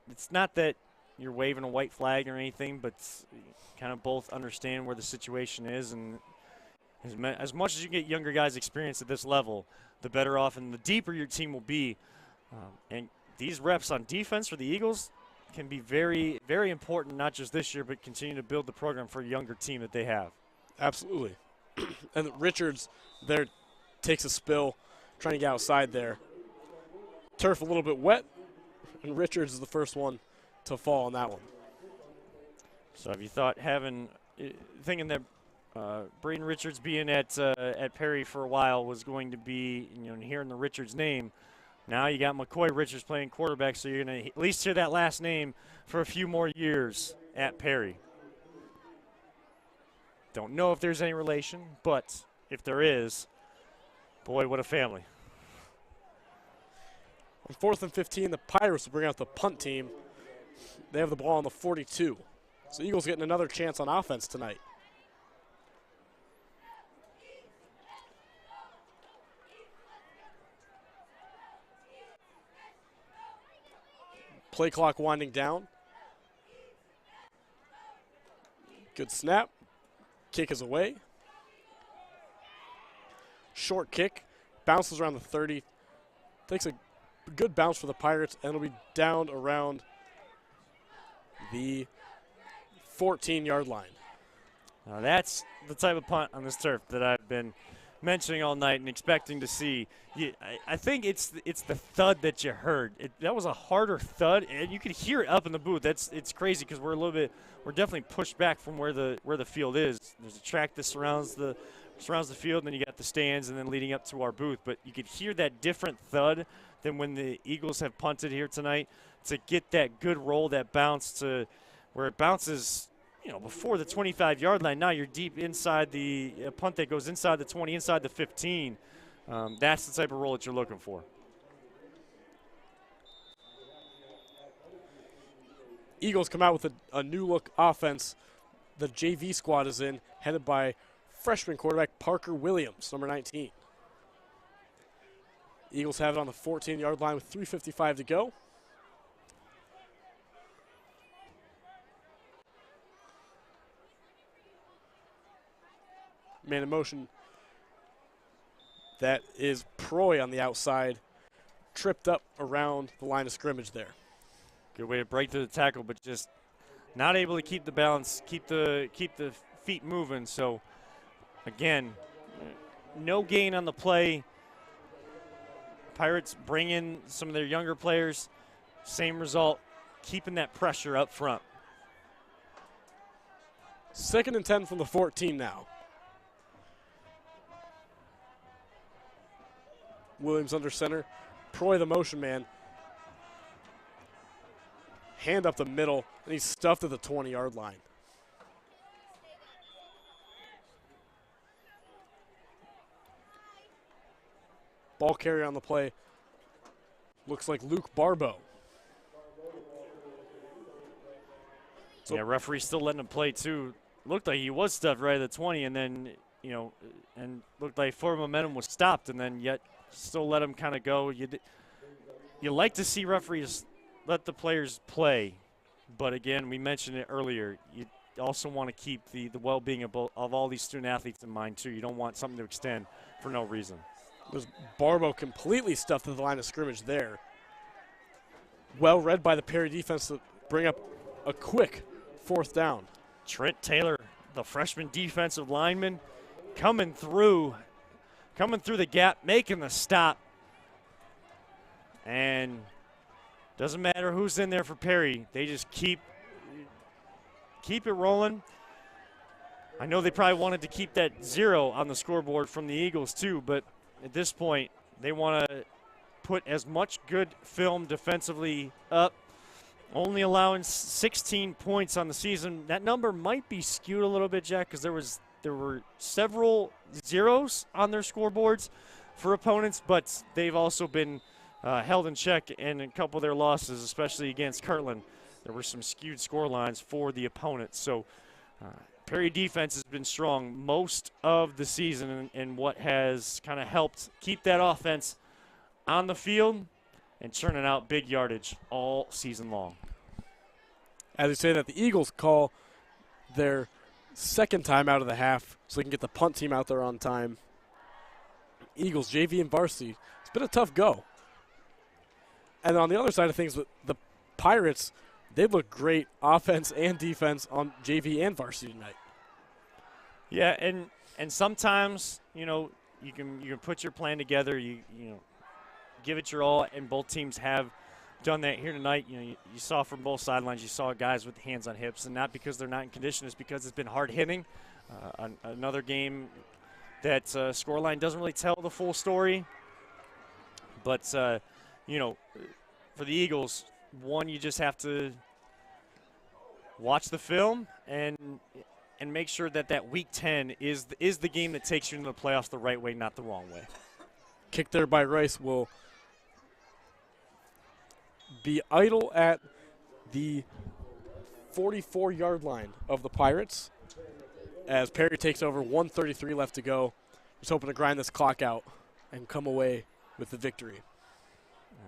Speaker 1: that you're waving a white flag or anything, but kind of both understand where the situation is. And as much as you get younger guys experience at this level, the better off and the deeper your team will be. And these reps on defense for the Eagles, can be very, very important, not just this year, but continue to build the program for a younger team that they have.
Speaker 2: Absolutely. And Richards there takes a spill, trying to get outside there. Turf a little bit wet, and Richards is the first one to fall on that one.
Speaker 1: So have you thought thinking that Braden Richards being at Perry for a while was going to be, hearing the Richards name, now you got McCoy Richards playing quarterback, so you're going to at least hear that last name for a few more years at Perry. Don't know if there's any relation, but if there is, boy, what a family.
Speaker 2: On 4th and 15, the Pirates will bring out the punt team. They have the ball on the 42. So Eagles getting another chance on offense tonight. Play clock winding down. Good snap. Kick is away. Short kick. Bounces around the 30. Takes a good bounce for the Pirates, and it'll be down around the 14-yard line.
Speaker 1: Now that's the type of punt on this turf that I've been mentioning all night and expecting to see. I think it's the thud that you heard. That was a harder thud, and you could hear it up in the booth. It's crazy because we're definitely pushed back from where the field is. There's a track that surrounds the field, and then you got the stands, and then leading up to our booth. But you could hear that different thud than when the Eagles have punted here tonight, to get that good roll, that bounce to where it bounces, before the 25-yard line. Now you're deep inside the punt that goes inside the 20, inside the 15. That's the type of roll that you're looking for.
Speaker 2: Eagles come out with a new-look offense. The JV squad is in, headed by freshman quarterback Parker Williams, number 19. Eagles have it on the 14-yard line with 3:55 to go. Man in motion. That is Proy on the outside, tripped up around the line of scrimmage there.
Speaker 1: Good way to break through the tackle, but just not able to keep the balance, keep the feet moving. So, again, no gain on the play. Pirates bring in some of their younger players. Same result, keeping that pressure up front.
Speaker 2: 2nd and 10 from the 14 now. Williams under center. Proy the motion man. Hand up the middle, and he's stuffed at the 20-yard line. Ball carrier on the play. Looks like Luke Barbeau. So
Speaker 1: yeah, referee still letting him play too. Looked like he was stuffed right at the 20, and then, and looked like forward momentum was stopped, and then yet still let him kind of go. You like to see referees let the players play, but again, we mentioned it earlier, you also want to keep the well-being of all these student athletes in mind too. You don't want something to extend for no reason.
Speaker 2: There's Barbeau completely stuffed at the line of scrimmage there. Well read by the Perry defense to bring up a quick 4th down.
Speaker 1: Trent Taylor, the freshman defensive lineman, coming through the gap, making the stop. And doesn't matter who's in there for Perry. They just keep it rolling. I know they probably wanted to keep that 0 on the scoreboard from the Eagles too, but at this point, they want to put as much good film defensively up, only allowing 16 points on the season. That number might be skewed a little bit, Jack, because there were several zeros on their scoreboards for opponents, but they've also been held in check in a couple of their losses, especially against Kirtland. There were some skewed score lines for the opponents. So Perry defense has been strong most of the season, and what has kind of helped keep that offense on the field and churning out big yardage all season long.
Speaker 2: As you say that, the Eagles call their 2nd time out of the half so they can get the punt team out there on time. Eagles, JV and varsity, it's been a tough go. And on the other side of things, the Pirates, they look great offense and defense on JV and varsity tonight.
Speaker 1: Yeah, and sometimes, you know, you can put your plan together, you know, give it your all, and both teams have done that here tonight. You know, you saw from both sidelines, you saw guys with hands on hips, and not because they're not in condition, it's because it's been hard hitting. Another game that scoreline doesn't really tell the full story. But, you know, for the Eagles, one, you just have to watch the film and make sure that Week 10 is the game that takes you into the playoffs the right way, not the wrong way.
Speaker 2: Kick there by Rice will be idle at the 44-yard line of the Pirates as Perry takes over. 1:33 left to go. Just hoping to grind this clock out and come away with the victory.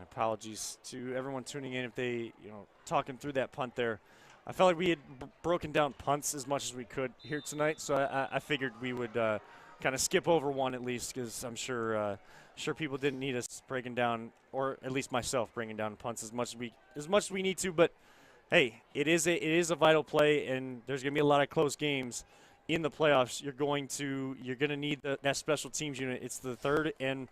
Speaker 1: Apologies to everyone tuning in if they, you know, talking through that punt there. I felt like we had broken down punts as much as we could here tonight, so I figured we would kind of skip over one at least, because I'm sure people didn't need us breaking down, or at least myself breaking down punts as much as we need to. But hey, it is a vital play, and there's going to be a lot of close games in the playoffs. You're going to need that special teams unit. It's the third and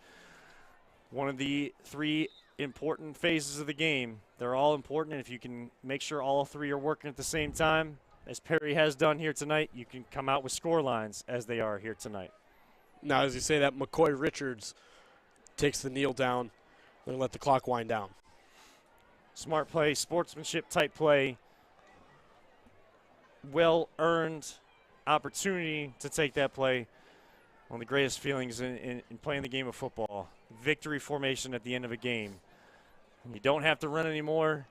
Speaker 1: one of the three important phases of the game. They're all important, and if you can make sure all three are working at the same time, as Perry has done here tonight, you can come out with score lines as they are here tonight.
Speaker 2: Now, as you say that, McCoy Richards takes the kneel down and let the clock wind down.
Speaker 1: Smart play, sportsmanship type play, well-earned opportunity to take that play. One of the greatest feelings in playing the game of football. Victory formation at the end of a game. You don't have to run anymore.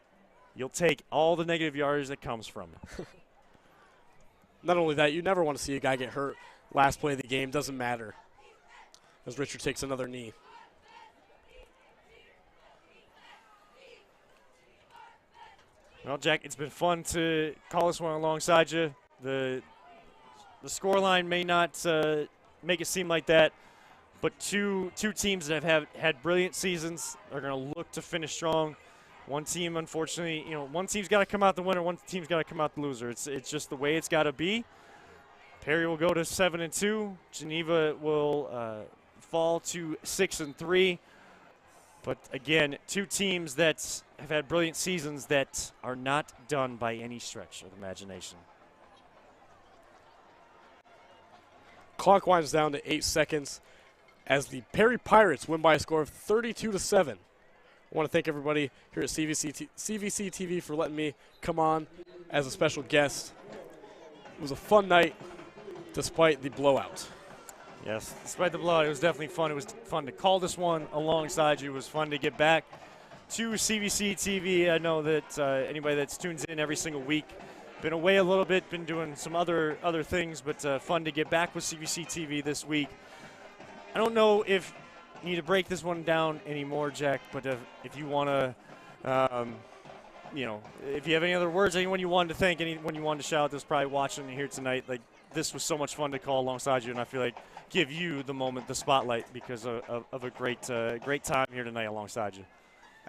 Speaker 1: You'll take all the negative yardage that comes from it.
Speaker 2: Not only that, you never want to see a guy get hurt last play of the game. Doesn't matter. As Richard takes another knee.
Speaker 1: Well, Jack, it's been fun to call this one alongside you. The scoreline may not make it seem like that, but two teams that have had brilliant seasons are going to look to finish strong. One team, unfortunately, you know, one team's got to come out the winner, one team's got to come out the loser. It's just the way it's got to be. Perry will go to 7-2. Geneva will fall to 6-3. But again, two teams that have had brilliant seasons that are not done by any stretch of the imagination.
Speaker 2: Clock winds down to 8 seconds as the Perry Pirates win by a score of 32-7. I want to thank everybody here at CVC TV for letting me come on as a special guest. It was a fun night despite the blowout.
Speaker 1: Yes, despite the blowout, it was definitely fun. It was fun to call this one alongside you. It was fun to get back to CVC TV. I know that anybody that's tunes in every single week, been away a little bit, been doing some other things, but fun to get back with CVC TV this week. I don't know if you need to break this one down anymore, Jack, but if you want to, you know, if you have any other words, anyone you wanted to thank, anyone you wanted to shout out that's probably watching here tonight, like, this was so much fun to call alongside you, and I feel like give you the moment, the spotlight, because of a great time here tonight alongside you.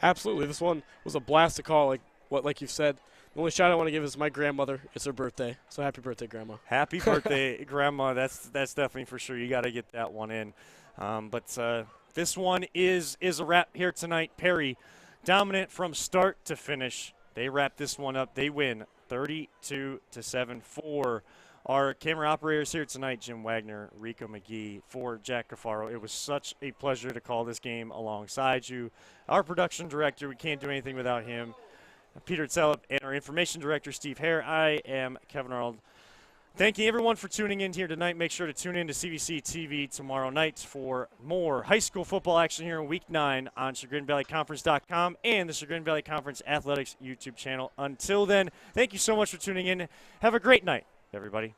Speaker 2: Absolutely. This one was a blast to call, like you've said. The only shout I want to give is my grandmother. It's her birthday, so happy birthday, Grandma.
Speaker 1: Happy birthday, Grandma. That's definitely for sure. You got to get that one in. But this one is a wrap here tonight. Perry, dominant from start to finish. They wrap this one up. They win 32-7 for our camera operators here tonight, Jim Wagner, Rico McGee, for Jack Cafaro. It was such a pleasure to call this game alongside you. Our production director, we can't do anything without him, Peter Tsellup, and our information director, Steve Hare. I am Kevin Arnold. Thank you, everyone, for tuning in here tonight. Make sure to tune in to CVC TV tomorrow night for more high school football action here in Week 9 on ChagrinValleyConference.com and the Chagrin Valley Conference Athletics YouTube channel. Until then, thank you so much for tuning in. Have a great night, everybody.